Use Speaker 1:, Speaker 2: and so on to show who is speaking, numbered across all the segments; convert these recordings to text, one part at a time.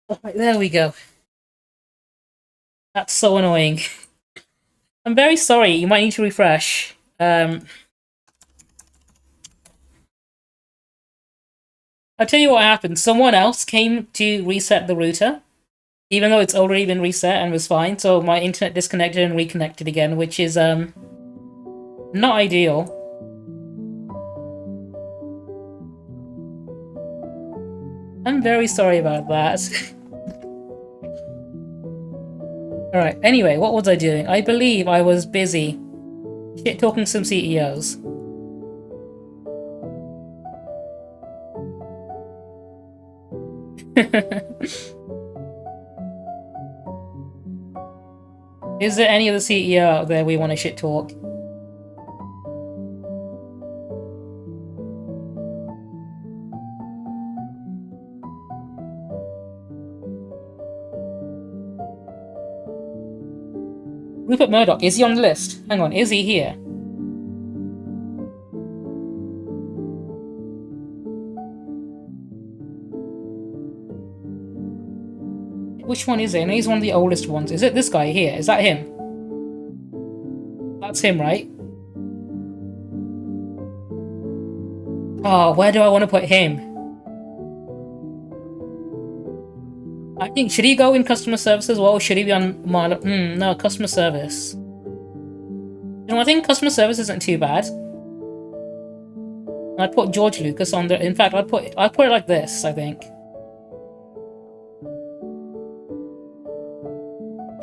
Speaker 1: Alright, there we go. That's so annoying. I'm very sorry, you might need to refresh. I'll tell you what happened. Someone else came to reset the router, even though it's already been reset and was fine, so my internet disconnected and reconnected again, which is, not ideal. I'm very sorry about that. Alright, anyway, what was I doing? I believe I was busy shit-talking some CEOs. Is there any other CEO out there we want to shit-talk? Rupert Murdoch, is he on the list? Hang on, is he here? Which one is it? I know he's one of the oldest ones. Is it this guy here? Is that him? That's him, right? Oh, where do I want to put him? I think, should he go in customer service as well, or should he be on Marlo? No, customer service. You know, I think customer service isn't too bad. I'd put George Lucas on there. In fact, I'd put it like this, I think.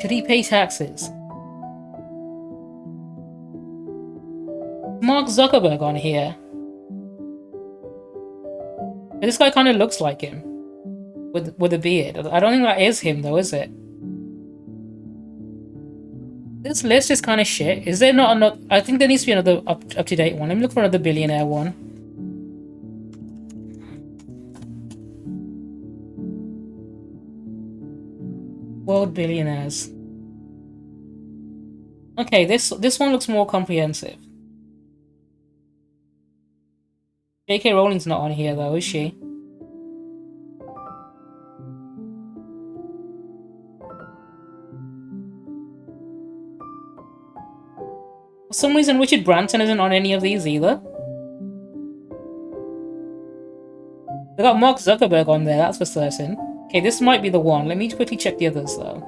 Speaker 1: Should he pay taxes? Mark Zuckerberg on here. This guy kind of looks like him. With a beard. I don't think that is him though, is it? This list is kind of shit. Is there not another? I think there needs to be another up-to-date one. Let me look for another billionaire one. World billionaires. Okay, this one looks more comprehensive. J.K. Rowling's not on here though, is she? For some reason, Richard Branson isn't on any of these either. They got Mark Zuckerberg on there, that's for certain. Okay, this might be the one. Let me quickly check the others though.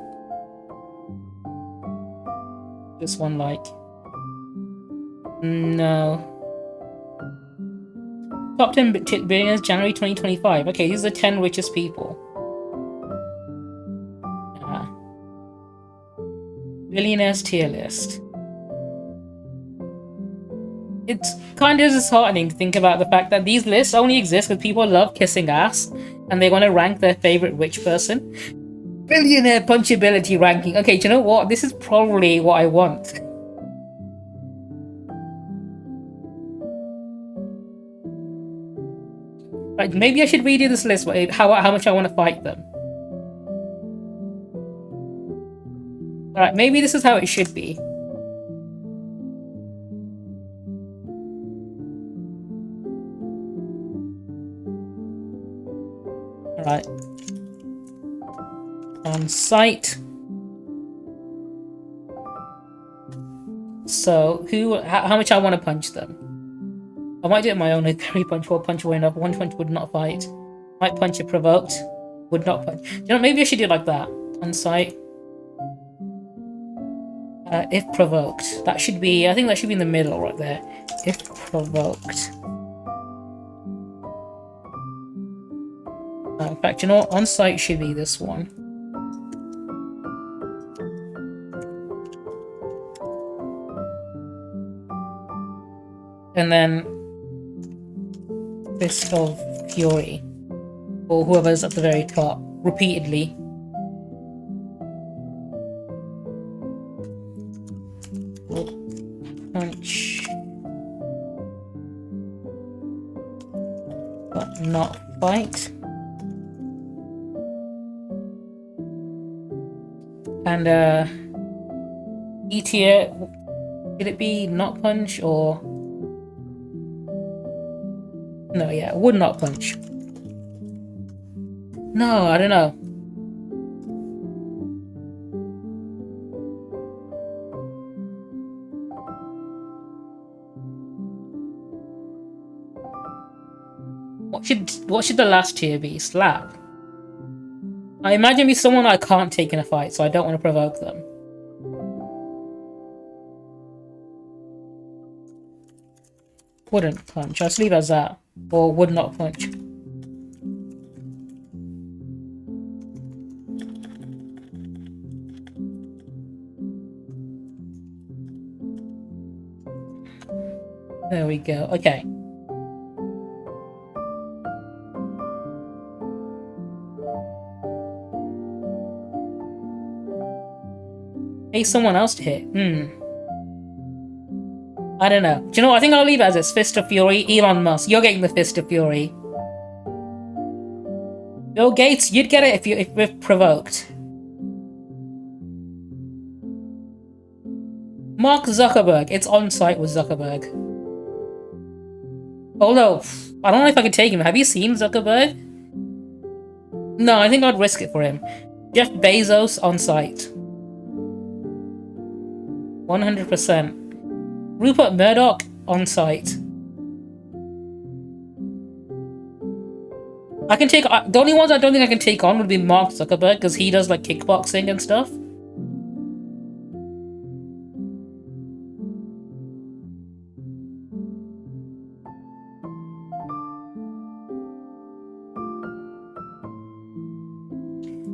Speaker 1: This one, like... No. Top 10 billionaires, January 2025. Okay, these are the 10 richest people. Billionaires tier list. It's kind of disheartening to think about the fact that these lists only exist because people love kissing ass and they want to rank their favorite rich person. Billionaire punchability ranking. Okay, do you know what? This is probably what I want. Right, maybe I should redo this list, how much I want to fight them. Alright, maybe this is how it should be. Alright. On site. So, how much I want to punch them? I might do it my own, like 3 punch, 4 punch, away enough, 1 punch would not fight. Might punch if provoked, would not punch. You know, maybe I should do it like that. On site. If provoked. That should be, I think that should be in the middle right there. If provoked. In fact, you know what? On site should be this one. And then Fist of Fury, or whoever's at the very top, repeatedly. Punch, but not fight. And E tier, should it be not punch or? No, yeah, would not punch. No, I don't know. what should the last tier be? Slap. I imagine be someone I can't take in a fight, so I don't want to provoke them. Wouldn't punch. I'll just leave it as that. Or would not punch. There we go. Okay. Hey, someone else to hit. I don't know. Do you know what? I think I'll leave it as it's Fist of Fury. Elon Musk, you're getting the Fist of Fury. Bill Gates, you'd get it if we're provoked. Mark Zuckerberg, it's on site with Zuckerberg. Although, I don't know if I could take him. Have you seen Zuckerberg? No, I think I'd risk it for him. Jeff Bezos on site. 100%. Rupert Murdoch on site. I can take... the only ones I don't think I can take on would be Mark Zuckerberg, because he does like kickboxing and stuff.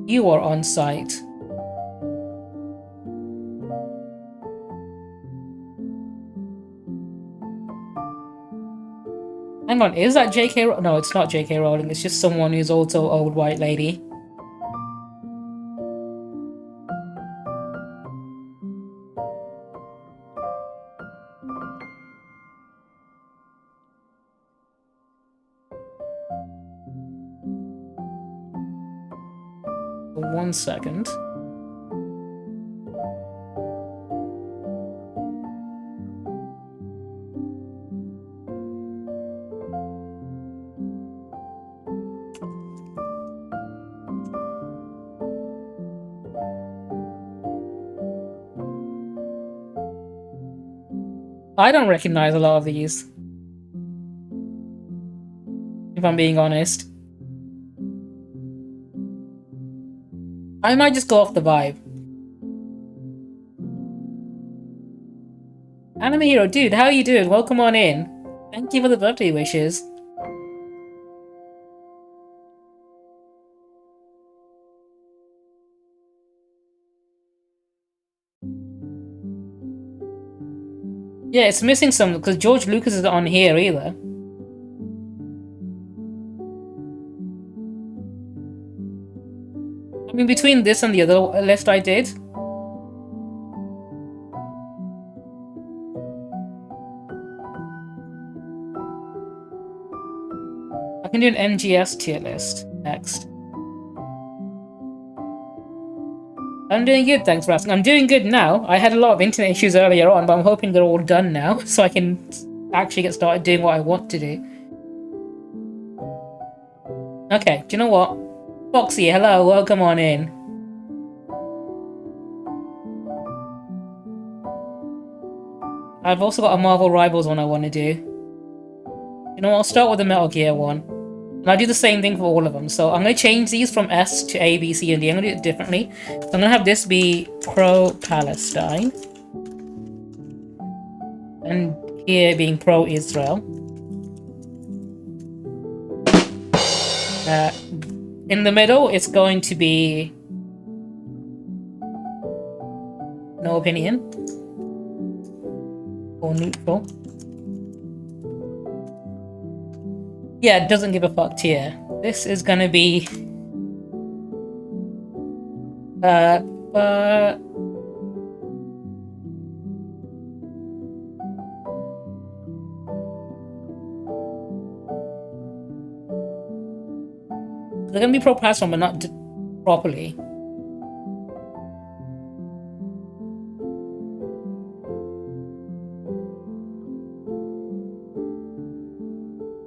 Speaker 1: You are on site. Hang on, is that J.K. No, it's not J.K. Rowling. It's just someone who's also an old white lady. For 1 second. I don't recognize a lot of these, if I'm being honest. I might just go off the vibe. Anime Hero, dude, how are you doing? Welcome on in. Thank you for the birthday wishes. Yeah, it's missing some, because George Lucas isn't on here either. I mean, between this and the other list I did. I can do an MGS tier list next. I'm doing good, thanks for asking. I'm doing good now. I had a lot of internet issues earlier on, but I'm hoping they're all done now, so I can actually get started doing what I want to do. Okay, do you know what? Foxy, hello, welcome on in. I've also got a Marvel Rivals one I want to do. You know what, I'll start with the Metal Gear one. And I'll do the same thing for all of them. So I'm going to change these from S to A, B, C, and D. I'm going to do it differently. So I'm going to have this be pro-Palestine. And here being pro-Israel. In the middle, it's going to be... no opinion. Or neutral. Yeah, it doesn't give a fuck tier. This is gonna be... they're gonna be pro-Palestine, but not properly.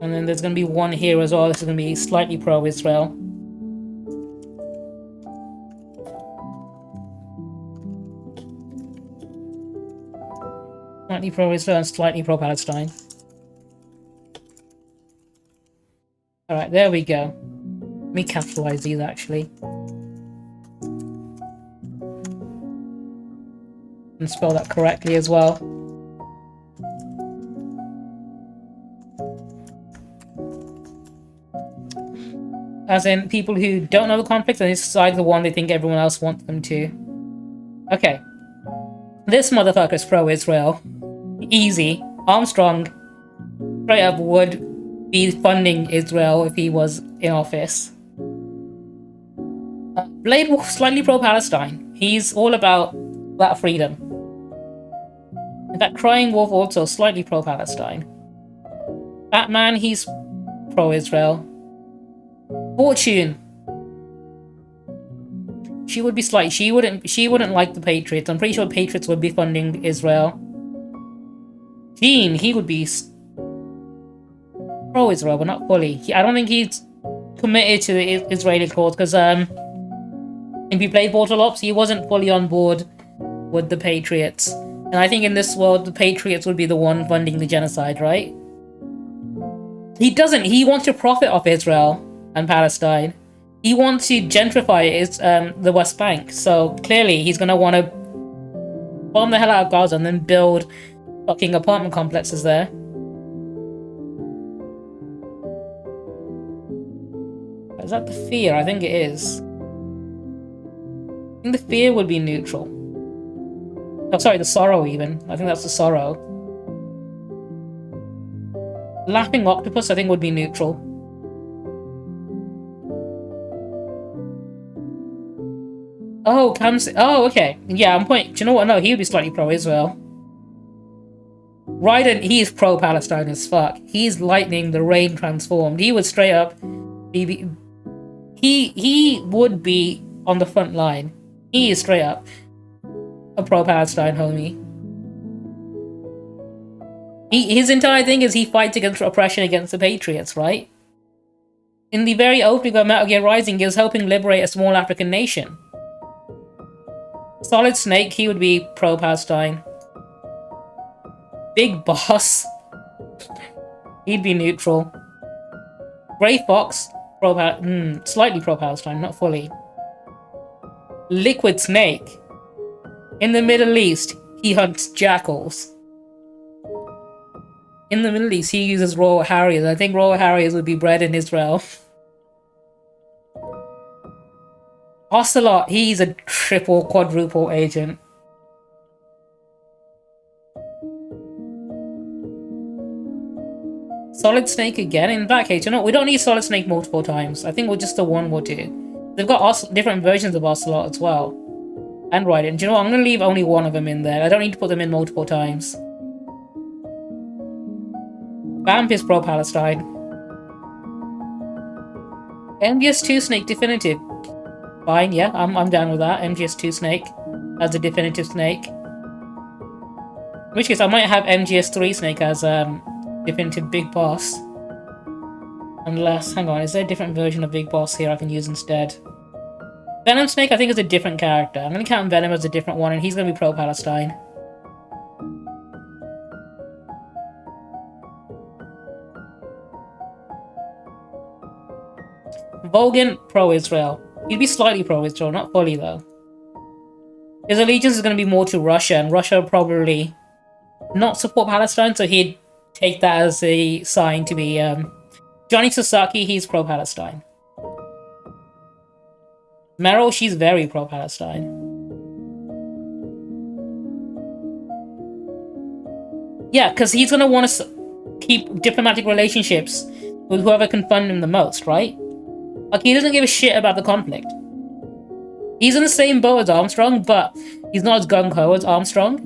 Speaker 1: And then there's going to be one here as well. This is going to be slightly pro-Israel. Slightly pro-Israel and slightly pro-Palestine. Alright, there we go. Let me capitalize these actually. And spell that correctly as well. As in, people who don't know the conflict and decide the one they think everyone else wants them to. Okay. This motherfucker's pro-Israel. Easy. Armstrong straight up would be funding Israel if he was in office. Blade Wolf, slightly pro-Palestine. He's all about that freedom. In fact, Crying Wolf also slightly pro-Palestine. Batman, he's pro-Israel. Fortune. She would be slight. She wouldn't like the Patriots. I'm pretty sure the Patriots would be funding Israel. Jean, he would be pro-Israel, but not fully. I don't think he's committed to the Israeli cause, because if he played Portal Ops, he wasn't fully on board with the Patriots. And I think in this world, the Patriots would be the one funding the genocide, right? He doesn't. He wants to profit off Israel and Palestine. He wants to gentrify the West Bank. So clearly, he's going to want to bomb the hell out of Gaza and then build fucking apartment complexes there. Is that the fear? I think it is. I think the fear would be neutral. Oh, sorry, the sorrow even. I think that's the sorrow. Laughing octopus, I think, would be neutral. Oh, oh, okay. Yeah, I'm pointing. Do you know what? No, he would be slightly pro-Israel. Raiden, he's pro-Palestine as fuck. He's lightning, the rain transformed. He would straight up be... He would be on the front line. He is straight up a pro-Palestine homie. His entire thing is he fights against oppression against the Patriots, right? In the very opening of Metal Gear Rising, he was helping liberate a small African nation. Solid Snake, he would be pro-Palestine. Big Boss, he'd be neutral. Grey Fox, slightly pro-Palestine, not fully. Liquid Snake, in the Middle East, he hunts jackals. In the Middle East, he uses Royal Harriers. I think Royal Harriers would be bred in Israel. Ocelot, he's a triple, quadruple agent. Solid Snake again? In that case, you know, we don't need Solid Snake multiple times. I think we'll just the one will do. They've got different versions of Ocelot as well. And Raiden. Do you know what? I'm going to leave only one of them in there. I don't need to put them in multiple times. Vamp is pro-Palestine. MGS2 Snake definitive. Fine, yeah, I'm down with that. MGS2 Snake as a definitive snake. In which case, I might have MGS3 Snake as definitive Big Boss. Unless, hang on, is there a different version of Big Boss here I can use instead? Venom Snake, I think, is a different character. I'm going to count Venom as a different one, and he's going to be pro-Palestine. Volgin, pro-Israel. He'd be slightly pro-Israel, not fully though. His allegiance is going to be more to Russia, and Russia will probably not support Palestine, so he'd take that as a sign to be... Johnny Sasaki, he's pro-Palestine. Meryl, she's very pro-Palestine. Yeah, because he's going to want to keep diplomatic relationships with whoever can fund him the most, right? Like, he doesn't give a shit about the conflict. He's in the same boat as Armstrong, but he's not as gung-ho as Armstrong.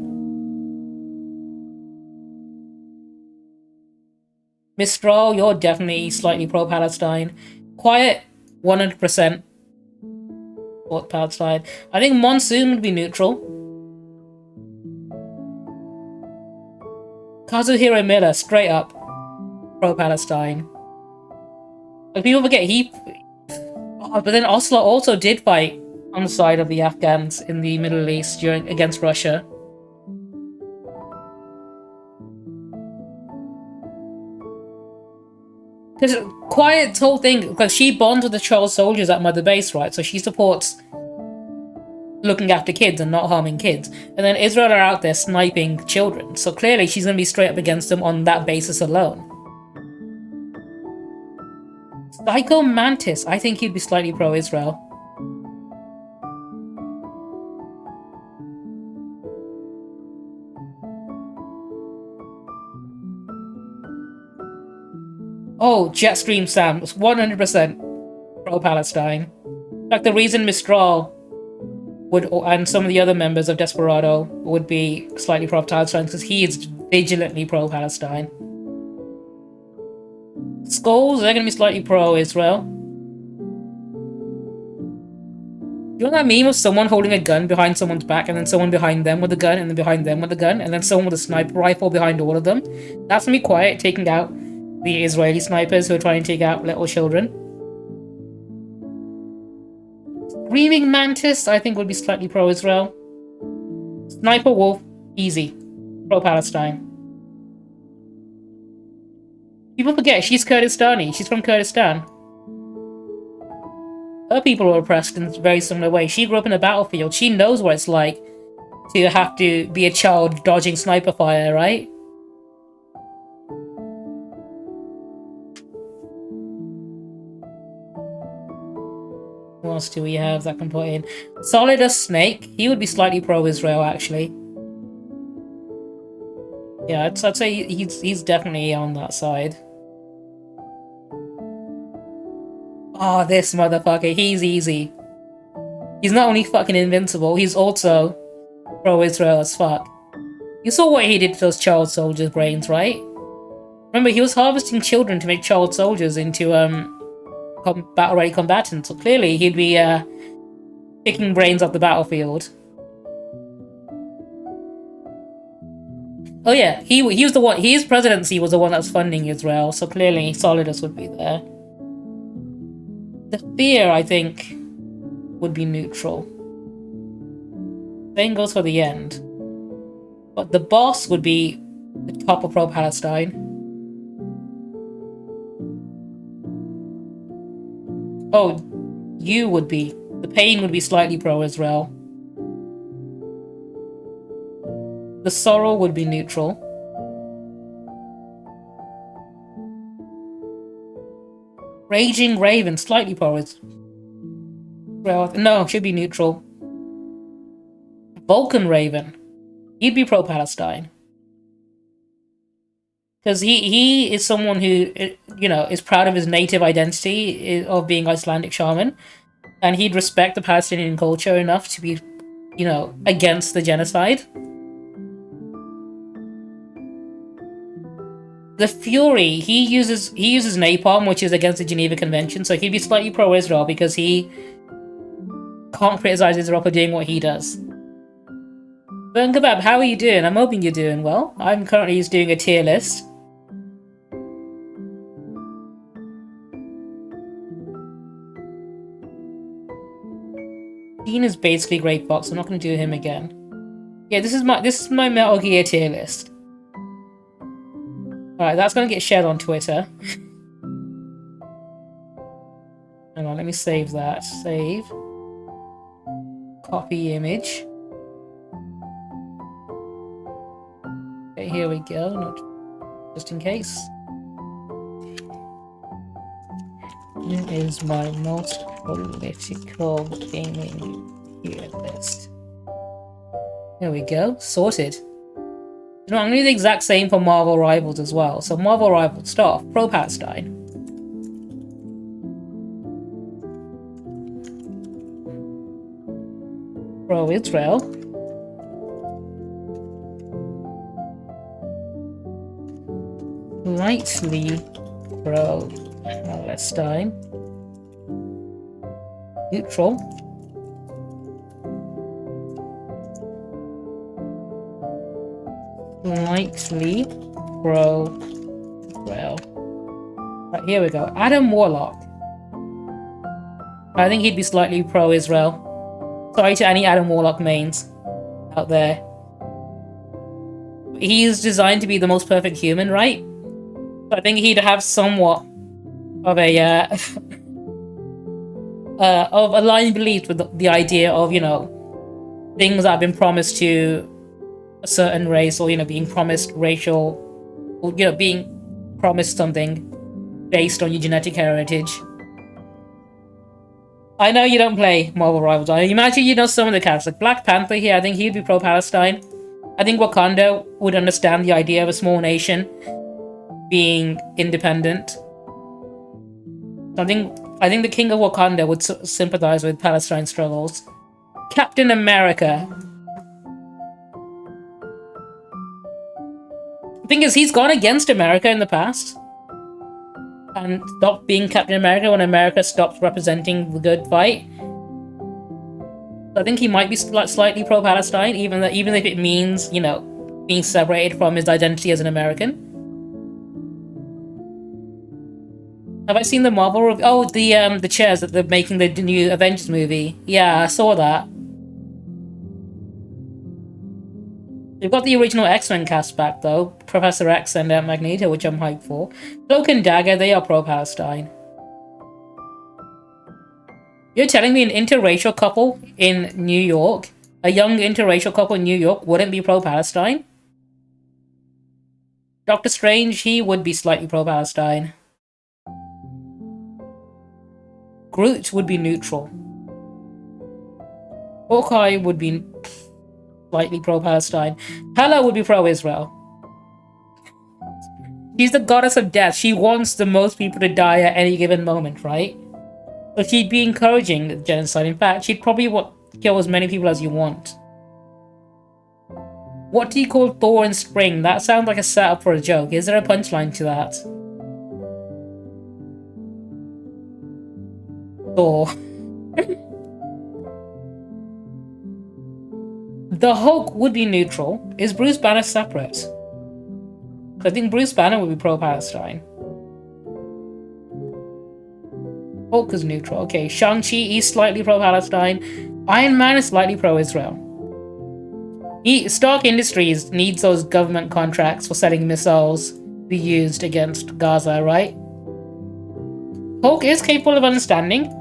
Speaker 1: Mistral, you're definitely slightly pro-Palestine. Quiet, 100% pro-Palestine. I think Monsoon would be neutral. Kazuhiro Miller, straight up pro-Palestine. Like, people forget but then Ocelot also did fight on the side of the Afghans in the Middle East against Russia. Because Quiet's whole thing, because she bonds with the child soldiers at Mother Base, right? So she supports looking after kids and not harming kids. And then Israel are out there sniping children. So clearly she's going to be straight up against them on that basis alone. Psycho Mantis, I think he'd be slightly pro-Israel. Oh, Jetstream Sam, 100% pro-Palestine. Like the reason Mistral would, and some of the other members of Desperado would be slightly pro-Palestine because he is vigilantly pro-Palestine. Skulls, they're going to be slightly pro-Israel. You know that meme of someone holding a gun behind someone's back and then someone behind them with a gun and then behind them with a gun and then someone with a sniper rifle behind all of them? That's going to be Quiet taking out the Israeli snipers who are trying to take out little children. Screaming Mantis, I think, would be slightly pro-Israel. Sniper Wolf, easy. Pro-Palestine. People forget, she's Kurdistani. She's from Kurdistan. Her people were oppressed in a very similar way. She grew up in a battlefield. She knows what it's like to have to be a child dodging sniper fire, right? What else do we have that can put in? Solidus Snake. He would be slightly pro-Israel, actually. Yeah, I'd say he's definitely on that side. Oh, this motherfucker. He's easy. He's not only fucking invincible, he's also pro-Israel as fuck. You saw what he did to those child soldiers' brains, right? Remember, he was harvesting children to make child soldiers into, battle-ready combatants, so clearly he'd be, picking brains off the battlefield. Oh yeah, he was the one, his presidency was the one that was funding Israel, so clearly Solidus would be there. The Fear, I think, would be neutral. Same goes for the End. But the Boss would be the top of pro-Palestine. Oh, you would be. The Pain would be slightly pro-Israel. The Sorrow would be neutral. Raging Raven, slightly pro-Israel. No, should be neutral. Vulcan Raven. He'd be pro-Palestine. Because he is someone who, you know, is proud of his native identity of being Icelandic shaman. And he'd respect the Palestinian culture enough to be, you know, against the genocide. The Fury, he uses napalm, which is against the Geneva Convention, so he'd be slightly pro-Israel because he can't criticize Israel for doing what he does. Burn Kebab, how are you doing? I'm hoping you're doing well. I'm currently just doing a tier list. Dean is basically Grey Fox. I'm not going to do him again. Yeah, this is my Metal Gear tier list. Alright, that's going to get shared on Twitter. Hang on, let me save that. Save. Copy image. Okay, here we go. Not just in case. Here is my most political gaming tier list. There we go. Sorted. You know, I'm going to do the exact same for Marvel Rivals as well. So Marvel Rivals, start off, pro-Palestine. Pro-Israel. Slightly pro-Palestine. Neutral. Slightly pro-Israel. Right, here we go. Adam Warlock. I think he'd be slightly pro-Israel. Sorry to any Adam Warlock mains out there. He's designed to be the most perfect human, right? So I think he'd have somewhat of a of aligned beliefs with the idea of, you know, things that have been promised to a certain race, or, you know, being promised racial, or, you know, being promised something based on your genetic heritage. I know you don't play Marvel Rivals. I imagine you know some of the characters. Like Black Panther here, I think he'd be pro-Palestine. I think Wakanda would understand the idea of a small nation being independent. I think the King of Wakanda would sympathize with Palestine struggles. Captain America. The thing is, he's gone against America in the past and stopped being Captain America when America stopped representing the good fight. I think he might be slightly pro-Palestine, even if it means, you know, being separated from his identity as an American. Have I seen the Marvel? Oh, the chairs that they're making the new Avengers movie. Yeah, I saw that. They've got the original X-Men cast back though, Professor X and Magneto, which I'm hyped for. Cloak and Dagger, they are pro-Palestine. You're telling me an interracial couple in New York, a young interracial couple in New York, wouldn't be pro-Palestine? Doctor Strange, he would be slightly pro-Palestine. Groot would be neutral. Hawkeye would be slightly pro-Palestine. Hela would be pro-Israel. She's the goddess of death. She wants the most people to die at any given moment, right? So she'd be encouraging genocide. In fact, she'd probably kill as many people as you want. What do you call Thor in spring? That sounds like a setup for a joke. Is there a punchline to that? Thor. The Hulk would be neutral. Is Bruce Banner separate? I think Bruce Banner would be pro-Palestine. Hulk is neutral. Okay, Shang-Chi is slightly pro-Palestine. Iron Man is slightly pro-Israel. Stark Industries needs those government contracts for selling missiles to be used against Gaza, right? Hulk is capable of understanding.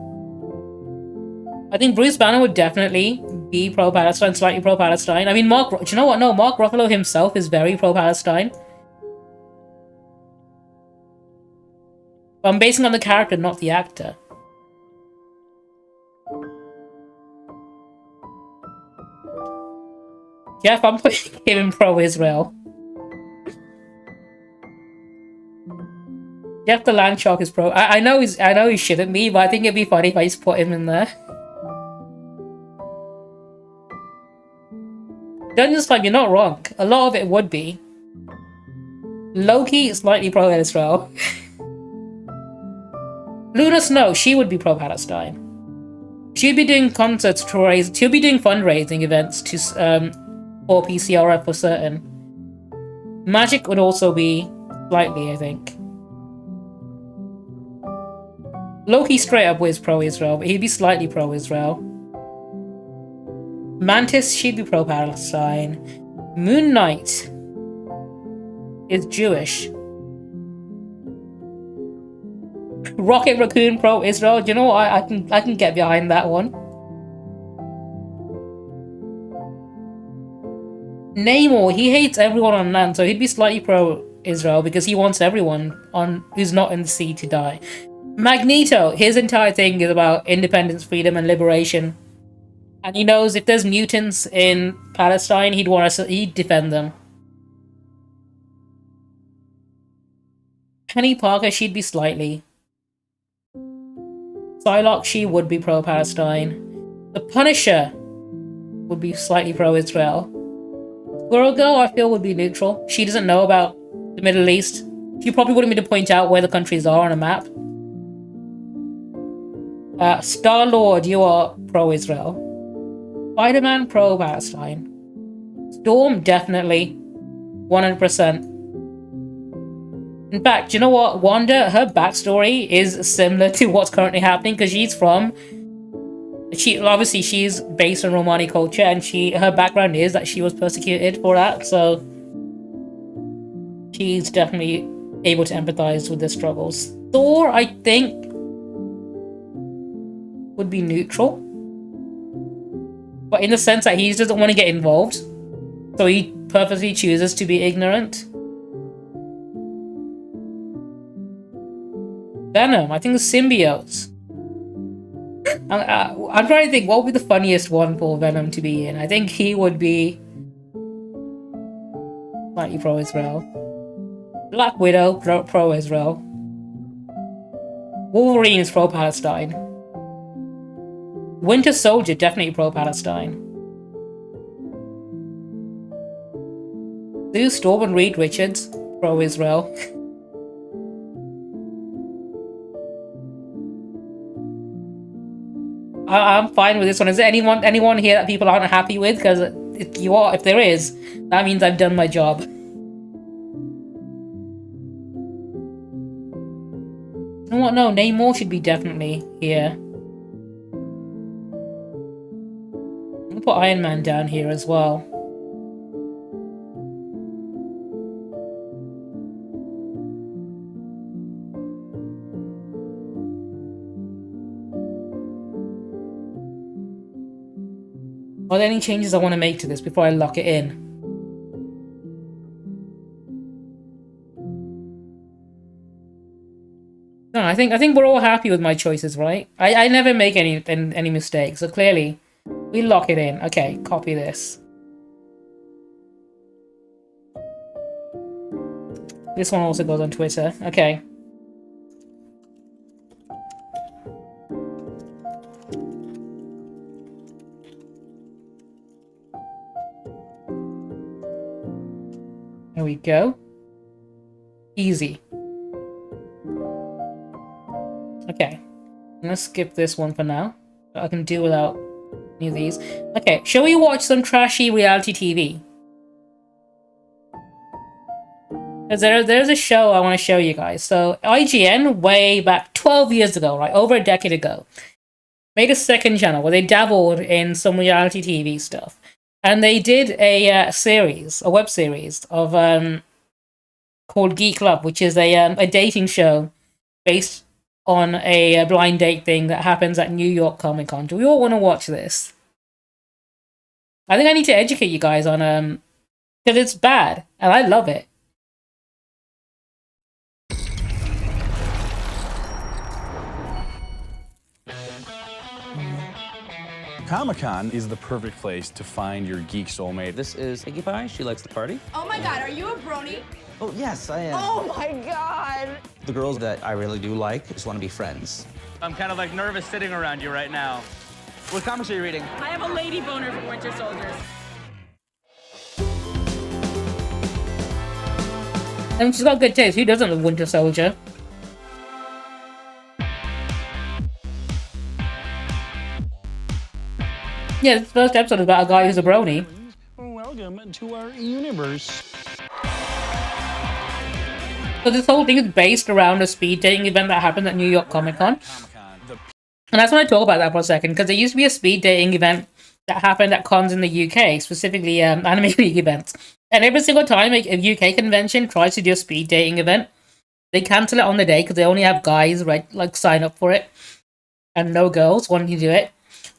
Speaker 1: I think Bruce Banner would definitely be pro-Palestine, slightly pro-Palestine. I mean, do you know what? No, Mark Ruffalo himself is very pro-Palestine. But I'm basing on the character, not the actor. Jeff, I'm putting him in pro-Israel. Jeff the Land Shark is pro. I know he shouldn't be, but I think it'd be funny if I just put him in there. Dungeons Club, you're not wrong. A lot of it would be. Loki is slightly pro-Israel. Luna Snow, she would be pro-Palestine. She'd be doing concerts to raise. She'll be doing fundraising events to for PCRF for certain. Magic would also be slightly, I think. Loki straight up was pro-Israel, but he'd be slightly pro-Israel. Mantis, she'd be pro-Palestine. Moon Knight is Jewish. Rocket Raccoon pro-Israel. Do you know what? I can get behind that one. Namor, he hates everyone on land, so he'd be slightly pro-Israel because he wants everyone who's not in the sea to die. Magneto, his entire thing is about independence, freedom, and liberation. And he knows if there's mutants in Palestine, he'd defend them. Penny Parker, she'd be slightly. Psylocke, she would be pro-Palestine. The Punisher would be slightly pro-Israel. Squirrel Girl, I feel, would be neutral. She doesn't know about the Middle East. She probably wouldn't need to point out where the countries are on a map. Star-Lord, you are pro-Israel. Spider-Man, pro-Palestine. Storm, definitely. 100%. In fact, you know what? Wanda, her backstory is similar to what's currently happening because she's based on Romani culture, and her background is that she was persecuted for that, so she's definitely able to empathize with their struggles. Thor, I think, would be neutral. But in the sense that he doesn't want to get involved. So he purposely chooses to be ignorant. Venom, I think the symbiotes. I'm trying to think what would be the funniest one for Venom to be in. I think he would be slightly pro-Israel. Black Widow, pro-Israel. Wolverine is pro-Palestine. Winter Soldier, definitely pro-Palestine. Sue Storm and Reed Richards, pro-Israel. I'm fine with this one. Is there anyone here that people aren't happy with? Because if there is, that means I've done my job. You know what? No, Namor should be definitely here. I'll put Iron Man down here as well. Are there any changes I want to make to this before I lock it in? No, I think we're all happy with my choices, right? I never make any mistakes, so clearly we lock it in. Okay, copy this. This one also goes on Twitter. Okay. There we go. Easy. Okay. I'm gonna skip this one for now. I can do without any of these. Okay, shall we watch some trashy reality TV? There's a show I want to show you guys. So, IGN, way back 12 years ago, right? Over a decade ago, made a second channel where they dabbled in some reality TV stuff. And they did a series, a web series of called Geek Club, which is a dating show based on a blind date thing that happens at New York Comic Con. Do we all want to watch this? I think I need to educate you guys on because it's bad and I love it.
Speaker 2: Comic-Con is the perfect place to find your geek soulmate.
Speaker 3: This is Iggy Pie. She likes to party.
Speaker 4: Oh my God, are you a brony?
Speaker 3: Oh, yes, I am.
Speaker 4: Oh my God.
Speaker 3: The girls that I really do like just want to be friends.
Speaker 5: I'm kind of like nervous sitting around you right now. What comics are you reading?
Speaker 4: I have a lady boner for Winter Soldiers.
Speaker 1: I mean, she's got good taste. Who doesn't love Winter Soldier? Yeah, this first episode is about a guy who's a brony.
Speaker 2: Welcome to our universe.
Speaker 1: So this whole thing is based around a speed dating event that happened at New York Comic Con. And I just want to talk about that for a second, because there used to be a speed dating event that happened at cons in the UK, specifically anime league events. And every single time a UK convention tries to do a speed dating event, they cancel it on the day because they only have guys sign up for it, and no girls wanting to do it,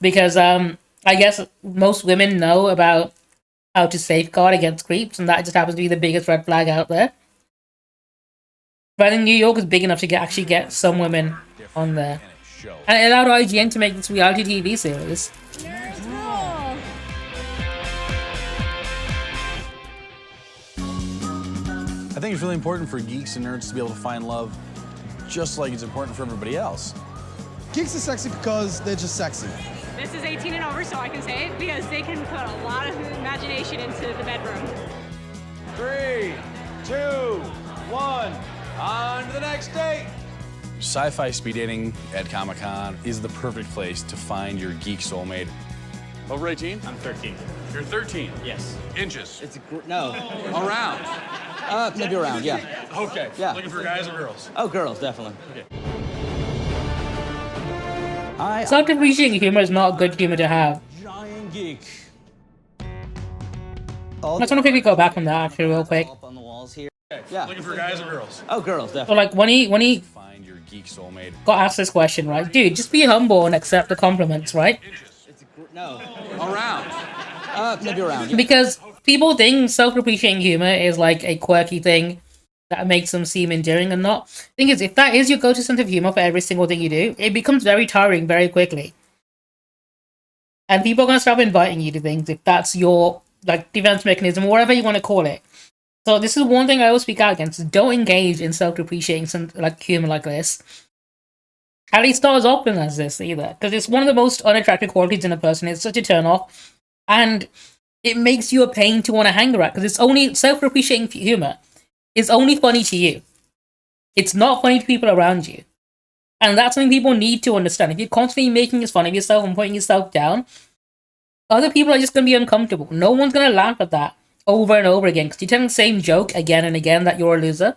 Speaker 1: because I guess most women know about how to safeguard against creeps, and that just happens to be the biggest red flag out there. But I think New York is big enough to actually get some women on there. And it allowed IGN to make this reality TV series.
Speaker 2: I think it's really important for geeks and nerds to be able to find love just like it's important for everybody else.
Speaker 6: Geeks are sexy because they're just sexy.
Speaker 4: This is 18 and over, so I can say it because they can put a lot of imagination into the bedroom.
Speaker 7: 3, 2, 1, on to the next date.
Speaker 2: Sci-fi speed dating at Comic-Con is the perfect place to find your geek soulmate.
Speaker 7: Over 18?
Speaker 8: I'm 13.
Speaker 7: You're 13?
Speaker 8: Yes.
Speaker 7: Inches?
Speaker 3: No.
Speaker 7: Around?
Speaker 3: Maybe around, yeah.
Speaker 7: Okay.
Speaker 3: Yeah.
Speaker 7: Looking for guys or girls?
Speaker 3: Oh, girls, definitely.
Speaker 7: Okay.
Speaker 1: Self-depreciating humor is not good humor to have.
Speaker 3: Giant geek.
Speaker 1: I just want to quickly go back on that actually real quick.
Speaker 3: Up on the walls here.
Speaker 7: Okay.
Speaker 3: Yeah.
Speaker 7: Looking for guys or girls?
Speaker 3: Oh, girls,
Speaker 1: So
Speaker 3: definitely.
Speaker 1: like when he
Speaker 2: geek soulmate.
Speaker 1: got asked this question, right? Dude, just be humble and accept the compliments, right?
Speaker 3: No.
Speaker 7: Around.
Speaker 3: Maybe around. Yeah.
Speaker 1: Because people think self-depreciating humor is like a quirky thing that makes them seem endearing and not. Thing is, if that is your go-to sense of humor for every single thing you do, it becomes very tiring very quickly. And people are gonna stop inviting you to things if that's your like defense mechanism, whatever you want to call it. So this is one thing I always speak out against: don't engage in self-depreciating some like humor like this. At least not as often as this either, because it's one of the most unattractive qualities in a person. It's such a turn-off, and it makes you a pain to want to hang around because it's only self-depreciating humor. It's only funny to you. It's not funny to people around you. And that's something people need to understand. If you're constantly making fun of yourself and putting yourself down, other people are just going to be uncomfortable. No one's going to laugh at that over and over again because you're telling the same joke again and again that you're a loser.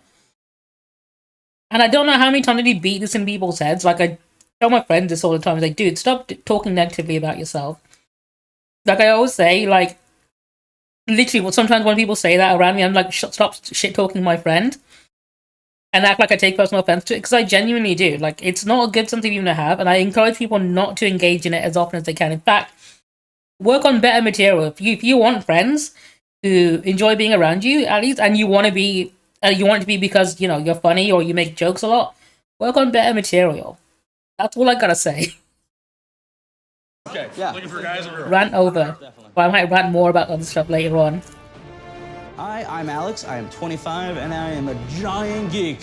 Speaker 1: And I don't know how many times they beat this in people's heads. Like, I tell my friends this all the time. It's like, dude, stop talking negatively about yourself. Like, I always say, like, literally, sometimes when people say that around me, I'm like, stop shit-talking my friend. And act like I take personal offense to it, because I genuinely do. Like, it's not a good something even to have, and I encourage people not to engage in it as often as they can. In fact, work on better material. If you want friends who enjoy being around you, at least, and you want it to be because, you know, you're funny or you make jokes a lot, work on better material. That's all I gotta say.
Speaker 7: Okay.
Speaker 3: Yeah.
Speaker 7: Looking for guys or girls?
Speaker 1: Rant over.
Speaker 3: Definitely.
Speaker 1: But I might rant more about other stuff later on.
Speaker 3: Hi, I'm Alex. I am 25 and I am a giant geek.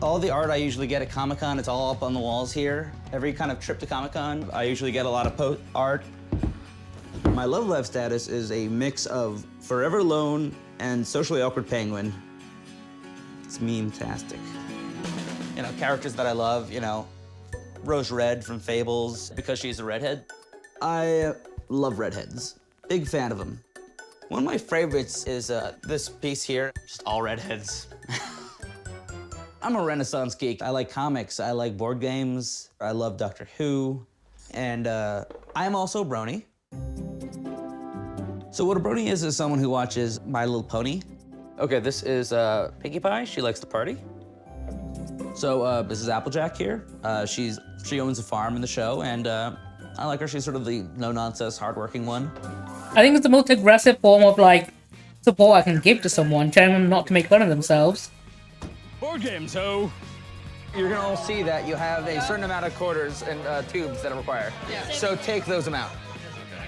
Speaker 3: All the art I usually get at Comic-Con, it's all up on the walls here. Every kind of trip to Comic-Con, I usually get a lot of art. My love life status is a mix of forever alone and socially awkward penguin. It's meme-tastic. You know, characters that I love, you know, Rose Red from Fables, because she's a redhead. I love redheads. Big fan of them. One of my favorites is this piece here, just all redheads. I'm a Renaissance geek. I like comics, I like board games, I love Doctor Who, and I'm also a brony. So what a brony is someone who watches My Little Pony. Okay, this is Pinkie Pie, she likes to party. So this is Applejack here. She owns a farm in the show, and I like her. She's sort of the no-nonsense, hardworking one.
Speaker 1: I think it's the most aggressive form of, like, support I can give to someone, telling them not to make fun of themselves.
Speaker 5: Board games, ho!
Speaker 8: You're gonna all see that you have a certain amount of quarters and tubes that are required. Yeah. So take those amount.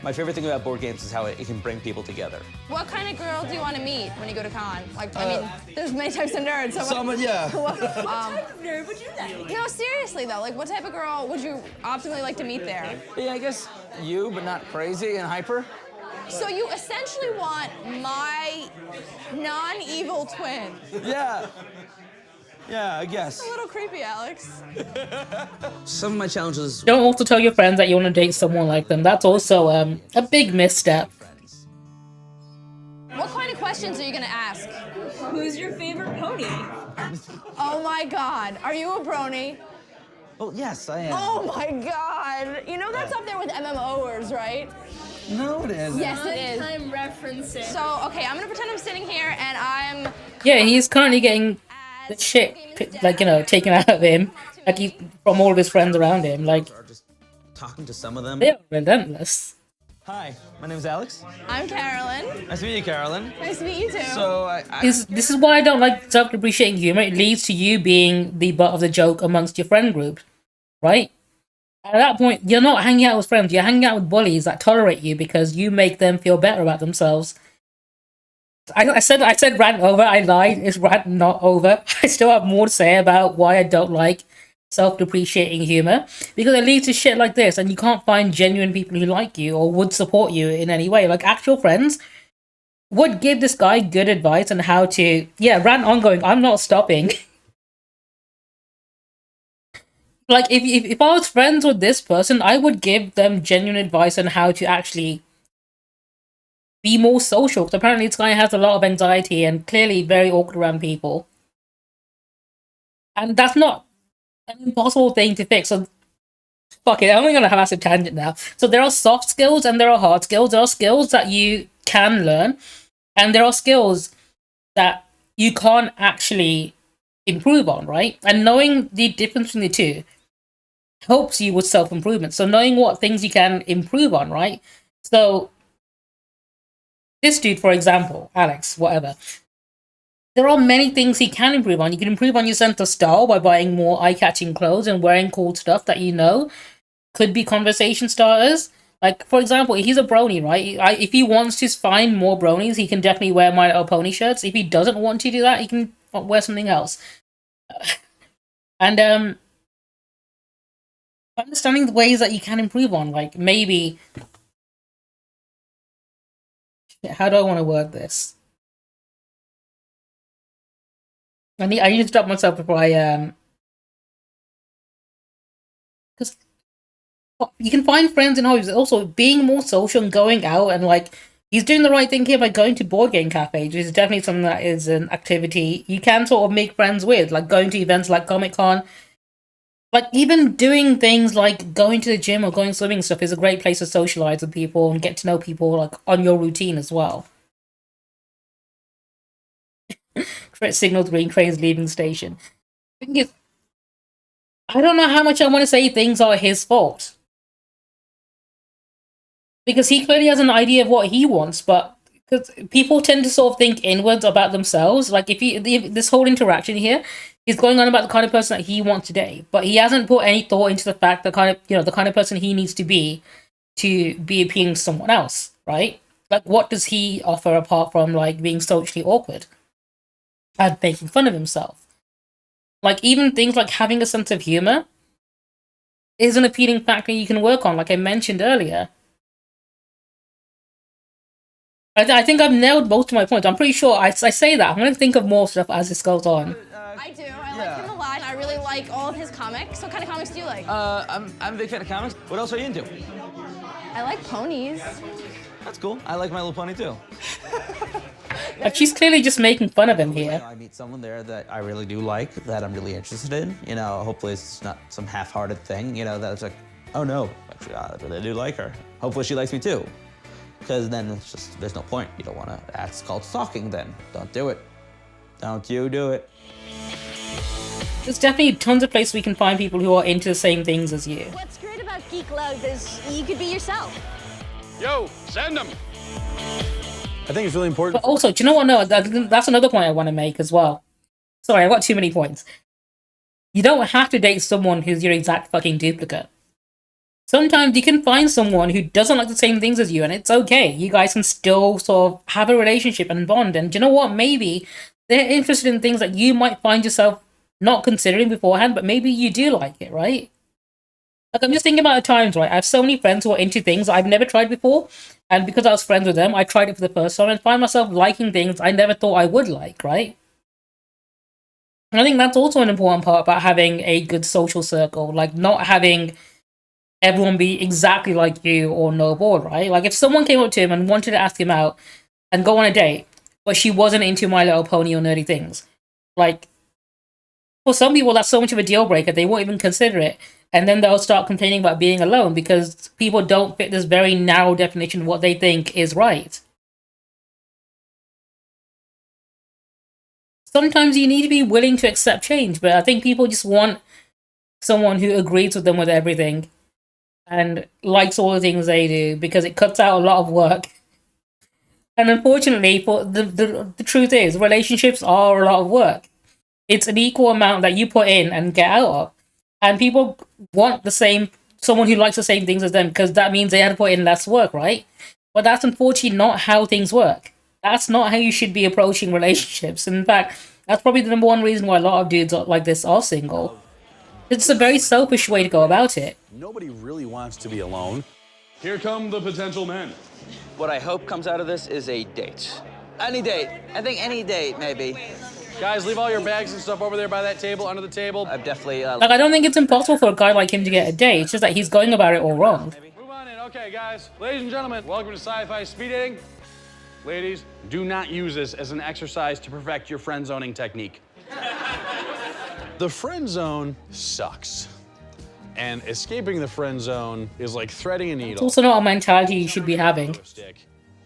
Speaker 3: My favorite thing about board games is how it can bring people together.
Speaker 9: What kind of girl do you want to meet when you go to con? Like, I mean, there's many types of nerds. So
Speaker 6: Yeah.
Speaker 9: what type of nerd would you like? No, seriously though, like, what type of girl would you optimally like to meet there?
Speaker 8: Yeah, I guess you, but not crazy and hyper.
Speaker 9: So you essentially want my non-evil twin.
Speaker 3: Yeah. Yeah, I guess.
Speaker 9: A little creepy, Alex.
Speaker 3: Some of my challenges.
Speaker 1: Don't also tell your friends that you want to date someone like them. That's also a big misstep.
Speaker 9: What kind of questions are you gonna ask?
Speaker 4: Who's your favorite pony?
Speaker 9: Oh my God, are you a brony?
Speaker 3: Well, yes, I am.
Speaker 9: Oh my God, you know that's up there with MMOers, right?
Speaker 3: No, it isn't.
Speaker 9: Yes, it is.
Speaker 4: Time referencing.
Speaker 9: So, okay, I'm gonna pretend I'm sitting here and I'm
Speaker 1: Yeah, he's currently getting the shit, like, you know, taken out of him, like, from all of his friends around him. Like,
Speaker 3: Or just talking to some of them.
Speaker 1: they're relentless.
Speaker 3: Hi, my name is Alex.
Speaker 9: I'm Carolyn.
Speaker 3: Nice to meet you, Carolyn.
Speaker 9: Nice to meet you too.
Speaker 3: So
Speaker 1: This is why I don't like self-depreciating humor. It leads to you being the butt of the joke amongst your friend group, right? At that point, you're not hanging out with friends. You're hanging out with bullies that tolerate you because you make them feel better about themselves. I said rant over. I lied. It's rant not over. I still have more to say about why I don't like self-depreciating humor, because it leads to shit like this, and you can't find genuine people who like you or would support you in any way. Like, actual friends would give this guy good advice on how to, rant ongoing. I'm not stopping. Like, if I was friends with this person, I would give them genuine advice on how to actually be more social. Because apparently this guy has a lot of anxiety and clearly very awkward around people. And that's not an impossible thing to fix. So, fuck it, I'm only going to have a massive tangent now. So there are soft skills and there are hard skills. There are skills that you can learn. And there are skills that you can't actually improve on, right? And knowing the difference between the two helps you with self-improvement. So knowing what things you can improve on, right? So this dude, for example, Alex, whatever, there are many things he can improve on. You can improve on your sense of style by buying more eye-catching clothes and wearing cool stuff that you know could be conversation starters. Like, for example, he's a brony, right? If he wants to find more bronies, he can definitely wear My Little Pony shirts. If he doesn't want to do that, he can wear something else. And understanding the ways that you can improve on, like maybe, how do I want to word this? I need to stop myself before I because you can find friends in hobbies. Also, being more social and going out, and like he's doing the right thing here by going to board game cafes, which is definitely something that is an activity you can sort of make friends with, like going to events like Comic-Con. Like, even doing things like going to the gym or going swimming and stuff is a great place to socialize with people and get to know people, like, on your routine as well. Signal green trains leaving station. Thing is, I don't know how much I want to say things are his fault. Because he clearly has an idea of what he wants, but because people tend to sort of think inwards about themselves. Like, if this whole interaction here, he's going on about the kind of person that he wants today, but he hasn't put any thought into the fact that the kind of person he needs to be appealing to someone else, right? Like, what does he offer apart from like being socially awkward and making fun of himself? Like, even things like having a sense of humor is an appealing factor you can work on, like I mentioned earlier. I think I've nailed most of my points. I'm pretty sure I say that. I'm going to think of more stuff as this goes on.
Speaker 9: I do. I like him a lot. I really like all of his comics. What kind of comics do you like?
Speaker 3: I'm a big fan of comics. What else are you into?
Speaker 9: I like ponies.
Speaker 3: That's cool. I like My Little Pony too.
Speaker 1: Like, she's clearly just making fun of him here.
Speaker 3: I meet someone there that I really do like, that I'm really interested in. You know, hopefully it's not some half-hearted thing, you know, that it's like, oh no, actually, I really do like her. Hopefully she likes me too. Because then it's just, there's no point. You don't want to, that's called stalking then. Don't do it. Don't you do it.
Speaker 1: There's definitely tons of places we can find people who are into the same things as you.
Speaker 10: What's great about Geek Love is you could be yourself.
Speaker 7: Yo, send them. I think it's really important.
Speaker 1: But also, do you know what? No, that's another point I want to make as well. Sorry, I've got too many points. You don't have to date someone who's your exact fucking duplicate. Sometimes you can find someone who doesn't like the same things as you, and it's okay. You guys can still sort of have a relationship and bond. And do you know what? Maybe they're interested in things that you might find yourself not considering beforehand, but maybe you do like it, right? Like, I'm just thinking about the times, right? I have so many friends who are into things I've never tried before, and because I was friends with them, I tried it for the first time and find myself liking things I never thought I would like, right? And I think that's also an important part about having a good social circle, like not having everyone be exactly like you or no board, right? Like, if someone came up to him and wanted to ask him out and go on a date, but she wasn't into My Little Pony or nerdy things, like, for some people that's so much of a deal breaker they won't even consider it, and then they'll start complaining about being alone because people don't fit this very narrow definition of what they think is right. Sometimes you need to be willing to accept change, but I think people just want someone who agrees with them with everything and likes all the things they do because it cuts out a lot of work. And unfortunately, for the truth is, relationships are a lot of work. It's an equal amount that you put in and get out of. And people want someone who likes the same things as them because that means they had to put in less work, right? But that's unfortunately not how things work. That's not how you should be approaching relationships. In fact, that's probably the number one reason why a lot of dudes like this are single. It's a very selfish way to go about it.
Speaker 2: Nobody really wants to be alone.
Speaker 7: Here come the potential men.
Speaker 3: What I hope comes out of this is a date. Any date. I think any date, maybe.
Speaker 7: Guys, leave all your bags and stuff over there by that table, under the table.
Speaker 3: I've definitely...
Speaker 1: Like, I don't think it's impossible for a guy like him to get a date. It's just that he's going about it all wrong.
Speaker 7: Move on in. Okay, guys. Ladies and gentlemen, welcome to Sci-Fi Speed Dating. Ladies, do not use this as an exercise to perfect your friend zoning technique.
Speaker 2: The friend zone sucks. And escaping the friend zone is like threading a needle.
Speaker 1: It's also not a mentality you should be having.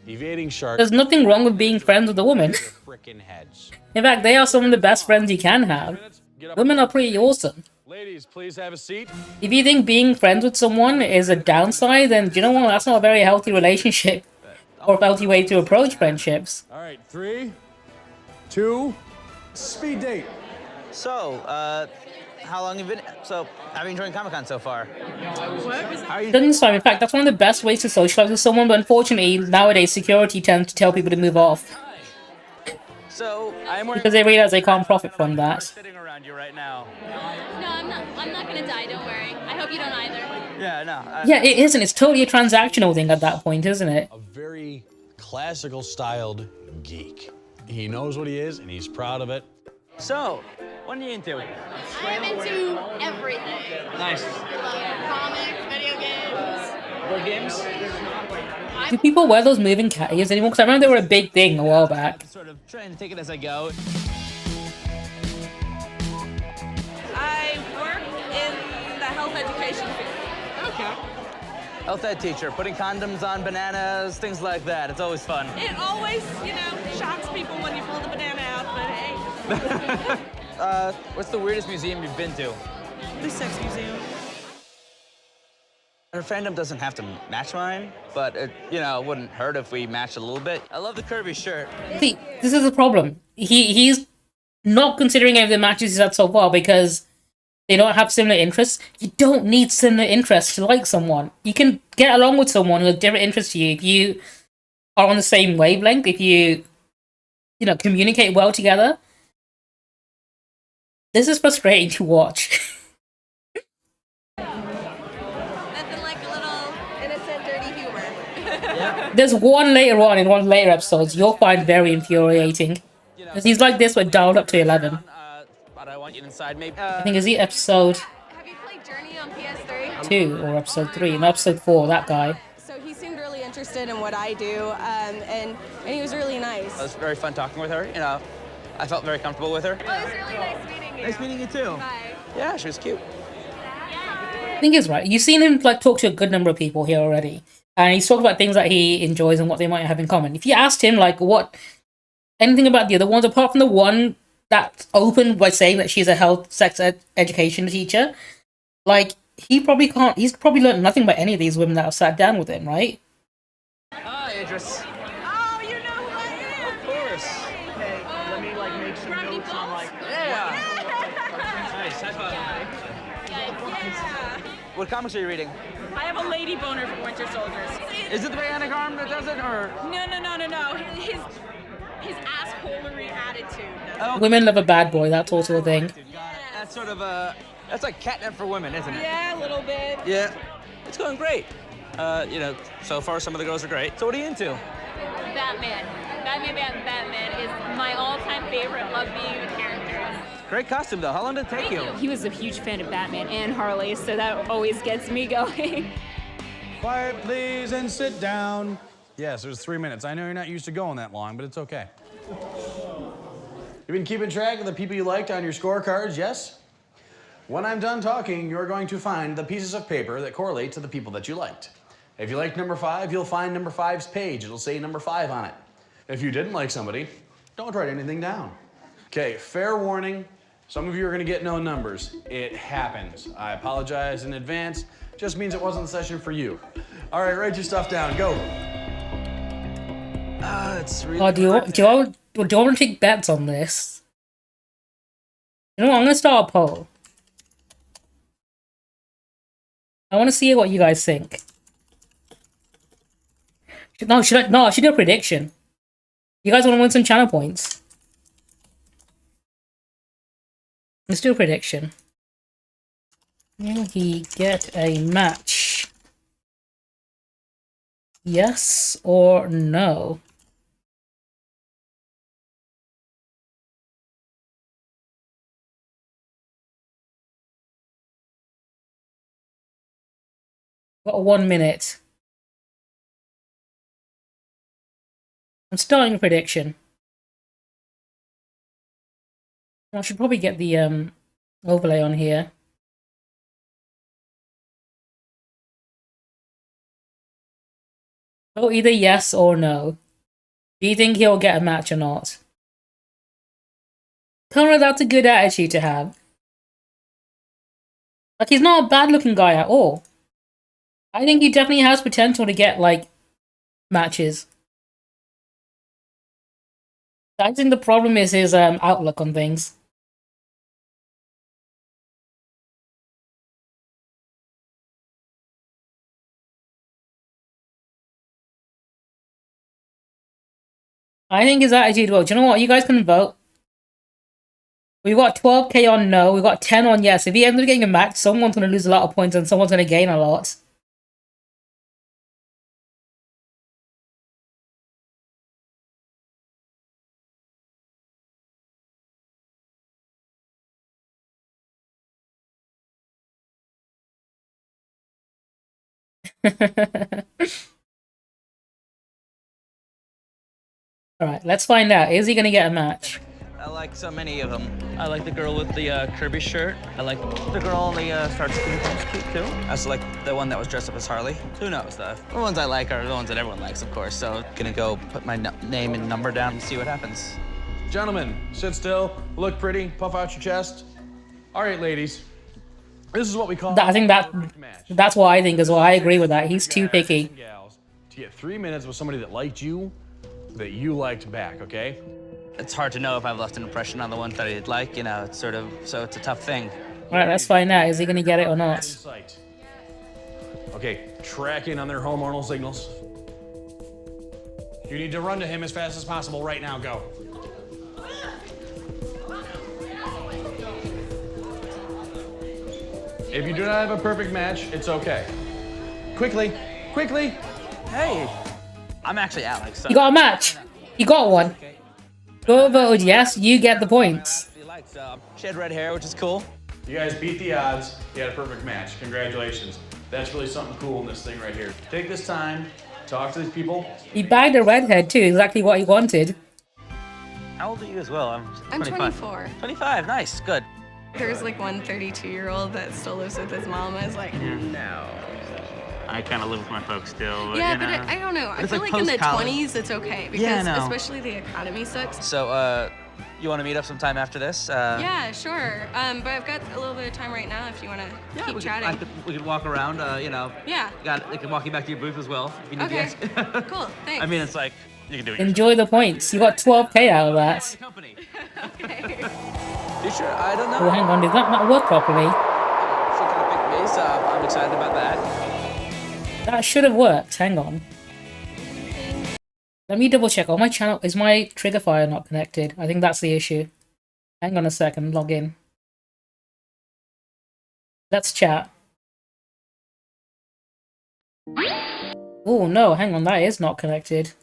Speaker 2: Evading sharks.
Speaker 1: There's nothing wrong with being friends with a woman.
Speaker 2: frickin' heads.
Speaker 1: In fact, they are some of the best friends you can have.
Speaker 7: Get up.
Speaker 1: Women are pretty awesome.
Speaker 7: Ladies, please have a seat.
Speaker 1: If you think being friends with someone is a downside, then you know what? That's not a very healthy relationship or a healthy way to approach friendships.
Speaker 7: All right, 3, 2, speed date.
Speaker 3: So, how long have you been? So, how are you enjoying Comic Con so far? How are you?
Speaker 1: Doesn't stop. In fact, that's one of the best ways to socialize with someone, but unfortunately, nowadays, security tends to tell people to move off
Speaker 3: So,
Speaker 5: I'm wearing
Speaker 1: because they realize they can't profit from that.
Speaker 5: sitting around you right now.
Speaker 10: No, I'm not. I'm not gonna die. Don't worry. I hope you don't either.
Speaker 3: yeah, no.
Speaker 1: Yeah, it isn't. It's totally a transactional thing at that point, isn't it?
Speaker 2: A very classical styled geek. He knows what he is and he's proud of it.
Speaker 5: So, what are you into?
Speaker 10: I'm into everything.
Speaker 5: Nice.
Speaker 10: Comics, video games.
Speaker 5: Board games?
Speaker 1: Do people wear those moving cat ears anymore? Because I remember they were a big thing a while back.
Speaker 5: Sort of trying to take it as I go.
Speaker 4: I work in the health education field. Okay.
Speaker 8: Health ed teacher, putting condoms on bananas, things like that. It's always fun.
Speaker 4: It always, shocks people when you pull the banana out, but hey.
Speaker 8: What's the weirdest museum you've been to?
Speaker 4: The sex museum.
Speaker 8: Her fandom doesn't have to match mine, but it wouldn't hurt if we matched a little bit. I love the curvy shirt.
Speaker 1: See, this is the problem. He's not considering any of the matches he's had so far because they don't have similar interests. You don't need similar interests to like someone. You can get along with someone who has different interests to you if you are on the same wavelength, if you communicate well together. This is frustrating to watch.
Speaker 4: Nothing like a little innocent, dirty humor.
Speaker 1: There's one later on in one of the later episodes you'll find very infuriating. Because he's like this but dialed up to 11.
Speaker 5: But I want you inside, maybe.
Speaker 1: I think is he episode
Speaker 9: Have you played Journey on PS3?
Speaker 1: 2 or episode 3? No, episode 4, that guy.
Speaker 9: So he seemed really interested in what I do, and he was really nice.
Speaker 8: It was very fun talking with her. I felt very comfortable with her.
Speaker 9: Oh, it was really nice meeting you.
Speaker 8: Nice meeting you too.
Speaker 9: Bye.
Speaker 8: Yeah, she was cute.
Speaker 1: I think he's right. You've seen him talk to a good number of people here already. And he's talked about things that he enjoys and what they might have in common. If you asked him anything about the other ones, apart from the one that opened by saying that she's a education teacher, he's probably learned nothing about any of these women that have sat down with him, right?
Speaker 8: Hi, Idris.
Speaker 4: Oh, you know who I am.
Speaker 8: Of course.
Speaker 5: Hey, let me make some
Speaker 4: Gravity
Speaker 5: notes on
Speaker 4: Falls?
Speaker 8: Yeah.
Speaker 5: Nice, high five.
Speaker 4: Yeah.
Speaker 8: What comics are you reading?
Speaker 4: I have a lady boner for Winter Soldiers.
Speaker 8: Is it the bionic arm that does it, or?
Speaker 4: No. His assholery attitude.
Speaker 8: Oh,
Speaker 1: Women love a bad boy, that sort of thing.
Speaker 8: that's sort of that's like catnip for women, isn't it?
Speaker 4: Yeah, a little bit.
Speaker 8: Yeah. It's going great. So far some of the girls are great. So what are you into?
Speaker 10: Batman. Batman is my all-time favorite love being character.
Speaker 8: Great costume though. How long did it take you?
Speaker 4: He was a huge fan of Batman and Harley, so that always gets me going.
Speaker 7: Quiet, please, and sit down. Yes, there's 3 minutes. I know you're not used to going that long, but it's okay. You've been keeping track of the people you liked on your scorecards, yes? When I'm done talking, you're going to find the pieces of paper that correlate to the people that you liked. If you liked number 5, you'll find number 5's page. It'll say number 5 on it. If you didn't like somebody, don't write anything down. Okay, fair warning. Some of you are gonna get no numbers. It happens. I apologize in advance. Just means it wasn't the session for you. All right, write your stuff down, go.
Speaker 8: It's really
Speaker 1: Oh, do you want to take bets on this? You know what? I'm going to start a poll. I want to see what you guys think. I should do a prediction. You guys want to win some channel points? Let's do a prediction. Will he get a match? Yes or no? Got 1 minute. I'm starting a prediction. I should probably get the overlay on here. Oh, either yes or no. Do you think he'll get a match or not? Conrad, that's a good attitude to have. Like, he's not a bad-looking guy at all. I think he definitely has potential to get, like, matches. I think the problem is his outlook on things. I think his attitude, well, do you know what? You guys can vote. We've got 12k on no, we've got 10 on yes. If he ends up getting a match, someone's going to lose a lot of points and someone's going to gain a lot. Alright, let's find out. Is he going to get a match?
Speaker 3: I like so many of them.
Speaker 5: I like the girl with the Kirby shirt. I like the girl on the Star Skin. She's cute too.
Speaker 3: I also like the one that was dressed up as Harley. Who knows? The ones I like are the ones that everyone likes, of course. So gonna go put my name and number down and see what happens.
Speaker 2: Gentlemen, sit still, look pretty, puff out your chest. All right, ladies. This is what we call
Speaker 1: I think that's what I think as well. I agree with that. He's too picky.
Speaker 2: Gals, to get 3 minutes with somebody that liked you, that you liked back, okay?
Speaker 3: It's hard to know if I've left an impression on the ones that I'd like, you know, it's sort of, so it's a tough thing.
Speaker 1: Alright, let's find out. Is he going to get it or not?
Speaker 2: Okay, track in on their hormonal signals. You need to run to him as fast as possible right now, go. If you do not have a perfect match, it's okay. Quickly, quickly.
Speaker 3: Hey, I'm actually Alex. So.
Speaker 1: You got a match. You got one. Whoever voted yes, you get the points.
Speaker 3: She had red hair, which is cool.
Speaker 2: You guys beat the odds. You had a perfect match. Congratulations. That's really something cool in this thing right here. Take this time, talk to these people.
Speaker 1: He bagged a redhead too, exactly what he wanted.
Speaker 3: How old are you as well?
Speaker 11: I'm 24.
Speaker 3: 25, nice, good.
Speaker 11: There's like one 32-year-old that still lives with his mom. I was like, no.
Speaker 5: I kind of live with my folks still. But,
Speaker 11: Yeah,
Speaker 5: you
Speaker 11: but
Speaker 5: know.
Speaker 11: I don't know. I
Speaker 3: It's
Speaker 11: feel
Speaker 3: like
Speaker 11: like in the
Speaker 3: post-college.
Speaker 11: 20s it's okay because
Speaker 3: Yeah, I know.
Speaker 11: especially the economy sucks.
Speaker 3: So, you want to meet up sometime after this?
Speaker 11: Yeah, sure. But I've got a little bit of time right now if you want to keep chatting.
Speaker 3: We could walk around, you know.
Speaker 11: Yeah.
Speaker 3: I can walk you back to your booth as well. If you need
Speaker 11: Okay.
Speaker 3: to.
Speaker 11: Cool, thanks.
Speaker 3: I mean, it's like, you can do it.
Speaker 1: Enjoy the points. You got 12k out of that.
Speaker 3: You sure? I don't know.
Speaker 1: Oh, hang on. Did that not work properly?
Speaker 3: She kind of picked me, so I'm excited about that.
Speaker 1: That should have worked. Hang on. Let me double check. On my channel, is my trigger fire not connected? I think that's the issue. Hang on a second. Log in. Let's chat. Oh no, hang on. That is not connected.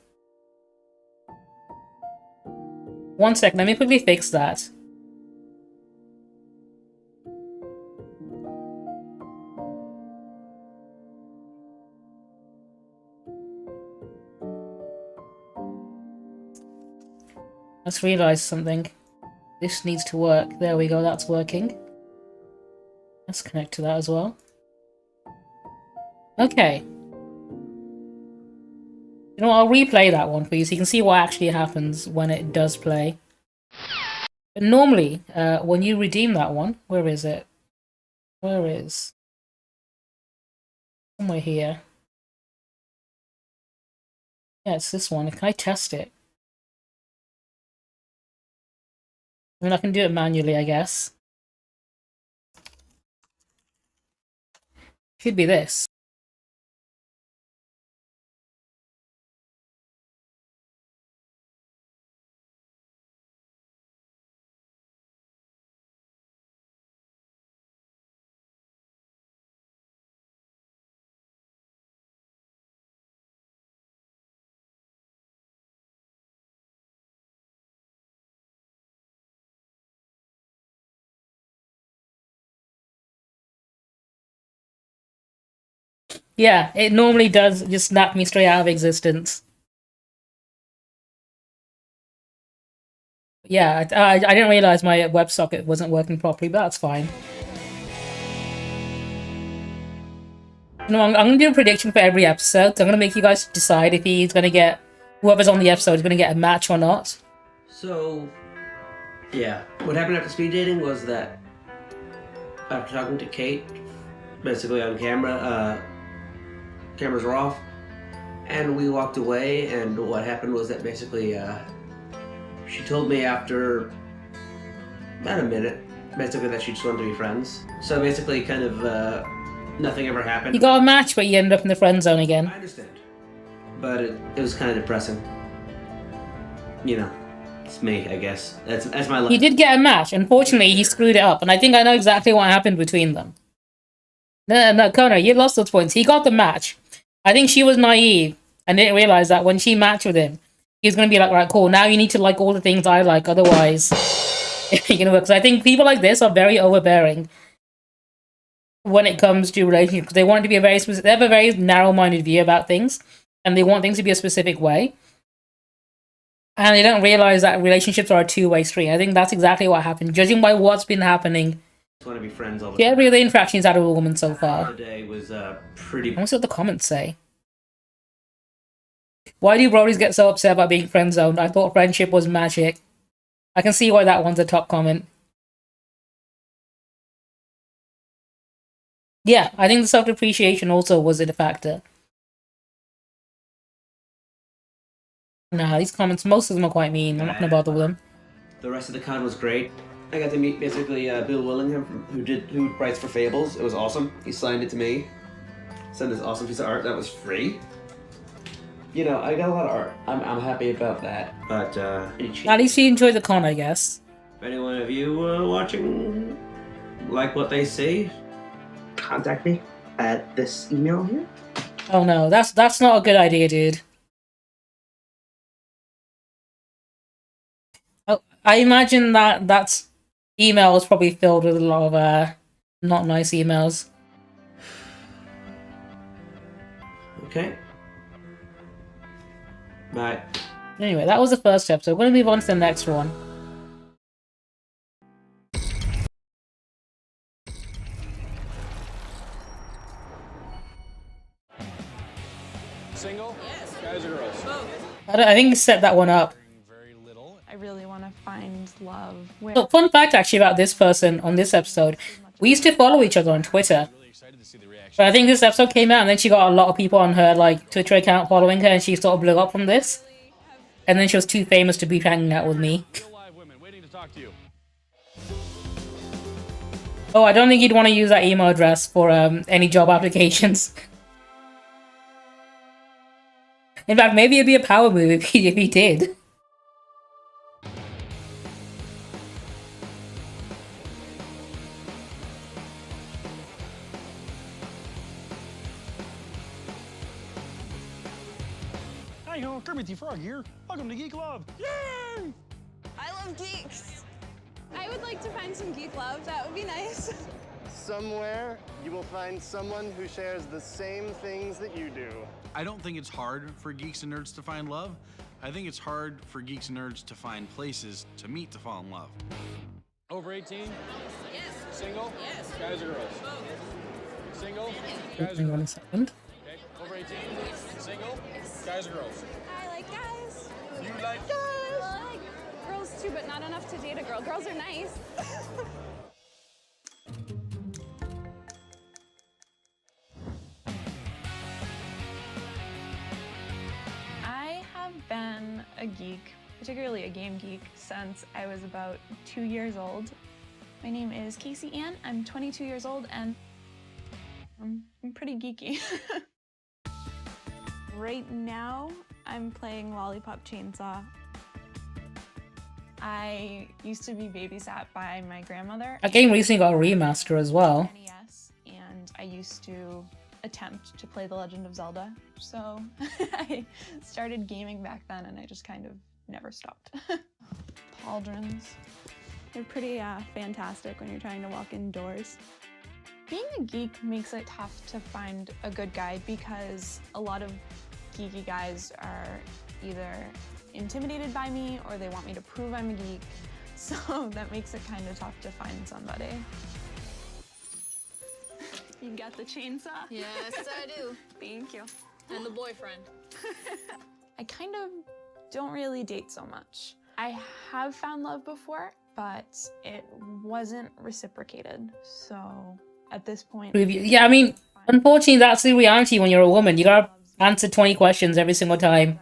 Speaker 1: 1 sec. Let me quickly fix that. Let's realize something. This needs to work. There we go, that's working. Let's connect to that as well. Okay. You know what, I'll replay that one for you so you can see what actually happens when it does play. But normally, when you redeem that one, where is it? Where is? Somewhere here. Yeah, it's this one. Can I test it? I mean, I can do it manually, I guess. Should be this. Yeah, it normally does just snap me straight out of existence. Yeah, I didn't realize my WebSocket wasn't working properly, but that's fine. No, I'm gonna do a prediction for every episode, so I'm gonna make you guys decide if he's gonna get, whoever's on the episode is gonna get a match or not.
Speaker 3: So,
Speaker 12: Yeah. What happened after speed dating was that after talking to Kate, basically on camera, cameras were off, and we walked away, and what happened was that basically, she told me after about a minute, basically that she just wanted to be friends. So basically, kind of, nothing ever happened.
Speaker 1: You got a match, but you ended up in the friend zone again.
Speaker 12: I understand. But it was kind of depressing. You know, it's me, I guess. That's my life.
Speaker 1: He did get a match. Unfortunately, he screwed it up, and I think I know exactly what happened between them. No, Connor, you lost those points. He got the match. I think she was naive and didn't realize that when she matched with him, he was going to be like, right, cool, now you need to like all the things I like, otherwise, you know, because I think people like this are very overbearing when it comes to relationships, because they want it to be a very specific, they have a very narrow-minded view about things, and they want things to be a specific way. And they don't realize that relationships are a two-way street. I think that's exactly what happened. Judging by what's been happening,
Speaker 12: I want to be friends all the
Speaker 1: yeah,
Speaker 12: time.
Speaker 1: every other interaction he's had with a woman so
Speaker 12: The
Speaker 1: far.
Speaker 12: day was pretty.
Speaker 1: I want to see what the comments say. Why do Brodies get so upset about being friend zoned? I thought friendship was magic. I can see why that one's a top comment. Yeah, I think the self-depreciation also was a factor. Nah, these comments, most of them are quite mean. I'm not going to bother with them.
Speaker 12: The rest of the con was great. I got to meet basically Bill Willingham, who writes for Fables. It was awesome. He signed it to me. Sent this awesome piece of art that was free. You know, I got a lot of art. I'm happy about that. But
Speaker 1: At least you enjoyed the con, I guess.
Speaker 12: if any one of you watching like what they say, contact me at this email here.
Speaker 1: Oh no, that's not a good idea, dude. Oh, I imagine that's email is probably filled with a lot of not nice emails.
Speaker 12: Okay. Bye.
Speaker 1: Anyway, that was the first episode. We're going to move on to the next one.
Speaker 2: Single? Yes. Guys or girls?
Speaker 1: I think you set that one up.
Speaker 11: I really want to find love. Where
Speaker 1: So, fun fact actually about this person on this episode. We used to follow each other on Twitter. But I think this episode came out and then she got a lot of people on her like Twitter account following her and she sort of blew up from this. And then she was too famous to be hanging out with me. Oh, I don't think you'd want to use that email address for any job applications. In fact, maybe it'd be a power move if he did.
Speaker 7: Hi ho, Kermit the Frog here. Welcome to Geek Love. Yay!
Speaker 9: I love geeks. I would like to find some geek love. That would be nice.
Speaker 13: Somewhere you will find someone who shares the same things that you do.
Speaker 7: I don't think it's hard for geeks and nerds to find love. I think it's hard for geeks and nerds to find places to meet to fall in love.
Speaker 2: Over 18?
Speaker 10: Yes.
Speaker 2: Single?
Speaker 10: Yes.
Speaker 2: Guys or girls?
Speaker 10: Both.
Speaker 2: Single?
Speaker 1: Hang on a second.
Speaker 2: Okay. Over 18? Single? Guys or girls?
Speaker 9: I like guys.
Speaker 2: You like
Speaker 9: guys? Well, I like girls too, but not enough to date a girl. Girls are nice.
Speaker 11: I have been a geek, particularly a game geek, since I was about 2 years old. My name is Casey Ann. I'm 22 years old and I'm pretty geeky. Right now, I'm playing Lollipop Chainsaw. I used to be babysat by my grandmother.
Speaker 1: That game recently got a remaster as well.
Speaker 11: NES, and I used to attempt to play The Legend of Zelda. So I started gaming back then and I just kind of never stopped. Pauldrons. They're pretty fantastic when you're trying to walk indoors. Being a geek makes it tough to find a good guy because a lot of geeky guys are either intimidated by me or they want me to prove I'm a geek. So that makes it kind of tough to find somebody. You got the chainsaw?
Speaker 10: Yes, I do.
Speaker 11: Thank you.
Speaker 10: And the boyfriend.
Speaker 11: I kind of don't really date so much. I have found love before, but it wasn't reciprocated. So at this point,
Speaker 1: Yeah, I mean, unfortunately, that's the reality when you're a woman. You gotta answer 20 questions every single time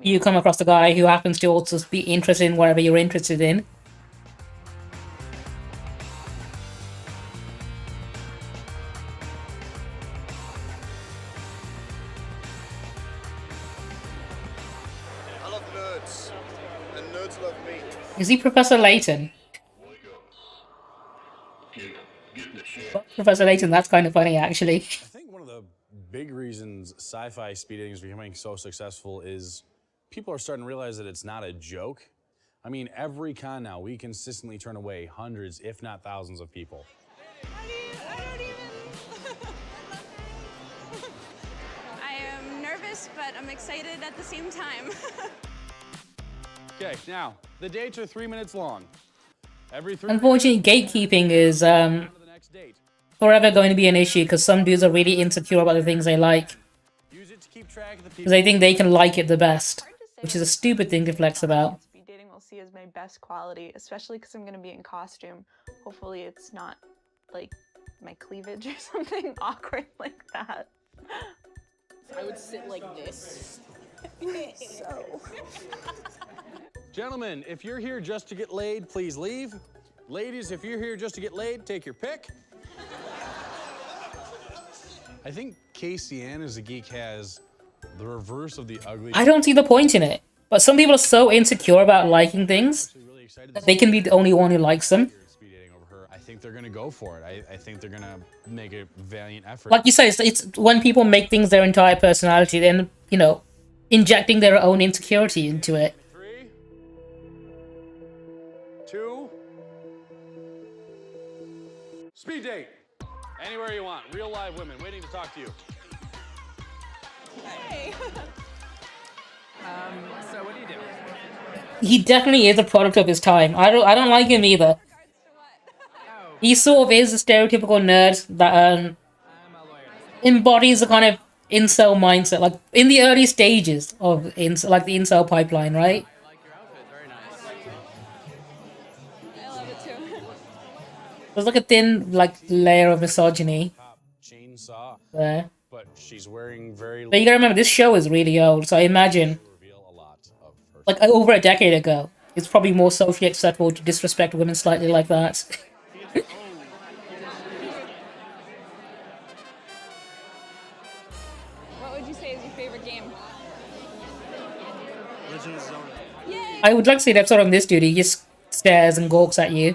Speaker 1: you come across a guy who happens to also be interested in whatever you're interested in.
Speaker 13: I love nerds, and nerds love me.
Speaker 1: Is he Professor Layton? Professor Layton, that's kind of funny, actually.
Speaker 2: I think one of the big reasons sci-fi speed dating is becoming so successful is people are starting to realize that it's not a joke. I mean, every con now, we consistently turn away hundreds, if not thousands of people.
Speaker 4: I am nervous, but I'm excited at the same time.
Speaker 2: Okay, now, the dates are 3 minutes long. Every 3
Speaker 1: Unfortunately, gatekeeping is forever going to be an issue because some dudes are really insecure about the things they like. Because they think they can like it the best, which is a stupid thing to flex about.
Speaker 11: speed dating will see as my best quality, especially because I'm going to be in costume. Hopefully it's not like my cleavage or something awkward like that.
Speaker 14: I would sit like this. So.
Speaker 2: Gentlemen, if you're here just to get laid, please leave. Ladies, if you're here just to get laid, take your pick. I think Casey Ann as a geek has the reverse of the ugly.
Speaker 1: I don't see the point in it. But some people are so insecure about liking things that they can be the only one who likes them.
Speaker 2: I think they're gonna go for it. I think they're gonna make a valiant effort.
Speaker 1: Like you said, it's when people make things their entire personality, then, you know, injecting their own insecurity into it.
Speaker 2: 3, 2, speed date. Anywhere you want. Real live women waiting to talk to you.
Speaker 14: Hey. So what do you do?
Speaker 1: He definitely is a product of his time. I don't like him either. He sort of is a stereotypical nerd that embodies a kind of incel mindset, like in the early stages of like the incel pipeline, right?
Speaker 4: I love it too.
Speaker 1: There's like a thin layer of misogyny
Speaker 2: Chainsaw.
Speaker 1: there.
Speaker 2: But she's wearing very.
Speaker 1: But you gotta remember, this show is really old, so I imagine, like over a decade ago, it's probably more socially acceptable to disrespect women slightly like that.
Speaker 4: What would you say is your favorite game?
Speaker 13: Legend of Zelda.
Speaker 4: Yay!
Speaker 1: I would like to see an episode on this dude. He just stares and gawks at you.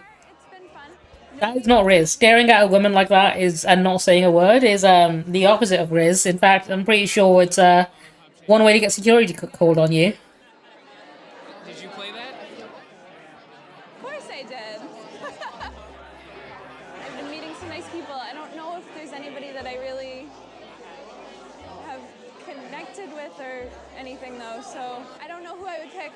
Speaker 1: That is not Riz. Staring at a woman like that is and not saying a word is the opposite of Riz. In fact, I'm pretty sure it's one way to get security called on you.
Speaker 14: Did you play that?
Speaker 4: Of course I did. I've been meeting some nice people. I don't know if there's anybody that I really have connected with or anything though, so I don't know who I would pick.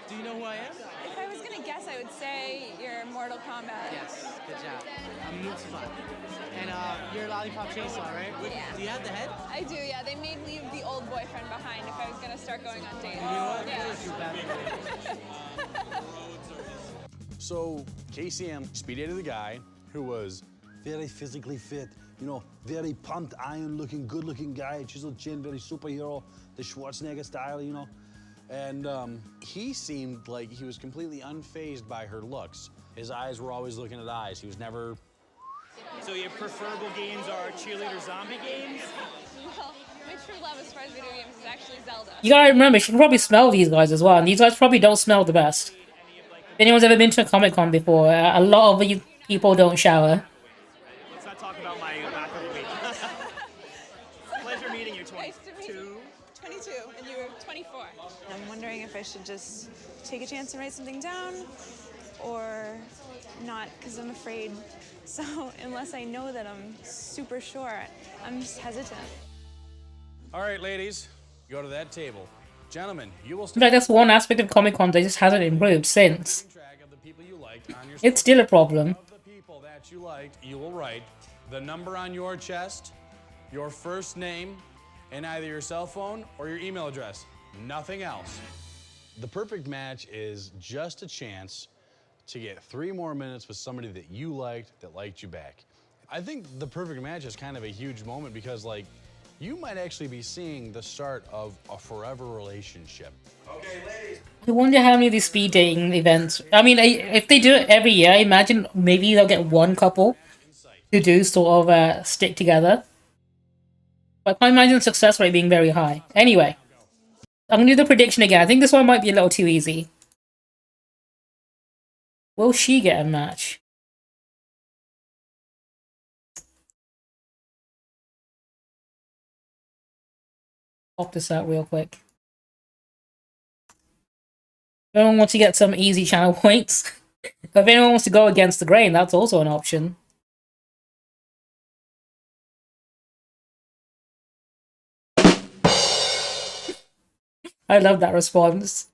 Speaker 14: Do you know who I am?
Speaker 4: If I was gonna guess, I would say you're Mortal Kombat.
Speaker 14: Yes, good job. I'm Mustafa. And you're Lollipop Chainsaw, right?
Speaker 4: Yeah.
Speaker 14: Do you have the head?
Speaker 4: I do, yeah. They made me leave the old boyfriend behind if I was gonna start going on dates.
Speaker 14: You know what?
Speaker 4: Yeah.
Speaker 2: So Casey M speed dated the guy who was
Speaker 15: very physically fit, you know, very pumped, iron-looking, good-looking guy, chiseled chin, very superhero, the Schwarzenegger style, you know.
Speaker 2: And he seemed like he was completely unfazed by her looks. His eyes were always looking at eyes. He was never.
Speaker 16: So your preferable games are cheerleader zombie games?
Speaker 4: Well, my true love as far as video games is actually Zelda.
Speaker 1: You gotta remember, she can probably smell these guys as well, and these guys probably don't smell the best. If anyone's ever been to a Comic-Con before, a lot of you people don't shower.
Speaker 16: Let's not talk about my bathroom week. Pleasure meeting you, 22.
Speaker 4: Nice to meet you. 22, and you were 24.
Speaker 11: I'm wondering if I should just take a chance and write something down or not, because I'm afraid. So unless I know that I'm super sure, I'm just hesitant.
Speaker 2: All right, ladies, go to that table. Gentlemen, you will.
Speaker 1: In fact, that's one aspect of Comic-Con that just hasn't improved since. It's still a problem.
Speaker 2: Of the people that you liked, you will write the number on your chest, your first name, and either your cell phone or your email address. Nothing else. The perfect match is just a chance to get 3 more minutes with somebody that you liked, that liked you back. I think the perfect match is kind of a huge moment because, like, you might actually be seeing the start of a forever relationship. Okay, ladies.
Speaker 1: I wonder how many of these speed dating events. I mean, if they do it every year, I imagine maybe they'll get one couple who do sort of stick together. But I imagine the success rate being very high. Anyway, I'm gonna do the prediction again. I think this one might be a little too easy. Will she get a match? Pop this out real quick. If anyone wants to get some easy channel points, if anyone wants to go against the grain, that's also an option. I love that response.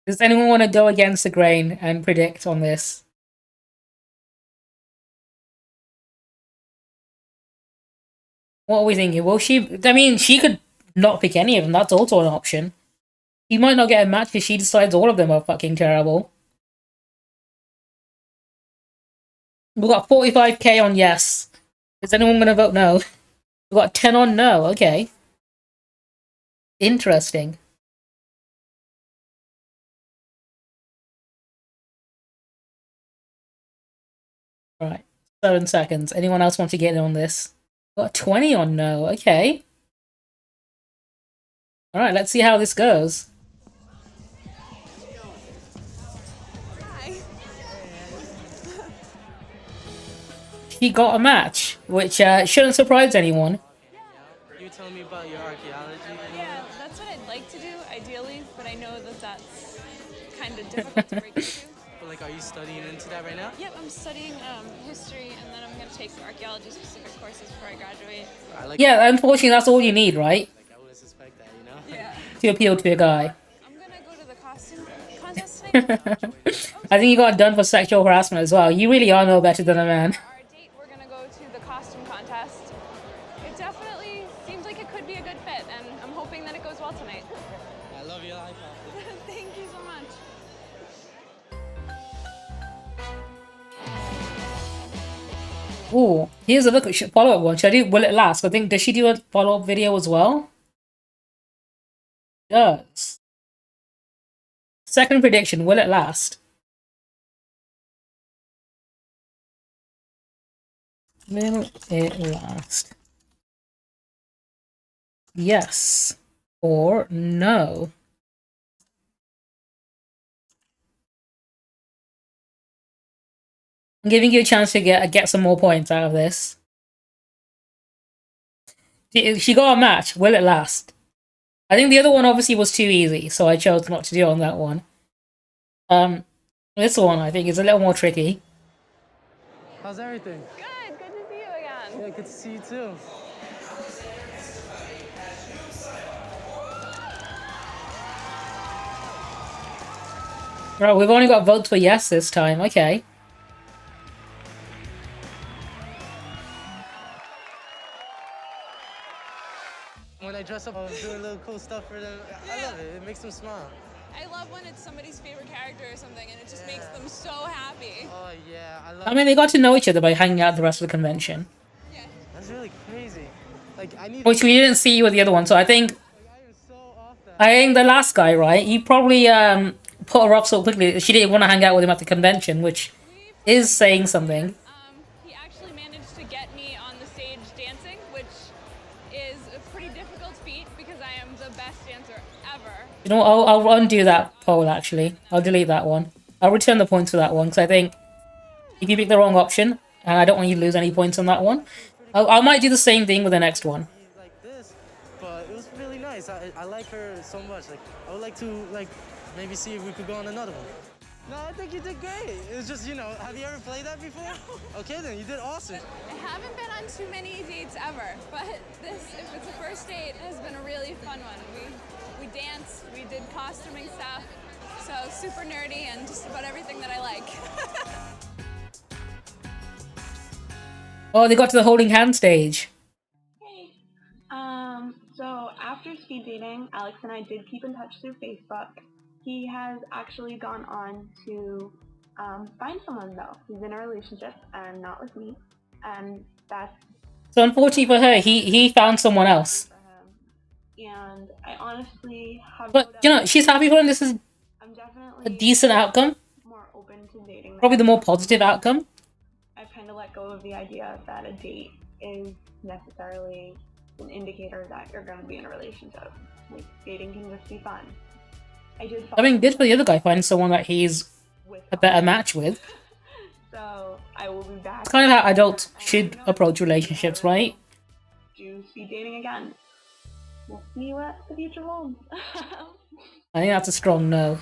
Speaker 1: Does anyone want to go against the grain and predict on this? What are we thinking? Will she... I mean, she could not pick any of them. That's also an option. She might not get a match because she decides all of them are fucking terrible. We've got 45k on yes. Is anyone going to vote no? We've got 10 on no. Okay. Interesting. Right. 7 seconds. Anyone else want to get in on this? Got 20 on no. Okay. Alright, let's see how this goes. She got a match, which shouldn't surprise anyone.
Speaker 14: You telling me about your archaeology?
Speaker 4: Yeah, that's what I'd like to do, ideally, but I know that that's kind of difficult to break into.
Speaker 14: But like, are you studying into that right now?
Speaker 4: Yep, I'm studying history, and then I'm going to take archaeology-specific courses before I graduate.
Speaker 1: Yeah, unfortunately, that's all you need, right?
Speaker 14: Like, I would suspect that, you know?
Speaker 4: Yeah.
Speaker 1: To appeal to a guy.
Speaker 4: I'm going to go to the costume contest tonight.
Speaker 1: I think you got done for sexual harassment as well. You really are no better than a man.
Speaker 4: We're going to go to the costume contest. It definitely seems like it could be a good fit, and I'm hoping that it goes well tonight.
Speaker 14: I love your life.
Speaker 4: Thank you so much.
Speaker 1: Ooh, here's a look at follow-up one. Should I do Will It Last? I think, does she do a follow-up video as well? Does. Second prediction, will it last? Will it last? Yes or no? I'm giving you a chance to get some more points out of this. She got a match. Will it last? I think the other one obviously was too easy, so I chose not to do on that one. This one I think is a little more tricky.
Speaker 14: How's everything?
Speaker 4: Good. Good to see you again.
Speaker 14: Yeah, good to see you too.
Speaker 1: Right, we've only got votes for yes this time. Okay.
Speaker 14: When I dress up, I'm doing little cool stuff for them. I love it. It makes them smile.
Speaker 4: I love when it's somebody's favorite character or something, and it just makes them so happy.
Speaker 14: Oh yeah, I love.
Speaker 1: I mean, they got to know each other by hanging out the rest of the convention.
Speaker 14: That's really crazy. Like I need.
Speaker 1: Which we didn't see with the other one, so I think the last guy, right? He probably put her off so quickly. She didn't want to hang out with him at the convention, which is saying something.
Speaker 4: He actually managed to get me on the stage dancing, which is a pretty difficult feat because I am the best dancer ever.
Speaker 1: You know what, I'll undo that poll, actually. I'll delete that one. I'll return the points for that one, because I think if you pick the wrong option, and I don't want you to lose any points on that one, I might do the same thing with the next one.
Speaker 14: Like this, but it was really nice. I like her so much. Like I would like to maybe see if we could go on another one. No, I think you did great. It was just, have you ever played that before? No. Okay, then you did awesome.
Speaker 4: I haven't been on too many dates ever, but this, if it's a first date, has been a really fun one. We danced, we did costuming stuff, so super nerdy and just about everything that I like.
Speaker 1: Oh, they got to the holding hand stage.
Speaker 11: So after speed dating, Alex and I did keep in touch through Facebook. He has actually gone on to find someone though. He's in a relationship and not with me, and that's.
Speaker 1: So unfortunately for her, he found someone else.
Speaker 11: And I honestly have.
Speaker 1: But you know, she's happy for him. This is a decent outcome.
Speaker 11: More open to dating.
Speaker 1: Probably the more positive outcome.
Speaker 11: I've kind of let go of the idea that a date is necessarily an indicator that you're going to be in a relationship. Like, dating can just be fun.
Speaker 1: I mean, good for the other guy finding someone that he's a better match with.
Speaker 11: So I will be back.
Speaker 1: It's kind of how adults should approach relationships, right?
Speaker 11: Do speed dating again. We'll see what the future holds.
Speaker 1: I think that's a strong no.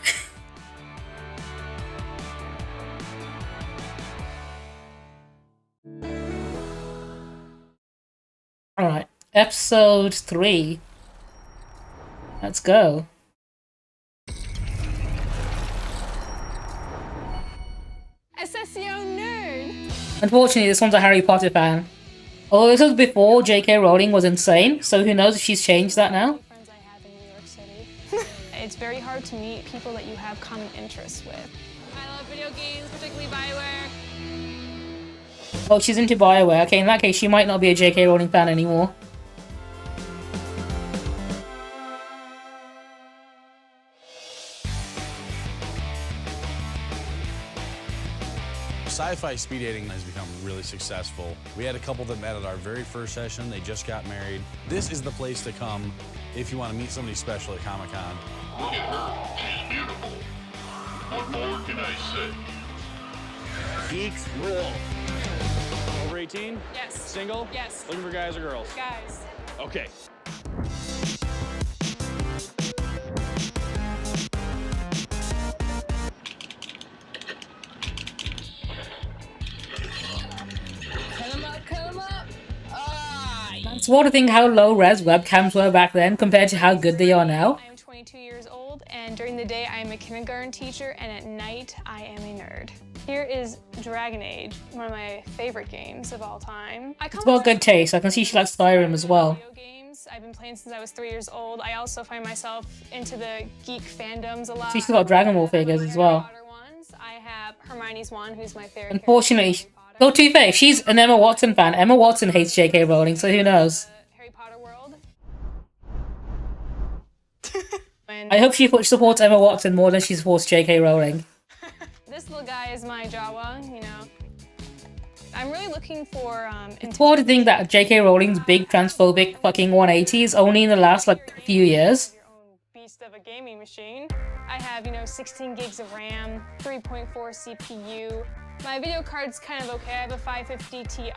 Speaker 1: Alright, episode 3. Let's go.
Speaker 4: SSEO nerd!
Speaker 1: Unfortunately, this one's a Harry Potter fan. Although this was before J.K. Rowling was insane, so who knows if she's changed that now?
Speaker 11: It's very hard to meet people that you have common interests with.
Speaker 4: I love video games, particularly Bioware.
Speaker 1: Oh, she's into Bioware. Okay, in that case, she might not be a J.K. Rowling fan anymore.
Speaker 2: Sci-fi speed dating has become really successful. We had a couple that met at our very first session. They just got married. This is the place to come if you want to meet somebody special at Comic-Con.
Speaker 17: Look at her. She's beautiful. What more can I say?
Speaker 16: Geeks rule. Over 18?
Speaker 4: Yes.
Speaker 16: Single?
Speaker 4: Yes.
Speaker 16: Looking for guys or girls?
Speaker 4: Guys.
Speaker 16: Okay.
Speaker 4: Cut 'em up.
Speaker 1: It's wild to think how low res webcams were back then compared to how good they are now.
Speaker 11: I'm 22 years old, and during the day I am a kindergarten teacher, and at night I am a nerd. Here is Dragon Age, one of my favorite games of all time.
Speaker 1: It's got good taste. I can see she likes Skyrim as well.
Speaker 11: Games I've been playing since I was 3 years old. I also find myself into the geek fandoms a lot.
Speaker 1: She's got Dragon Ball figures as well.
Speaker 11: I have Hermione's one, who's my favorite.
Speaker 1: Unfortunately, though to be fair, if she's an Emma Watson fan, Emma Watson hates J.K. Rowling, so who knows?
Speaker 11: Harry Potter world.
Speaker 1: I hope she supports Emma Watson more than she supports J.K. Rowling.
Speaker 11: This little guy is my Jawa, you know. I'm really looking for
Speaker 1: It's wild to think that J.K. Rowling's big transphobic fucking 180 is only in the last like few years.
Speaker 11: Beast of a gaming machine. I have, 16 gigs of RAM, 3.4 CPU. My video card's kind of okay. I have a 550 Ti.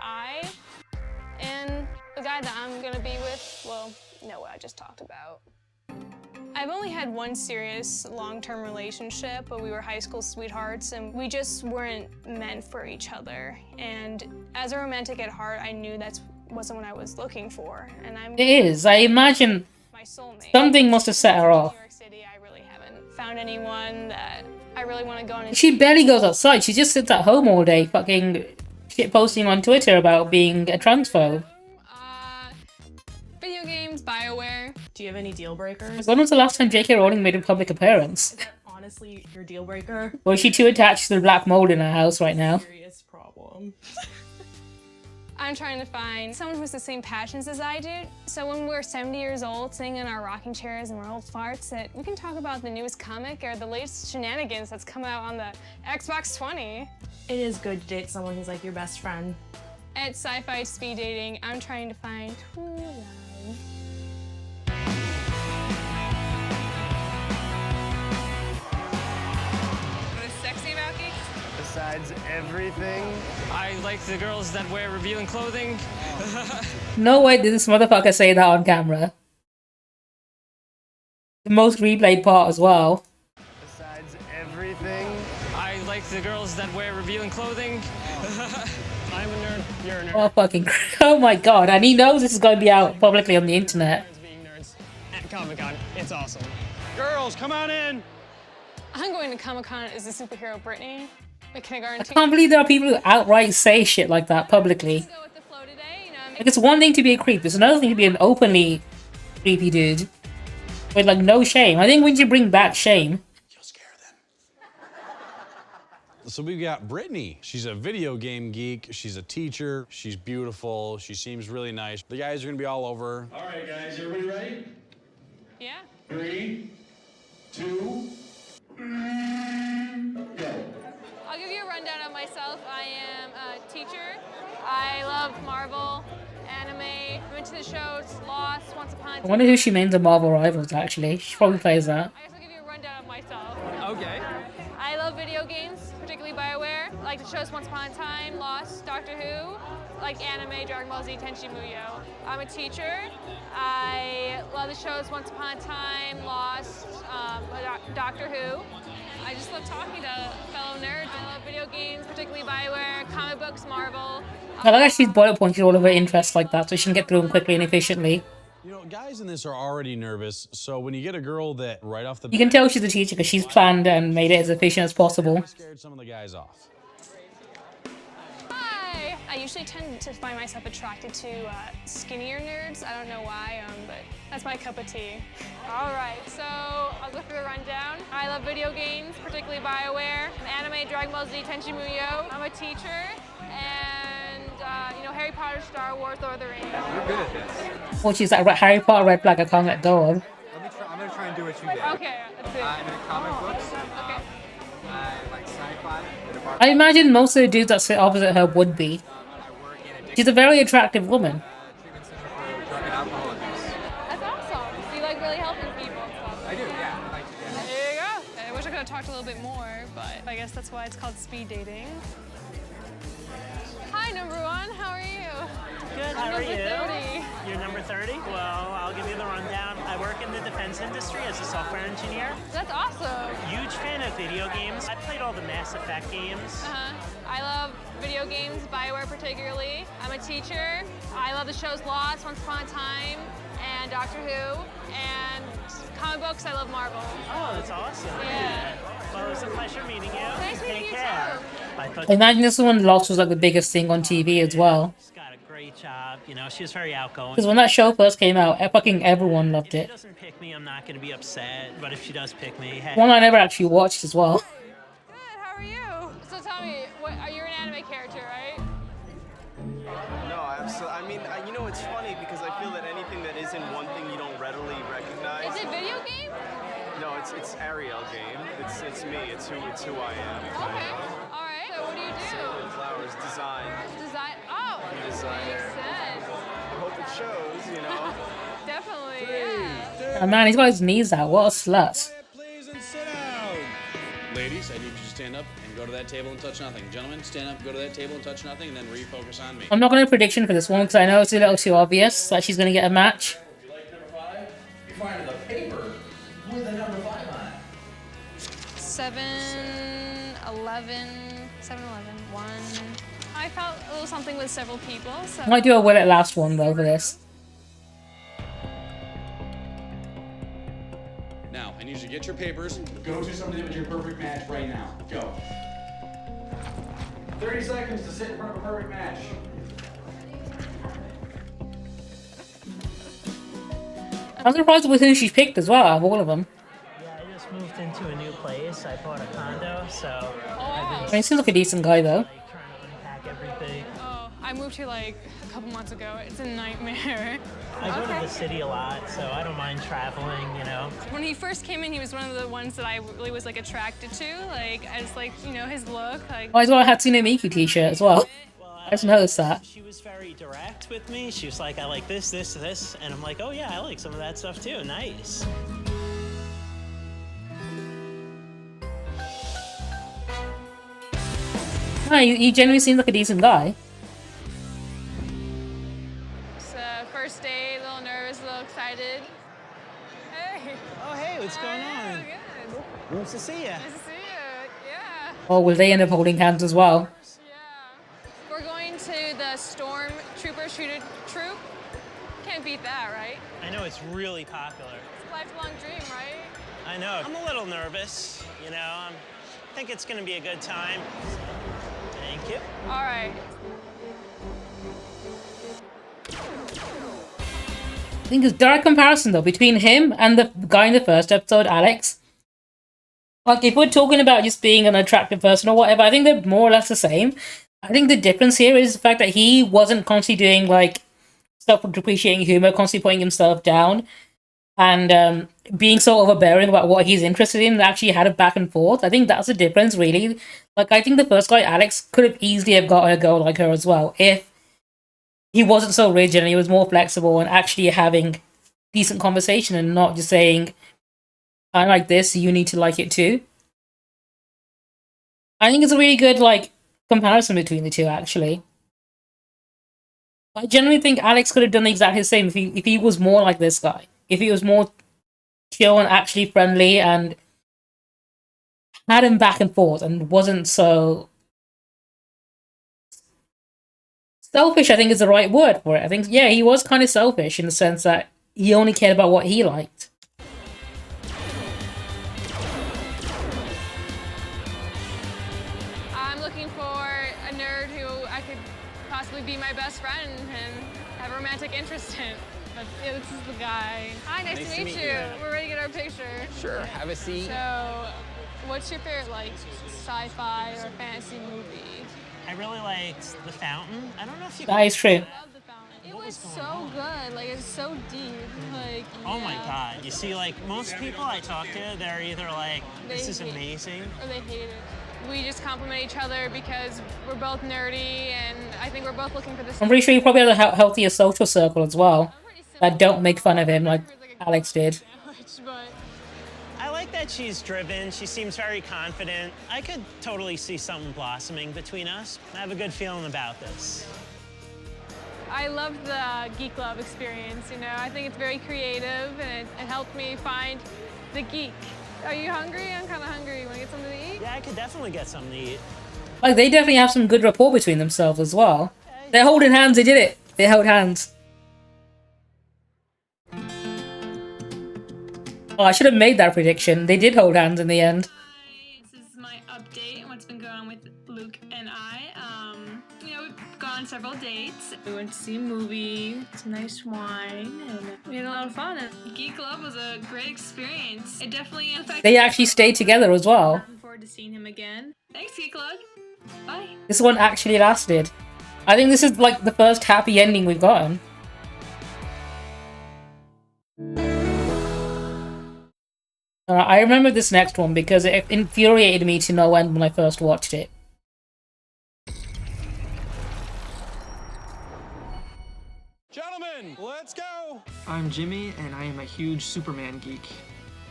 Speaker 11: And the guy that I'm gonna be with, well, you know what I just talked about. I've only had one serious long-term relationship, but we were high school sweethearts and we just weren't meant for each other. And as a romantic at heart, I knew that wasn't what I was looking for. And
Speaker 1: It is. I imagine something must have set her off.
Speaker 11: Found anyone that I really want to go on.
Speaker 1: She barely goes outside. She just sits at home all day fucking shit posting on Twitter about being a transphobe.
Speaker 11: Video games, Bioware.
Speaker 18: Do you have any deal breakers?
Speaker 1: When was the last time J.K. Rowling made a public appearance?
Speaker 18: Is that honestly your deal breaker?
Speaker 1: Or is she too attached to the black mold in her house right now?
Speaker 18: Serious problem.
Speaker 11: I'm trying to find someone who has the same passions as I do. So when we're 70 years old, sitting in our rocking chairs and we're old farts, that we can talk about the newest comic or the latest shenanigans that's come out on the Xbox 20.
Speaker 18: It is good to date someone who's like your best friend.
Speaker 11: At Sci-Fi Speed Dating, I'm trying to find true love.
Speaker 4: What's sexy about geeks?
Speaker 13: Besides everything,
Speaker 5: I like the girls that wear revealing clothing.
Speaker 1: No way did this motherfucker say that on camera. The most replayed part as well.
Speaker 13: besides everything,
Speaker 5: I like the girls that wear revealing clothing.
Speaker 16: I'm a nerd. You're a nerd.
Speaker 1: Oh fucking oh my god, and he knows this is going to be out publicly on the internet.
Speaker 16: At Comic-Con, it's awesome. Girls, come on in.
Speaker 11: I'm going to Comic-Con as the superhero Brittany, the kindergarten
Speaker 1: I can't believe there are people who outright say shit like that publicly.
Speaker 11: Let's go with the
Speaker 1: Like, it's one thing to be a creep, it's another thing to be an openly creepy dude. With, like, no shame. I think once you bring back shame...
Speaker 2: So we've got Brittany. She's a video game geek. She's a teacher. She's beautiful. She seems really nice. The guys are gonna be all over.
Speaker 19: All right, guys, everybody ready?
Speaker 4: Yeah.
Speaker 19: 3, 2, go.
Speaker 4: I'll give you a rundown of myself. I am a teacher. I love Marvel, anime. I went to the shows Lost, Once Upon a
Speaker 1: I
Speaker 4: Time.
Speaker 1: wonder who she means the Marvel Rivals, actually. She probably plays that.
Speaker 4: I guess I'll give you a rundown of myself.
Speaker 8: Okay.
Speaker 4: I love video games, particularly BioWare. I like the shows Once Upon a Time, Lost, Doctor Who. I like anime, Dragon Ball Z, Tenchi Muyo. I'm a teacher. I love the shows Once Upon a Time, Lost, Doctor Who. I just love talking to fellow nerds. I love video games, particularly BioWare, comic books, Marvel.
Speaker 1: I like how she's bullet pointed all of her interests like that so she can get through them quickly and efficiently.
Speaker 2: You know, guys in this are already nervous, so when you get a girl that right off the
Speaker 1: You can tell she's a teacher because she's planned and made it as efficient as possible.
Speaker 2: scared some of the guys off.
Speaker 9: Hi! I usually tend to find myself attracted to skinnier nerds. I don't know why, but that's my cup of tea.
Speaker 4: All right, so I'll go through the rundown. I love video games, particularly BioWare, anime, Dragon Ball Z, Tenchi Muyo. I'm a teacher, and you know, Harry Potter, Star Wars, Lord of the Rings.
Speaker 8: You're good at this.
Speaker 1: Well, she's like, Harry Potter, red flag, I can't let go of.
Speaker 8: I'm gonna try and do what you did.
Speaker 4: Okay, let's see.
Speaker 8: I'm into comic books.
Speaker 4: Okay.
Speaker 8: I like sci-fi.
Speaker 1: I imagine most of the dudes that sit opposite her would be. She's a very attractive woman.
Speaker 8: Drug and alcohol abuse.
Speaker 4: That's awesome. So you like really helping people and stuff.
Speaker 8: I do, yeah. I like to do that.
Speaker 4: There you go. I wish I could have talked a little bit more, but I guess that's why it's called speed dating. Hi, number one. How are you?
Speaker 20: Good,
Speaker 4: I'm
Speaker 20: how are
Speaker 4: number
Speaker 20: you?
Speaker 4: 30.
Speaker 20: You're number 30? Well, I'll give you the rundown. I work in the defense industry as a software engineer.
Speaker 4: That's awesome.
Speaker 20: Huge fan of video games. I played all the Mass Effect games.
Speaker 4: I love video games, BioWare particularly. I'm a teacher. I love the shows Lost, Once Upon a Time, and Doctor Who. And comic books, I love Marvel.
Speaker 20: Oh, that's awesome.
Speaker 4: Yeah.
Speaker 20: Well, it was a pleasure meeting you.
Speaker 4: Nice meeting
Speaker 20: Take
Speaker 4: you
Speaker 20: care.
Speaker 4: too.
Speaker 20: I thought
Speaker 1: I imagine this one, Lost, was like the biggest thing on TV as well.
Speaker 20: she's got a great job. You know, she's very outgoing.
Speaker 1: Because when that show first came out, fucking everyone loved
Speaker 20: If
Speaker 1: it.
Speaker 20: she doesn't pick me, I'm not going to be upset. But if she does pick me, hey.
Speaker 1: One I never actually watched as well.
Speaker 4: Good, how are you? So tell me, you're an anime character, right?
Speaker 21: No, absolutely. I mean, you know, it's funny because I feel that anything that isn't one thing you don't readily recognize.
Speaker 4: Is it video game?
Speaker 21: No, it's Ariel game. It's me. It's who I am.
Speaker 4: Okay. All right. So what do you do?
Speaker 21: Sailing flowers, design.
Speaker 4: Design. Oh.
Speaker 21: I'm a designer.
Speaker 4: Makes sense.
Speaker 21: I hope it shows. You know.
Speaker 4: Definitely. Yeah.
Speaker 1: Oh man, he's got his knees out. What a slut.
Speaker 2: Please and sit down. Ladies, I need you to stand up and go to that table and touch nothing. Gentlemen, stand up, go to that table and touch nothing, and then refocus on me.
Speaker 1: I'm not going to prediction for this one because I know it's a little too obvious that she's going to get a match.
Speaker 2: Would you like number 5?
Speaker 3: You find the paper with the number 5 on it.
Speaker 9: 7, 11, 1. I felt a little something with several people, so.
Speaker 1: I might do a will it last one though for this.
Speaker 2: Now, I need you to get your papers. Go to somebody that was your perfect match right now. Go. 30 seconds to sit in front of a perfect match.
Speaker 1: I'm surprised with who she picked as well out of all of them.
Speaker 20: Yeah, I just moved into a new place. I bought a condo, so I've
Speaker 1: I
Speaker 20: been
Speaker 1: mean, he seems like a decent guy though.
Speaker 20: unpack everything.
Speaker 4: Oh, I moved here like a couple months ago. It's a nightmare.
Speaker 20: I go to the city a lot, so I don't mind traveling, you know.
Speaker 4: When he first came in, he was one of the ones that I really was like attracted to. Like, I just like, you know, his look. Like.
Speaker 1: Oh, he's got a Hatsune Miku t-shirt as well. I just noticed that.
Speaker 20: She was very direct with me. She was like, I like this, this, this. And I'm like, oh yeah, I like some of that stuff too. Nice.
Speaker 1: No, he genuinely seems like a decent guy.
Speaker 4: It's first date, a little nervous, a little excited. Hey.
Speaker 20: Oh, hey, what's going on?
Speaker 4: Good.
Speaker 20: Nice to see you.
Speaker 4: Nice to see you. Yeah.
Speaker 1: Or will they end up holding hands as well?
Speaker 4: We're going to the Storm Trooper Shooter Troop. Can't beat that, right?
Speaker 20: I know it's really popular.
Speaker 4: It's a lifelong dream, right?
Speaker 20: I know. I'm a little nervous, you know. I think it's going to be a good time. Thank you.
Speaker 4: All right.
Speaker 1: I think it's direct comparison though between him and the guy in the first episode, Alex. Like, if we're talking about just being an attractive person or whatever, I think they're more or less the same. I think the difference here is the fact that he wasn't constantly doing, like, self-depreciating humor, constantly putting himself down, and being so overbearing about what he's interested in, and actually had a back and forth. I think that's the difference, really. Like, I think the first guy, Alex, could have easily have gotten a girl like her as well, if he wasn't so rigid and he was more flexible and actually having decent conversation and not just saying, I like this, you need to like it too. I think it's a really good, like, comparison between the two, actually. I generally think Alex could have done exactly the same if he was more like this guy. If he was more chill and actually friendly and had him back and forth and wasn't so selfish, I think is the right word for it. I think, yeah, he was kind of selfish in the sense that he only cared about what he liked.
Speaker 4: I'm looking for a nerd who I could possibly be my best friend and have a romantic interest in. But yeah, this is the guy. Hi, nice to meet you. We're ready to get our picture.
Speaker 8: Sure, have a seat.
Speaker 4: So, what's your favorite, like, sci-fi or fantasy movie?
Speaker 20: I really liked The Fountain. I don't know if you.
Speaker 1: That is true.
Speaker 4: It was so good. Like, it's so deep. Like,
Speaker 20: Oh my God! You see, like most people I talk to, they're either like, "This is amazing,"
Speaker 4: or they hate it. We just compliment each other because we're both nerdy, and I think we're both looking for this.
Speaker 1: I'm pretty sure he probably has a healthier social circle as well, that don't make fun of him like Alex did.
Speaker 20: I like that she's driven. She seems very confident. I could totally see something blossoming between us. I have a good feeling about this.
Speaker 4: I love the Geek Club experience, you know. I think it's very creative, and it helped me find the geek. Are you hungry? I'm kind of hungry. You want to get something to eat?
Speaker 20: Yeah, I could definitely get something to eat.
Speaker 1: Like, they definitely have some good rapport between themselves as well. They're holding hands, they did it. They held hands. Oh, I should have made that prediction. They did hold hands in the end.
Speaker 9: This is my update on what's been going on with Luke and I. You know, we've gone on several dates. We went to see a movie, some nice wine, and we had a lot of fun. And Geek Club was a great experience. It definitely affected.
Speaker 1: They actually stayed together as well.
Speaker 9: Looking forward to seeing him again. Thanks, Geek Club. Bye.
Speaker 1: This one actually lasted. I think this is like the first happy ending we've gotten. I remember this next one because it infuriated me to no end when I first watched it.
Speaker 7: Gentlemen, let's go!
Speaker 6: I'm Jimmy, and I am a huge Superman geek.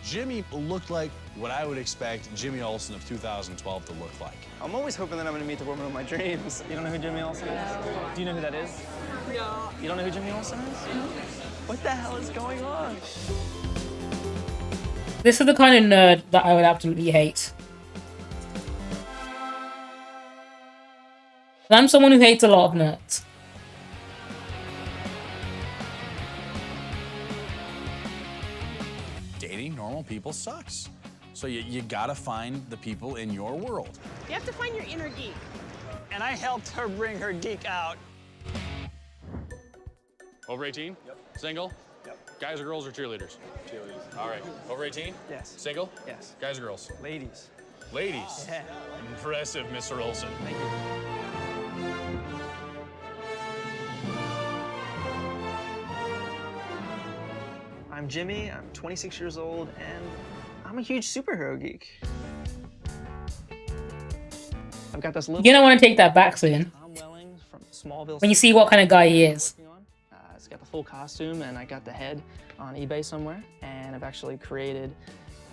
Speaker 2: Jimmy looked like what I would expect Jimmy Olsen of 2012 to look like.
Speaker 21: I'm always hoping that I'm gonna meet the woman of my dreams. You don't know who Jimmy Olsen is? Do you know who that is?
Speaker 9: No.
Speaker 21: You don't know who Jimmy Olsen is? What the hell is going on?
Speaker 1: This is the kind of nerd that I would absolutely hate. And I'm someone who hates a lot of nerds.
Speaker 2: Dating normal people sucks. So you gotta find the people in your world.
Speaker 10: You have to find your inner geek.
Speaker 5: And I helped her bring her geek out.
Speaker 2: Over 18? Yep. Single? Yep. Guys or girls or cheerleaders? Cheerleaders. All right. Over 18?
Speaker 21: Yes.
Speaker 2: Single?
Speaker 21: Yes.
Speaker 2: Guys or girls?
Speaker 21: Ladies.
Speaker 2: Ladies.
Speaker 21: Yeah.
Speaker 2: Impressive, Mr. Olsen.
Speaker 21: Thank you. I'm Jimmy, I'm 26 years old, and I'm a huge superhero geek. I've got this little...
Speaker 1: You're gonna want to take that back soon.
Speaker 21: From Smallville.
Speaker 1: When you see what kind of guy he is.
Speaker 21: It's got the full costume, and I got the head on eBay somewhere, and I've actually created...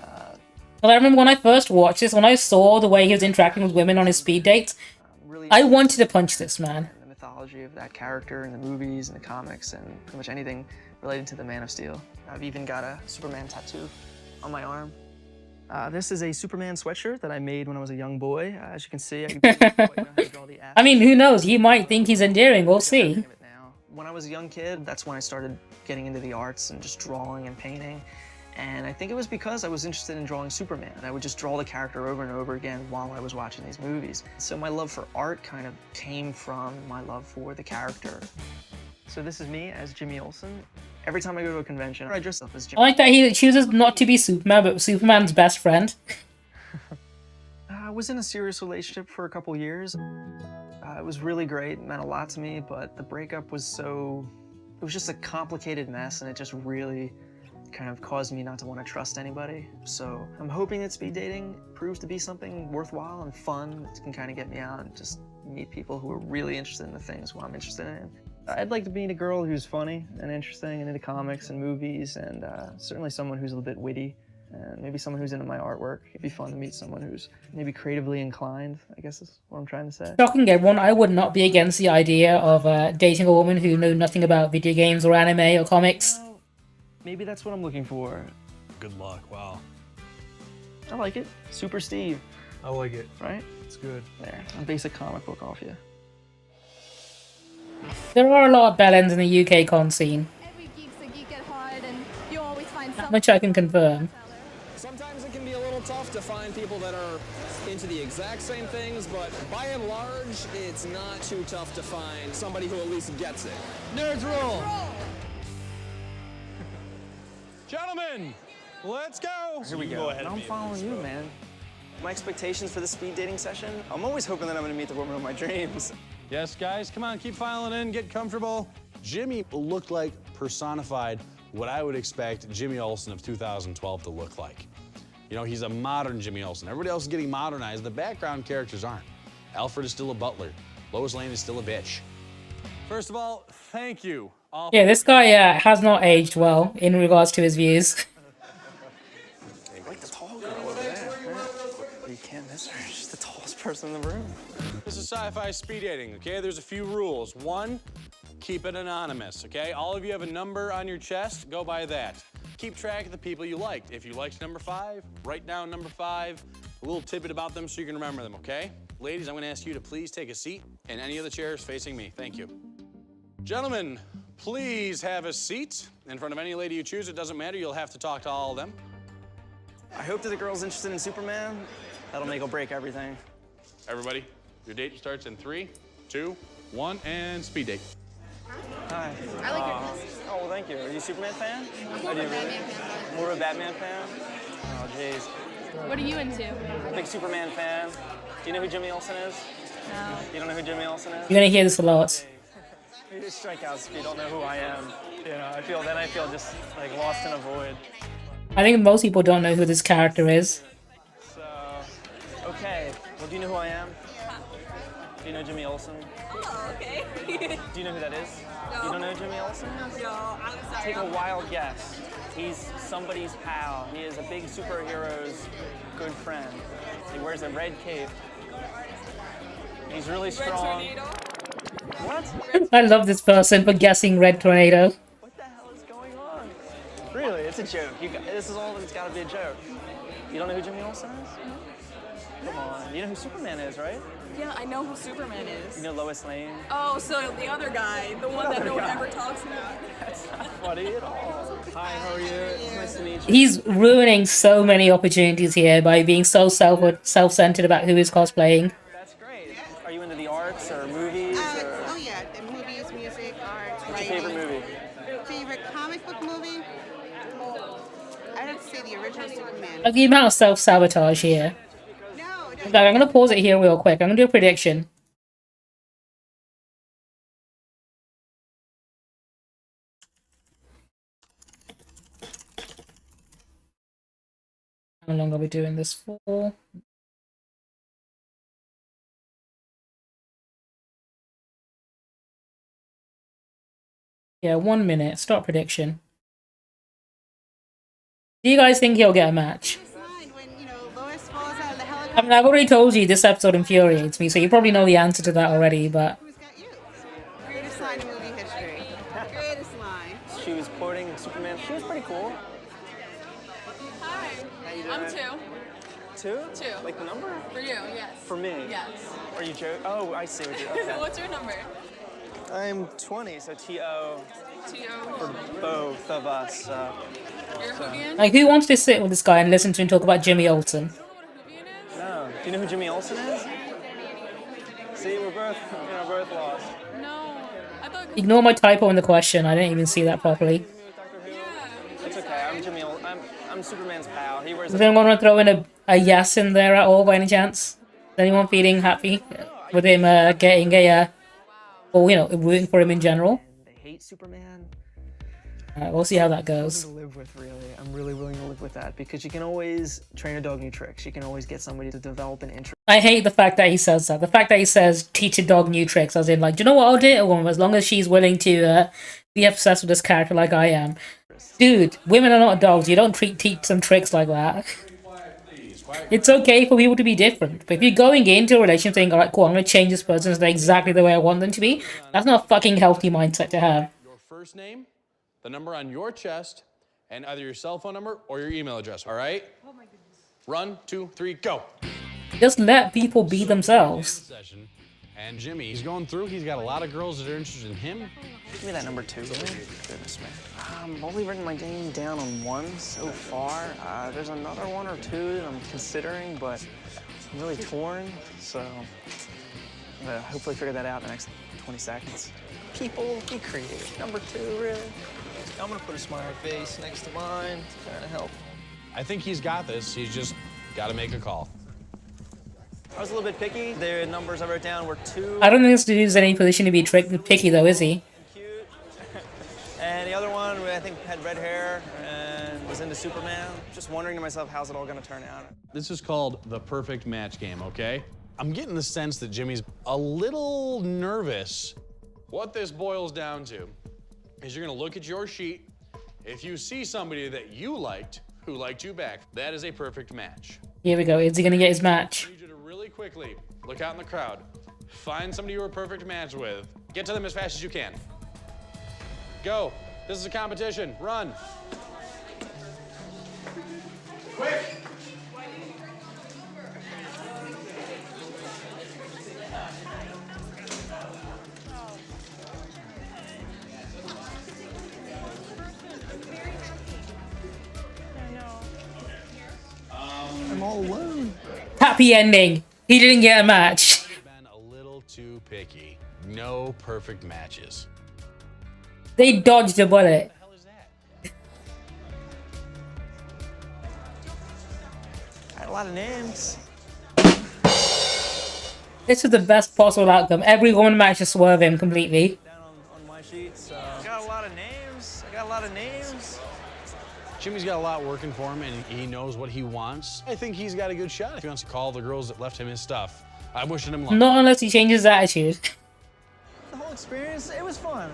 Speaker 1: Well, I remember when I first watched this, when I saw the way he was interacting with women on his speed dates, I wanted to punch this man.
Speaker 21: The mythology of that character in the movies and the comics and pretty much anything related to the Man of Steel. I've even got a Superman tattoo on my arm. This is a Superman sweatshirt that I made when I was a young boy. As you can see, I can quite know how to draw the ass.
Speaker 1: I mean, who knows? You might think he's endearing. We'll see.
Speaker 21: When I was a young kid, that's when I started getting into the arts and just drawing and painting. And I think it was because I was interested in drawing Superman. I would just draw the character over and over again while I was watching these movies. So my love for art kind of came from my love for the character. So this is me as Jimmy Olsen. Every time I go to a convention, I dress up as
Speaker 1: I
Speaker 21: Jimmy.
Speaker 1: like that he chooses not to be Superman, but Superman's best friend.
Speaker 21: I was in a serious relationship for a couple years. It was really great, it meant a lot to me, but the breakup was it was just a complicated mess, and it just really kind of caused me not to want to trust anybody. So I'm hoping that speed dating proves to be something worthwhile and fun that can kind of get me out and just meet people who are really interested in the things what I'm interested in. I'd like to meet a girl who's funny and interesting and into comics and movies, and certainly someone who's a little bit witty, and maybe someone who's into my artwork. It'd be fun to meet someone who's maybe creatively inclined, I guess is what I'm trying to say.
Speaker 1: Shocking everyone, I would not be against the idea of dating a woman who knew nothing about video games or anime or comics.
Speaker 21: Maybe that's what I'm looking for.
Speaker 7: Good luck, wow.
Speaker 21: I like it. Super Steve.
Speaker 7: I like it.
Speaker 21: Right?
Speaker 7: It's good.
Speaker 21: There, a basic comic book off you.
Speaker 1: There are a lot of bellends in the UK con scene.
Speaker 12: Every geek's a geek at heart, and you always find
Speaker 1: That much I can confirm.
Speaker 22: Sometimes it can be a little tough to find people that are into the exact same things, but by and large, it's not too tough to find somebody who at least gets it.
Speaker 7: Nerds rule! Gentlemen, let's go!
Speaker 21: Here we go. I'm following you, man. My expectations for the speed dating session, I'm always hoping that I'm gonna meet the woman of my dreams.
Speaker 2: Yes, guys, come on, keep filing in, get comfortable. Jimmy looked like personified what I would expect Jimmy Olsen of 2012 to look like. You know, he's a modern Jimmy Olsen. Everybody else is getting modernized. The background characters aren't. Alfred is still a butler. Lois Lane is still a bitch. First of all, thank you.
Speaker 1: Yeah, this guy has not aged well in regards to his views.
Speaker 21: Like the tall girl over there. You can't miss her. She's the tallest person in the room.
Speaker 2: This is sci-fi speed dating, okay? There's a few rules. One, keep it anonymous, okay? All of you have a number on your chest, go by that. Keep track of the people you liked. If you liked number 5, write down number 5, a little tidbit about them so you can remember them, okay? Ladies, I'm gonna ask you to please take a seat in any of the chairs facing me. Thank you. Gentlemen, please have a seat in front of any lady you choose. It doesn't matter, you'll have to talk to all of them.
Speaker 21: I hope that the girl's interested in Superman. That'll make or break everything.
Speaker 2: Everybody, your date starts in 3, 2, 1, and speed date.
Speaker 21: Hi.
Speaker 12: I like your glasses.
Speaker 21: Oh, well, thank you. Are you a Superman fan?
Speaker 12: I'm more of a Batman fan.
Speaker 21: More of a Batman fan? Oh, jeez.
Speaker 12: What are you into?
Speaker 21: Big Superman fan. Do you know who Jimmy Olsen is?
Speaker 12: No.
Speaker 21: You don't know who Jimmy Olsen is?
Speaker 1: You're gonna hear this a lot.
Speaker 21: You just strike out if you don't know who I am. You know, I feel just like lost in a void.
Speaker 1: I think most people don't know who this character is.
Speaker 21: So, okay. Well, do you know who I am? Do you know Jimmy Olsen?
Speaker 12: Oh, okay.
Speaker 21: Do you know who that is?
Speaker 12: No.
Speaker 21: You don't know Jimmy Olsen?
Speaker 12: No, I'm sorry.
Speaker 21: Take a wild guess. He's somebody's pal. He is a big superhero's good friend. He wears a red cape. He's really strong.
Speaker 12: Red Tornado?
Speaker 21: What?
Speaker 1: I love this person for guessing Red Tornado.
Speaker 21: What the hell is going on? Really, it's a joke. This is all that's got to be a joke. You don't know who Jimmy Olsen is? Come on. You know who Superman is, right?
Speaker 12: Yeah, I know who Superman is.
Speaker 21: You know Lois Lane?
Speaker 12: Oh, so the other guy, the one that no one ever talks about.
Speaker 21: That's not funny at all. Hi, how are you? It's nice to meet you.
Speaker 1: He's ruining so many opportunities here by being so self-centered about who he's cosplaying.
Speaker 21: That's great. Are you into the arts or movies?
Speaker 23: Oh yeah, the movies, music, art,
Speaker 21: What's
Speaker 23: writing.
Speaker 21: your favorite movie?
Speaker 23: Favorite comic book movie? I'd have to say the original Superman.
Speaker 1: Like the amount of self-sabotage here. Okay, I'm gonna pause it here real quick. I'm gonna do a prediction. How long are we doing this for? Yeah, 1 minute. Start prediction. Do you guys think he'll get a match? I mean, I've already told you this episode infuriates me, so you probably know the answer to that already, but...
Speaker 23: Greatest line in movie history. Greatest line.
Speaker 21: She was quoting Superman. She was pretty cool.
Speaker 12: Hi.
Speaker 21: How you doing?
Speaker 12: I'm 2.
Speaker 21: 2?
Speaker 12: 2.
Speaker 21: Like the number?
Speaker 12: For you, yes.
Speaker 21: For me?
Speaker 12: Yes.
Speaker 21: Are you joking? Oh, I see what you're okay.
Speaker 12: What's your number?
Speaker 21: I'm 20, so T.O.
Speaker 12: T.O.
Speaker 21: for both of us.
Speaker 12: You're Hoovian?
Speaker 1: Like, who wants to sit with this guy and listen to him talk about Jimmy Olsen?
Speaker 21: No. Do you know who Jimmy Olsen is? See, we're both lost.
Speaker 12: No. I thought
Speaker 1: Ignore my typo in the question. I didn't even see that properly.
Speaker 21: I'm Jimmy. I'm Superman's pal. He wears.
Speaker 1: Does anyone want to throw in a yes in there at all by any chance? Is anyone feeling happy with him getting a, or you know, rooting for him in general?
Speaker 21: They hate Superman.
Speaker 1: We'll see how that goes.
Speaker 21: To live with, really. I'm really willing to live with that because you can always train a dog new tricks. You can always get somebody to develop an interest.
Speaker 1: I hate the fact that he says that. The fact that he says teach a dog new tricks, as in like, do you know what I'll do to a woman as long as she's willing to be obsessed with this character like I am. Dude, women are not dogs. You don't teach them tricks like that. It's okay for people to be different, but if you're going into a relationship saying, alright, cool, I'm gonna change this person to exactly the way I want them to be, that's not a fucking healthy mindset to have.
Speaker 2: Your first name, the number on your chest, and either your cell phone number or your email address, all right? Oh my goodness. Run, 2, 3, go.
Speaker 1: Just let people be themselves.
Speaker 2: And Jimmy, he's going through. He's got a lot of girls that are interested in him.
Speaker 21: Give me that number 2. Goodness, man. I've only written my game down on 1 so far. There's another 1 or 2 that I'm considering, but I'm really torn. So I'm gonna hopefully figure that out in the next 20 seconds. People, be creative. Number 2, really. I'm gonna put a smiley face next to mine, trying to help.
Speaker 2: I think he's got this. He's just got to make a call.
Speaker 21: I was a little bit picky. The numbers I wrote down were 2.
Speaker 1: I don't think this dude's in any position to be picky though, is he?
Speaker 21: And the other one, I think, had red hair and was into Superman. Just wondering to myself, how's it all gonna turn out?
Speaker 2: This is called the perfect match game, okay? I'm getting the sense that Jimmy's a little nervous. What this boils down to is you're gonna look at your sheet. If you see somebody that you liked, who liked you back, that is a perfect match.
Speaker 1: Here we go. Is he gonna get his match?
Speaker 2: I need you to really quickly look out in the crowd. Find somebody you're a perfect match with. Get to them as fast as you can. Go. This is a competition. Run. Quick.
Speaker 21: I'm all alone.
Speaker 1: Happy ending. He didn't get a match.
Speaker 2: Been a little too picky. No perfect matches.
Speaker 1: They dodged a bullet.
Speaker 21: I had a lot of names.
Speaker 1: This is the best possible outcome. Every woman managed to swerve him completely.
Speaker 21: Down on my sheet, so. I got a lot of names. I got a lot of names.
Speaker 2: Jimmy's got a lot working for him, and he knows what he wants. I think he's got a good shot if he wants to call the girls that left him his stuff. I'm wishing him luck.
Speaker 1: Not unless he changes his attitude.
Speaker 21: The whole experience, it was fun.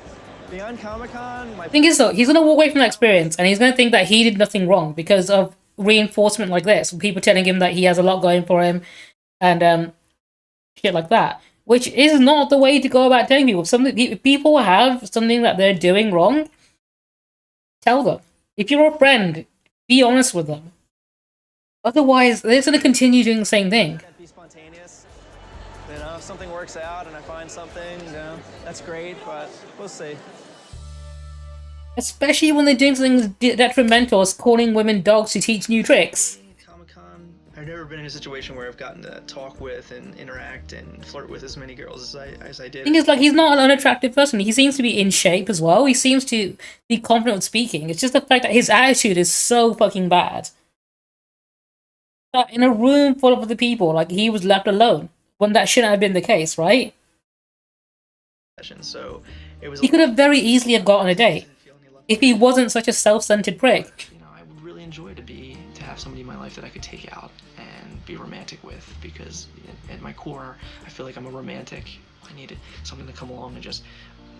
Speaker 21: Beyond Comic-Con, my...
Speaker 1: Thing is though, he's gonna walk away from that experience and he's gonna think that he did nothing wrong because of reinforcement like this. People telling him that he has a lot going for him and shit like that. Which is not the way to go about telling people. If people have something that they're doing wrong, tell them. If you're a friend, be honest with them. Otherwise, they're gonna continue doing the same thing.
Speaker 21: Be spontaneous. You know, if something works out and I find something, you know, that's great, but we'll see.
Speaker 1: Especially when they're doing something detrimental as calling women dogs to teach new tricks.
Speaker 21: Comic-Con, I've never been in a situation where I've gotten to talk with and interact and flirt with as many girls as I did.
Speaker 1: Thing is, like, he's not an unattractive person. He seems to be in shape as well. He seems to be confident with speaking. It's just the fact that his attitude is so fucking bad. That in a room full of other people, like, he was left alone. When that shouldn't have been the case, right?
Speaker 21: So it was.
Speaker 1: He could have very easily have gotten a date if he wasn't such a self-centered prick.
Speaker 21: You know, I would really enjoy to have somebody in my life that I could take out and be romantic with, because at my core, I feel like I'm a romantic. I needed something to come along and just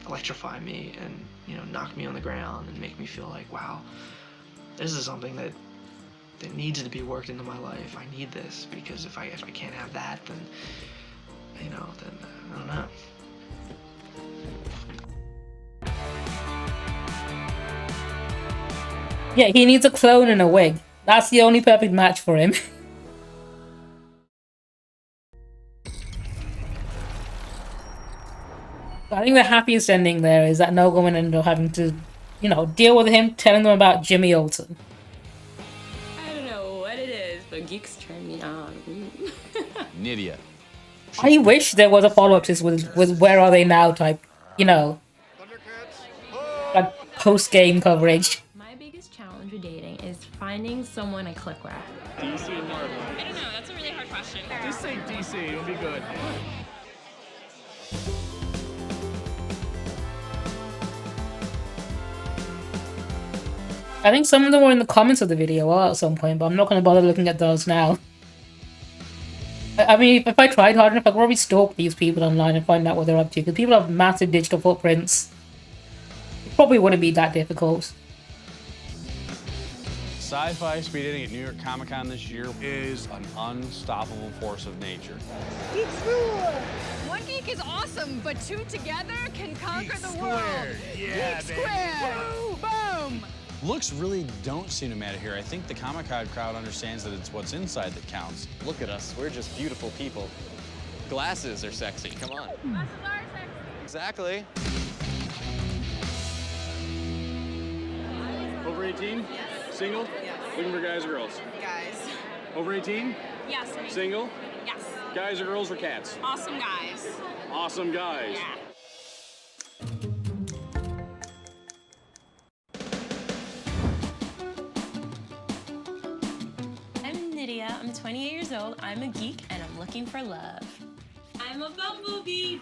Speaker 21: electrify me and, you know, knock me on the ground and make me feel like, wow, this is something that needs to be worked into my life. I need this, because if I can't have that, then, you know, then I don't know.
Speaker 1: Yeah, he needs a clone and a wig. That's the only perfect match for him. I think the happiest ending there is that no woman ended up having to, you know, deal with him telling them about Jimmy Olsen.
Speaker 14: I don't know what it is, but geeks turn me on.
Speaker 2: Nydia.
Speaker 1: I wish there was a follow-up to this with Where Are They Now type, you know, like post-game coverage.
Speaker 18: My biggest challenge with dating
Speaker 14: finding someone I click with.
Speaker 16: DC or Marvel?
Speaker 10: I don't know. That's a really hard question.
Speaker 16: Just say DC. It'll be good.
Speaker 1: I think some of them were in the comments of the video at some point, but I'm not going to bother looking at those now. I mean, if I tried hard enough, I could probably stalk these people online and find out what they're up to, because people have massive digital footprints. It probably wouldn't be that difficult.
Speaker 2: Sci-fi speed dating at New York Comic Con this year is an unstoppable force of nature.
Speaker 4: Geeks rule! One geek is awesome, but two together can conquer the world.
Speaker 2: Yeah,
Speaker 4: Geek
Speaker 2: baby.
Speaker 4: Square! Boom!
Speaker 2: Looks really don't seem to matter here. I think the Comic-Con crowd understands that it's what's inside that counts.
Speaker 13: Look at us, we're just beautiful people. Glasses are sexy, come on.
Speaker 4: Glasses are sexy.
Speaker 13: Exactly.
Speaker 19: Over 18?
Speaker 4: Yes.
Speaker 19: Single?
Speaker 4: Yes.
Speaker 19: Looking for guys or girls?
Speaker 4: Guys.
Speaker 19: Over 18?
Speaker 4: Yes. Me.
Speaker 19: Single?
Speaker 4: Yes.
Speaker 19: Guys or girls or cats?
Speaker 4: Awesome guys.
Speaker 19: Awesome guys.
Speaker 4: Yeah.
Speaker 14: I'm Nydia, I'm 28 years old, I'm a geek, and I'm looking for love. I'm a bumblebee.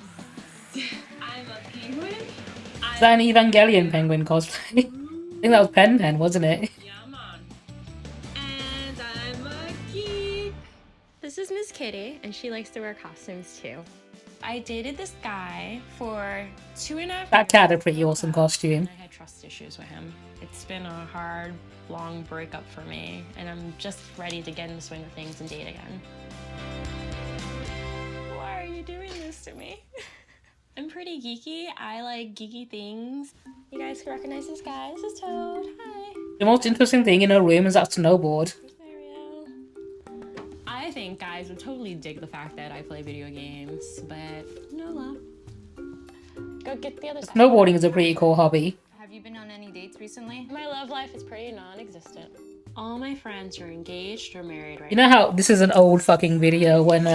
Speaker 14: I'm a penguin.
Speaker 1: Is that an Evangelion penguin cosplay? I think that was Pen, wasn't it?
Speaker 14: And I'm a geek. This is Miss Kitty, and she likes to wear costumes too. I dated this guy for 2.5
Speaker 1: That cat had a pretty awesome costume.
Speaker 14: I had trust issues with him. It's been a hard, long breakup for me, and I'm just ready to get in the swing of things and date again. Why are you doing this to me? I'm pretty geeky. I like geeky things. You guys can recognize this guy. This is Toad. Hi.
Speaker 1: The most interesting thing in her room is that snowboard.
Speaker 14: I think guys would totally dig the fact that I play video games, but no love. Go get the other side.
Speaker 1: Snowboarding is a pretty cool hobby.
Speaker 14: Have you been on any dates recently? My love life is pretty non-existent. All my friends are engaged or married right
Speaker 1: You know how this is an old fucking video when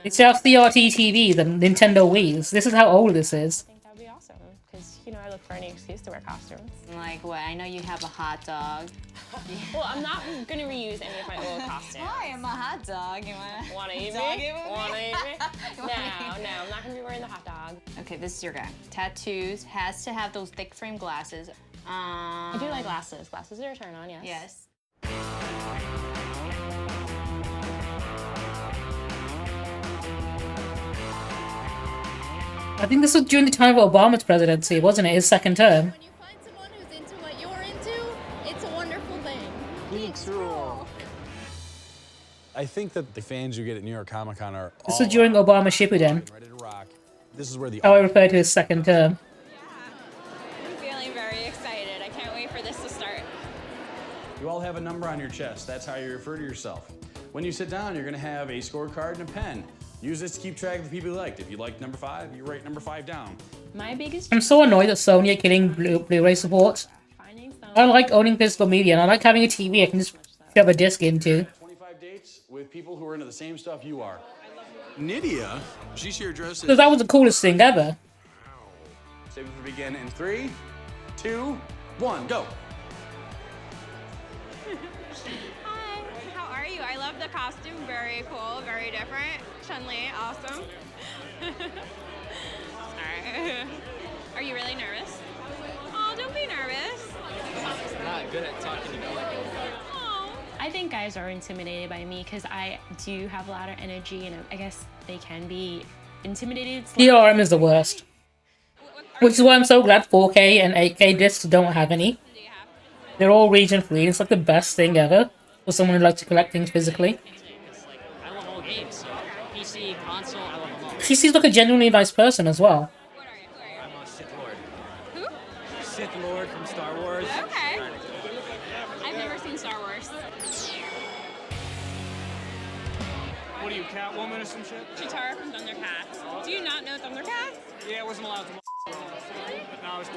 Speaker 1: it's off the CRT TV, the Nintendo Wii's. This is how old this is.
Speaker 14: That would be awesome, because, you know, I look for any excuse to wear costumes.
Speaker 10: Like what? I know you have a hot dog.
Speaker 14: Well, I'm not gonna reuse any of my old costumes.
Speaker 10: Hi, I'm a hot dog. You
Speaker 14: Wanna eat
Speaker 10: Dog
Speaker 14: me?
Speaker 10: it with me?
Speaker 14: Wanna eat me?
Speaker 10: You
Speaker 14: No,
Speaker 10: wanna eat me?
Speaker 14: I'm not gonna be wearing the hot dog.
Speaker 10: Okay, this is your guy. Tattoos, has to have those thick frame glasses.
Speaker 14: I do like glasses. Glasses are a turn on, yes.
Speaker 10: Yes.
Speaker 1: I think this was during the time of Obama's presidency, wasn't it? His second term.
Speaker 4: Into what you're into, it's a wonderful thing.
Speaker 2: Geeks rule. I think that the fans you get at New York Comic Con are
Speaker 1: This
Speaker 2: all
Speaker 1: was during Obama Shippuden.
Speaker 2: ready to rock. This is where the
Speaker 1: How I refer to his second term.
Speaker 4: I'm feeling very excited. I can't wait for this to start.
Speaker 2: You all have a number on your chest. That's how you refer to yourself. When you sit down, you're going to have a scorecard and a pen. Use this to keep track of the people you liked. If you liked number 5, you write number 5 down.
Speaker 14: My biggest
Speaker 1: I'm so annoyed that Sony are killing Blu-ray support. I like owning physical media, and I like having a TV I can just shove a disc into.
Speaker 2: 25 dates with people who are into the same stuff you are. Nydia, she's your address.
Speaker 1: Because that was the coolest thing ever.
Speaker 2: Save it for begin in 3, 2, 1, go.
Speaker 4: Hi, how are you? I love the costume. Very cool, very different. Chun-Li, awesome. Sorry. Are you really nervous? Oh, don't be nervous.
Speaker 8: Not good at talking to me.
Speaker 14: I think guys are intimidated by me because I do have a lot of energy, and I guess they can be intimidated.
Speaker 1: DRM is the worst. Which is why I'm so glad 4K and 8K discs don't have any. They're all region free. It's like the best thing ever for someone who likes to collect things physically.
Speaker 15: I love all games, so PC, console, I love them all.
Speaker 1: She seems like a genuinely nice person as well.
Speaker 15: I'm a Sith Lord.
Speaker 4: Who?
Speaker 15: Sith Lord from Star Wars.
Speaker 4: Okay. I've never seen Star Wars.
Speaker 16: What are you, Catwoman or some shit?
Speaker 4: Chitara from Thundercats. Do you not know Thundercats?
Speaker 16: Yeah, I wasn't allowed to. But now it's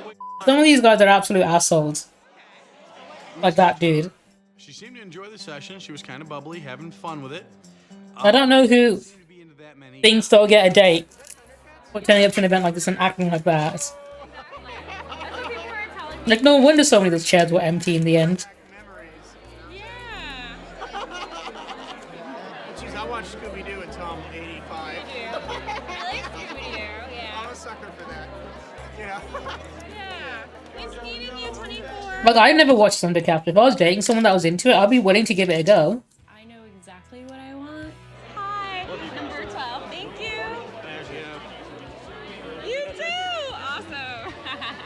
Speaker 1: Some of these guys are absolute assholes. Like that dude.
Speaker 2: She seemed to enjoy the session. She was kind of bubbly, having fun with it.
Speaker 1: I don't know who thinks they'll get a date for turning up to an event like this and acting like that. Like, no wonder so many of those chairs were empty in the end.
Speaker 4: Yeah,
Speaker 3: 25.
Speaker 4: I like Scooby-Doo, yeah.
Speaker 3: I'm a sucker for that. You know?
Speaker 4: Yeah. Is he in the 24?
Speaker 1: Like, I never watched Thundercats. If I was dating someone that was into it, I'd be willing to give it a go.
Speaker 14: I know exactly what I want.
Speaker 4: Hi, number 12. Thank you. You too. Awesome.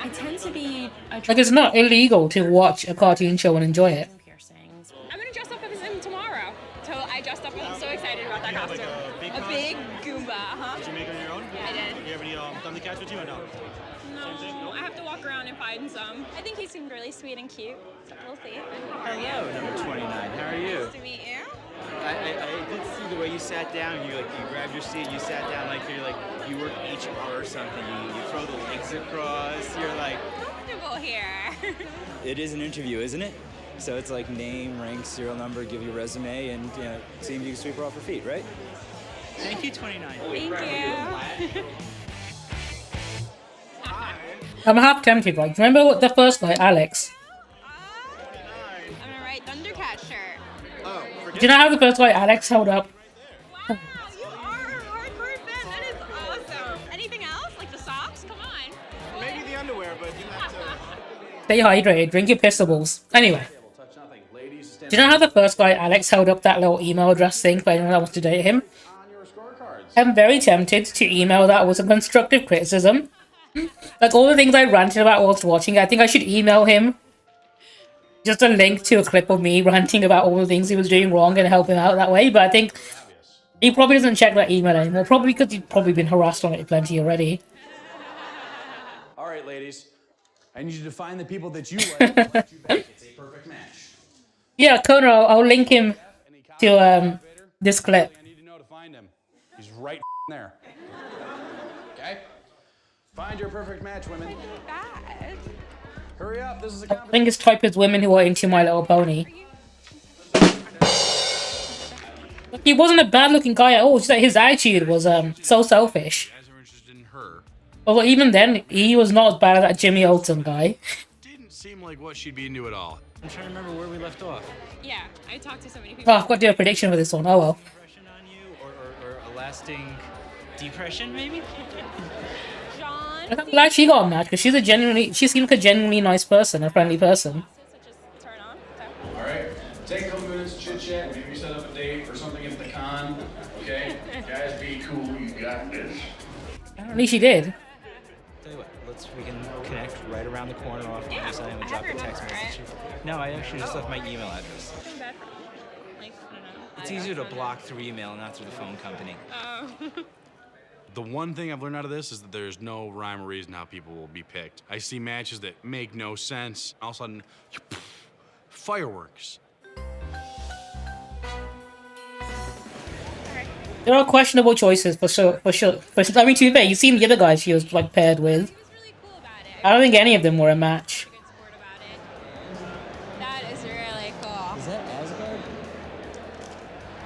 Speaker 14: I tend to be
Speaker 1: Like, it's not illegal to watch a cartoon show and enjoy it.
Speaker 4: I'm gonna dress up as him tomorrow. So I dressed up and I'm so excited about that
Speaker 16: You have,
Speaker 4: costume.
Speaker 16: like,
Speaker 4: a big Goomba, huh?
Speaker 16: Did you make it on your own?
Speaker 4: Yeah, I did.
Speaker 16: Do you have any Thundercats with you or no?
Speaker 4: No, I have to walk around and find some. I think he seemed really sweet and cute. So we'll see.
Speaker 11: Hello, number 29. How are you?
Speaker 4: Nice to meet you.
Speaker 11: I did see the way you sat down. You grabbed your seat. You sat down like you work HR or something. You throw the legs across. You're like
Speaker 4: Comfortable here.
Speaker 11: it is an interview, isn't it? So it's like name, rank, serial number, give you a resume, and see if you can sweep her off her feet, right? Thank you, 29.
Speaker 4: Thank you.
Speaker 1: I'm half tempted. Like, remember what the first guy, Alex?
Speaker 4: I'm gonna write Thundercat shirt.
Speaker 3: Oh,
Speaker 1: Do you know how the first guy, Alex, held up?
Speaker 4: You are a hardcore fan. That is awesome. Anything else? Like the socks? Come on.
Speaker 3: maybe the underwear, but you have to.
Speaker 1: Stay hydrated, drink your pistables. Anyway. Do you know how the first guy, Alex, held up that little email address thing for anyone that wants to date him? I'm very tempted to email that with some constructive criticism. Like, all the things I ranted about whilst watching, I think I should email him just a link to a clip of me ranting about all the things he was doing wrong and help him out that way. But I think he probably doesn't check that email anymore, probably because he's probably been harassed on it plenty already.
Speaker 7: All right, ladies. I need you to find the people that you like and let you back. It's a perfect match.
Speaker 1: Yeah, Connor, I'll link him to this clip.
Speaker 7: I need to know to find him. He's right there. Okay? Find your perfect match, women. Hurry up, this is a
Speaker 1: I
Speaker 7: competition.
Speaker 1: think his type is women who are into My Little Pony. He wasn't a bad-looking guy at all, just that his attitude was so selfish. Although even then, he was not as bad as that Jimmy Olsen guy.
Speaker 2: Didn't seem like what she'd be into at all.
Speaker 11: I'm trying to remember where we left off.
Speaker 4: Yeah, I talked to so many people.
Speaker 1: Oh, I've got to do a prediction for this one. Oh well.
Speaker 11: Or a lasting depression, maybe?
Speaker 4: John.
Speaker 1: I'm glad she got a match because she seems like a genuinely nice person, a friendly person.
Speaker 2: All right, take a couple minutes, chit chat, maybe set up a date or something at the con. Okay, guys, be cool. You got this.
Speaker 1: Apparently she did.
Speaker 11: Tell you what, we can connect right around the corner off my side and drop a text message. No, I actually just left my email address. It's easier to block through email, not through the phone company.
Speaker 4: Oh.
Speaker 2: The one thing I've learned out of this is that there's no rhyme or reason how people will be picked. I see matches that make no sense. All of a sudden, fireworks.
Speaker 1: There are questionable choices for sure. I mean, to be fair, you've seen the other guys she was like paired with. I don't think any of them were a match.
Speaker 4: That is really cool.
Speaker 11: Is that Asgard?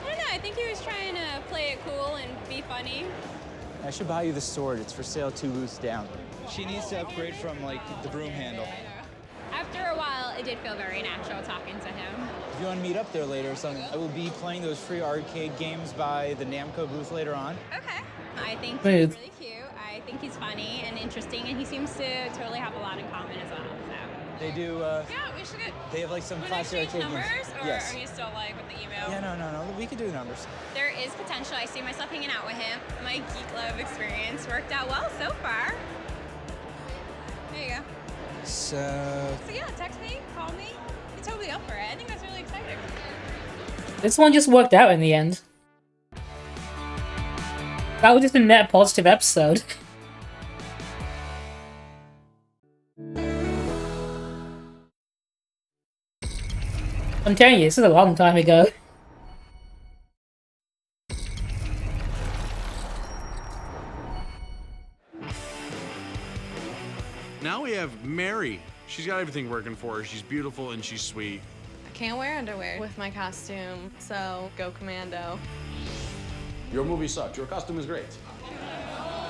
Speaker 4: I don't know. I think he was trying to play it cool and be funny.
Speaker 11: I should buy you the sword. It's for sale 2 booths down. She needs to upgrade from, like, the broom handle.
Speaker 4: After a while, it did feel very natural talking to him.
Speaker 11: If you want to meet up there later or something, I will be playing those free arcade games by the Namco booth later on.
Speaker 4: Okay. I think he's
Speaker 1: Smooth.
Speaker 4: really cute. I think he's funny and interesting, and he seems to totally have a lot in common as well. So.
Speaker 11: They do,
Speaker 4: Yeah, we should get.
Speaker 11: they have, like, some
Speaker 4: Want to
Speaker 11: classic
Speaker 4: exchange
Speaker 11: arcade
Speaker 4: numbers,
Speaker 11: games.
Speaker 4: or
Speaker 11: Yes.
Speaker 4: are you still like with the email?
Speaker 11: Yeah, no. We could do numbers.
Speaker 4: There is potential. I see myself hanging out with him. My Geek Love experience worked out well so far. There you go.
Speaker 11: So
Speaker 4: yeah, text me, call me. You're totally up for it. I think that's really exciting.
Speaker 1: This one just worked out in the end. That was just a net positive episode. I'm telling you, this is a long time ago.
Speaker 2: Now we have Mary. She's got everything working for her. She's beautiful and she's sweet.
Speaker 18: I can't wear underwear with my costume, so go commando.
Speaker 7: Your movie sucked. Your costume is great.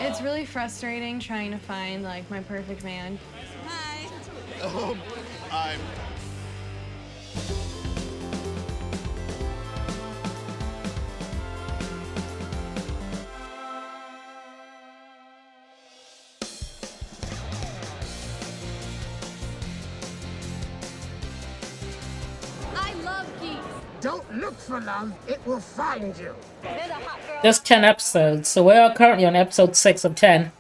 Speaker 18: It's really frustrating trying to find like my perfect man.
Speaker 3: I'm.
Speaker 6: Don't look for love, it will find you.
Speaker 1: Just 10 episodes, so we are currently on episode 6 of 10.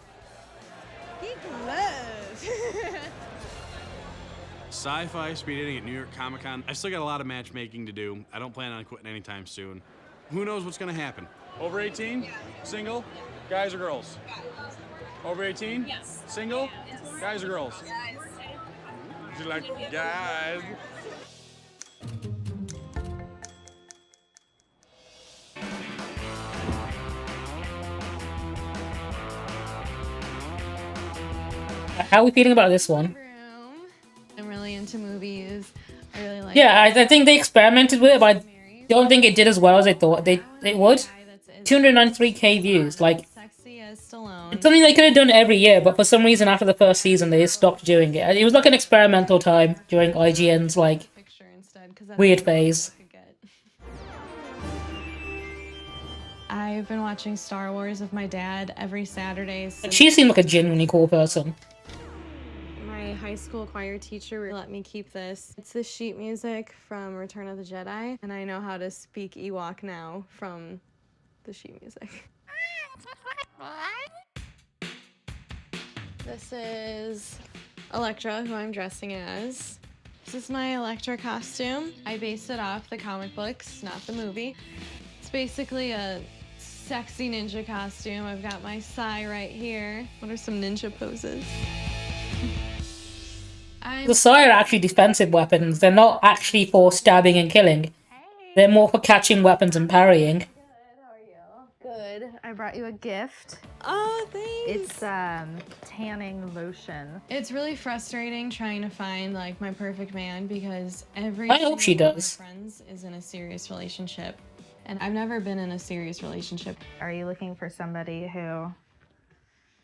Speaker 2: Sci-fi speed dating at New York Comic Con. I still got a lot of matchmaking to do. I don't plan on quitting anytime soon. Who knows what's gonna happen? Over 18? Yeah. Single? Guys or girls? Over 18?
Speaker 9: Yes.
Speaker 2: Single? Guys or girls?
Speaker 9: Guys.
Speaker 2: You like guys?
Speaker 1: How are we feeling about this one?
Speaker 18: I'm really into movies. I really like.
Speaker 1: Yeah, I think they experimented with it, but I don't think it did as well as they thought it would. 293k views, like it's something they could have done every year, but for some reason after the first season they just stopped doing it. It was like an experimental time during IGN's like weird phase.
Speaker 18: I've been watching Star Wars with my dad every Saturday.
Speaker 1: She seemed like a genuinely cool person.
Speaker 18: My high school choir teacher let me keep this. It's the sheet music from Return of the Jedi, and I know how to speak Ewok now from the sheet music. This is Electra, who I'm dressing as. This is my Electra costume. I based it off the comic books, not the movie. It's basically a sexy ninja costume. I've got my sai right here. What are some ninja poses?
Speaker 1: The sai are actually defensive weapons. They're not actually for stabbing and killing. They're more for catching weapons and parrying.
Speaker 17: Good. I brought you a gift.
Speaker 18: Oh, thanks.
Speaker 17: It's tanning lotion.
Speaker 18: It's really frustrating trying to find like my perfect man because every
Speaker 1: I hope she
Speaker 18: single one of
Speaker 1: does.
Speaker 18: my friends is in a serious relationship. And I've never been in a serious relationship.
Speaker 17: Are you looking for somebody who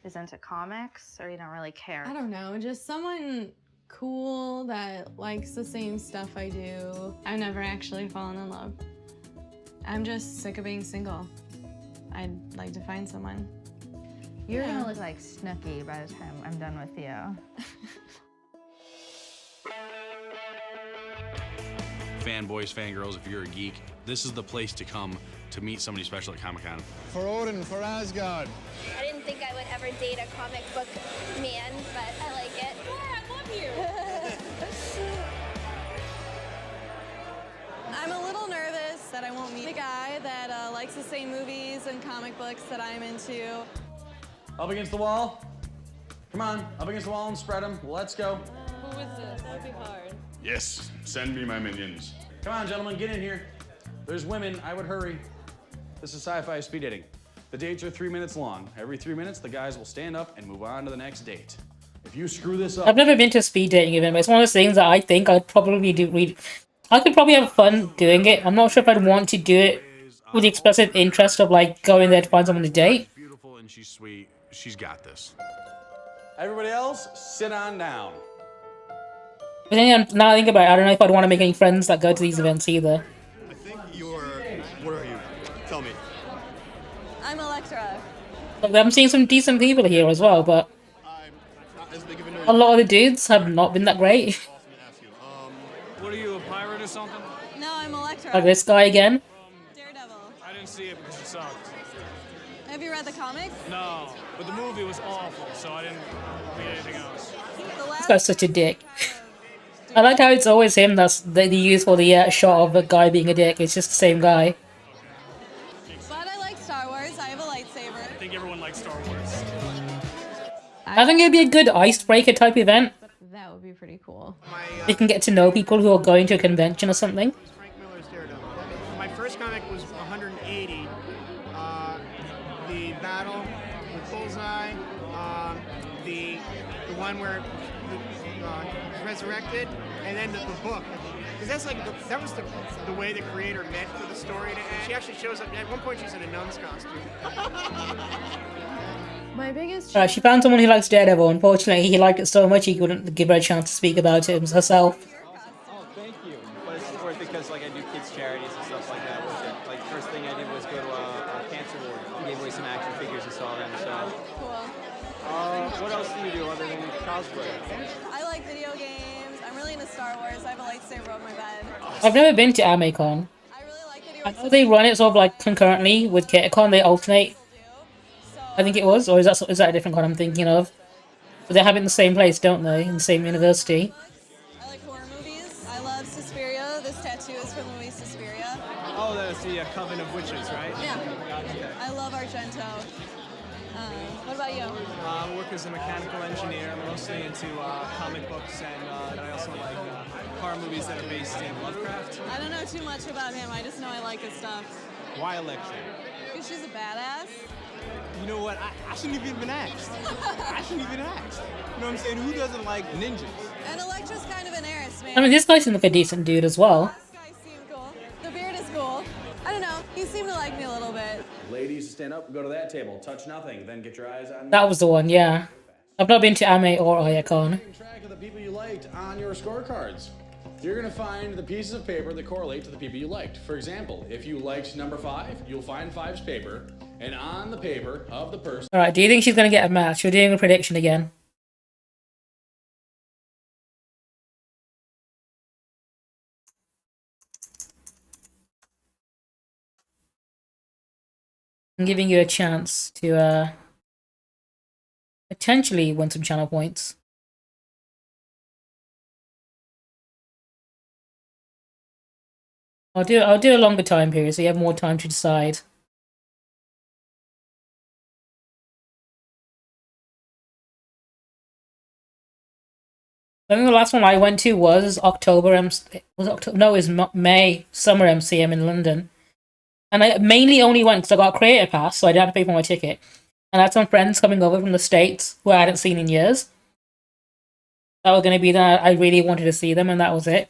Speaker 17: is into comics, or you don't really care?
Speaker 18: I don't know, just someone cool that likes the same stuff I do. I've never actually fallen in love. I'm just sick of being single. I'd like to find someone.
Speaker 17: You're gonna look like Snooki by the time I'm done with you.
Speaker 2: Fanboys, fangirls, if you're a geek, this is the place to come to meet somebody special at Comic-Con.
Speaker 3: For Odin, for Asgard.
Speaker 20: I didn't think I would ever date a comic book man, but I like it.
Speaker 12: I love you. I'm a little nervous that I won't meet a guy that likes the same movies and comic books that I'm into.
Speaker 7: Up against the wall. Come on, up against the wall and spread them. Let's go.
Speaker 12: Who is this? That would be hard.
Speaker 19: Yes, send me my minions.
Speaker 7: Come on, gentlemen, get in here. There's women, I would hurry. This is sci-fi speed dating. The dates are 3 minutes long. Every 3 minutes, the guys will stand up and move on to the next date. If you screw this up...
Speaker 1: I've never been to a speed dating event, but it's one of those things that I think I'd probably do. I could probably have fun doing it. I'm not sure if I'd want to do it with the expressive interest of like going there to find someone to date.
Speaker 2: Beautiful and she's sweet. She's got this.
Speaker 7: Everybody else, sit on down.
Speaker 1: But then now I think about it, I don't know if I'd want to make any friends that go to these events either.
Speaker 3: I think what are you? Tell me.
Speaker 12: I'm Electra.
Speaker 1: Like, I'm seeing some decent people here as well, but a lot of the dudes have not been that great.
Speaker 16: What are you, a pirate or something?
Speaker 12: No, I'm Electra.
Speaker 1: Like this guy again.
Speaker 12: Daredevil.
Speaker 16: I didn't see it because it sucked.
Speaker 12: Have you read the comics?
Speaker 16: No, but the movie was awful, so I didn't read anything else.
Speaker 1: This guy's such a dick. I like how it's always him that's they use for the shot of the guy being a dick. It's just the same guy.
Speaker 12: But I like Star Wars. I have a lightsaber.
Speaker 16: I think everyone likes Star Wars.
Speaker 1: I think it'd be a good icebreaker type event.
Speaker 18: That would be pretty cool.
Speaker 1: You can get to know people who are going to a convention or something.
Speaker 3: My first comic was 180. The battle with Bullseye, the one where he's resurrected, and then the book. Because that's like that was the way the creator meant for the story to end. She actually shows up at one point. She's in a nun's costume.
Speaker 18: My biggest
Speaker 1: She found someone who likes Daredevil. Unfortunately, he liked it so much he couldn't give her a chance to speak about it herself.
Speaker 11: Oh, thank you. But it's worth it because like I do kids charities and stuff like that with it. Like first thing I did was go to a cancer ward. I gave away some action figures and saw them. So.
Speaker 12: Cool.
Speaker 11: What else do you do other than cosplay?
Speaker 12: I like video games. I'm really into Star Wars. I have a lightsaber on my bed.
Speaker 1: I've never been to AmeCon.
Speaker 12: I
Speaker 1: I know they run it sort of like concurrently with KitCon. They alternate. I think it was, or is that a different con I'm thinking of? But they have it in the same place, don't they? In the same university.
Speaker 12: I like horror movies. I love Suspiria. This tattoo is from the movie Suspiria.
Speaker 11: Oh, that's the Coven of Witches, right?
Speaker 12: Yeah. I love Argento. What about you?
Speaker 11: I work as a mechanical engineer. I'm mostly into comic books, and I also like horror movies that are based in Lovecraft.
Speaker 12: I don't know too much about him. I just know I like his stuff.
Speaker 11: Why Electra?
Speaker 12: Because she's a badass.
Speaker 11: You know what? I shouldn't have even asked. I shouldn't even asked. You know what I'm saying? Who doesn't like ninjas?
Speaker 12: And Electra's kind of an heiress, man.
Speaker 1: I mean, this guy seems like a decent dude as well.
Speaker 12: The beard is cool. I don't know. He seemed to like me a little bit.
Speaker 7: Ladies, stand up, go to that table, touch nothing, then get your eyes on
Speaker 1: That was the one, yeah. I've not been to Ame or Ayakon.
Speaker 7: Keeping track of the people you liked on your scorecards. You're gonna find the pieces of paper that correlate to the people you liked. For example, if you liked number 5, you'll find 5's paper, and on the paper of the person.
Speaker 1: Alright, do you think she's gonna get a match? We're doing a prediction again. I'm giving you a chance to potentially win some channel points. I'll do a longer time period so you have more time to decide. I think the last one I went to was October. Was October? No, it was May Summer MCM in London, and I mainly only went because I got a creator pass, so I didn't have to pay for my ticket. And I had some friends coming over from the States who I hadn't seen in years. That was going to be there. I really wanted to see them, and that was it.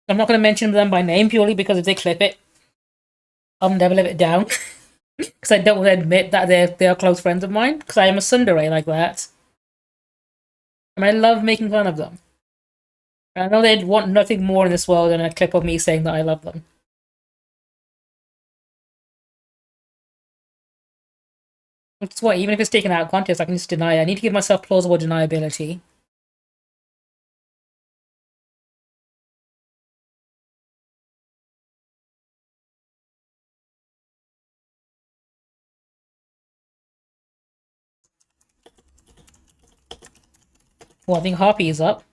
Speaker 1: I'm not going to mention them by name purely because if they clip it, I'll never live it down. Because I don't want to admit that they're close friends of mine. Because I am a tsundere like that. And I love making fun of them. And I know they'd want nothing more in this world than a clip of me saying that I love them. Which is what, even if it's taken out of context, I can just deny it. I need to give myself plausible deniability. Well, I think Harpy is up.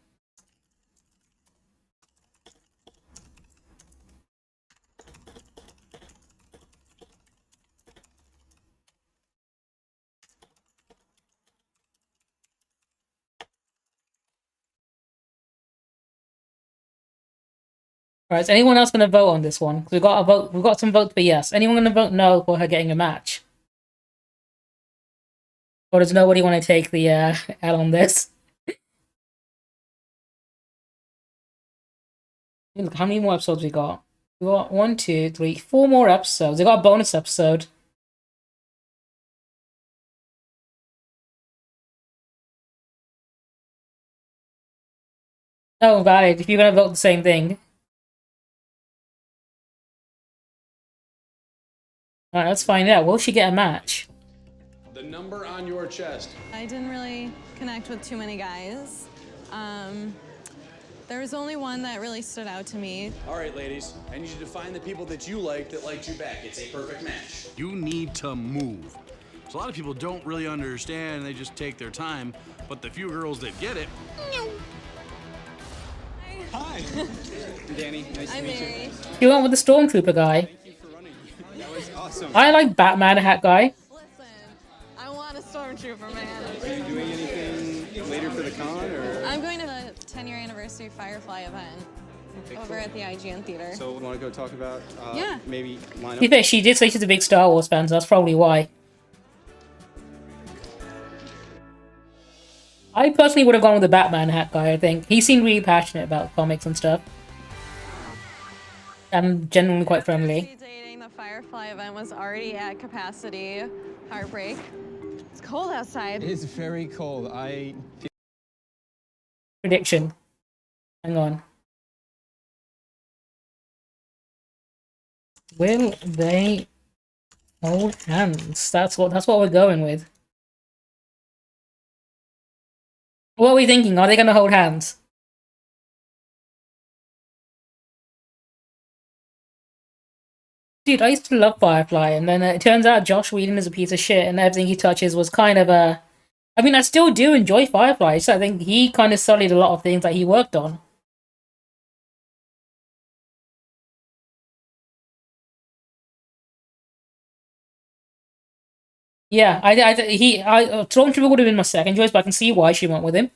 Speaker 1: Alright, is anyone else going to vote on this one? We've got a vote. We've got some votes for yes. Anyone going to vote no for her getting a match? Or does nobody want to take the L on this? Look, how many more episodes we got? We got 1, 2, 3, 4 more episodes. We got a bonus episode. Oh, valid. If you're going to vote the same thing. Alright, let's find out. Will she get a match?
Speaker 7: The number on your chest.
Speaker 12: I didn't really connect with too many guys. There was only one that really stood out to me.
Speaker 7: All right, ladies, I need you to find the people that you liked you back. It's a perfect match. You need to move. So a lot of people don't really understand, they just take their time, but the few girls that get it.
Speaker 11: Hi. Danny, nice to meet you.
Speaker 1: You went with the Stormtrooper guy.
Speaker 11: That was awesome.
Speaker 1: I like Batman hat guy.
Speaker 12: I want a Stormtrooper, man.
Speaker 11: Are you doing anything later for the con, or?
Speaker 12: I'm going to the 10-year anniversary Firefly event over at the IGN Theater.
Speaker 11: So, want to go talk about
Speaker 12: Yeah.
Speaker 11: maybe line
Speaker 1: To be
Speaker 11: up?
Speaker 1: fair, she did say she's a big Star Wars fan, so that's probably why. I personally would have gone with the Batman hat guy, I think. He seemed really passionate about comics and stuff. And genuinely quite friendly.
Speaker 12: Dating the Firefly event was already at capacity. Heartbreak. It's cold outside.
Speaker 11: It is very cold. I feel
Speaker 1: Prediction. Hang on. Will they hold hands? That's what we're going with. What are we thinking? Are they going to hold hands? Dude, I used to love Firefly, and then it turns out Josh Whedon is a piece of shit, and everything he touches was kind of a... I mean, I still do enjoy Firefly, so I think he kind of sullied a lot of things that he worked on. Yeah, Stormtrooper would have been my second choice, but I can see why she went with him.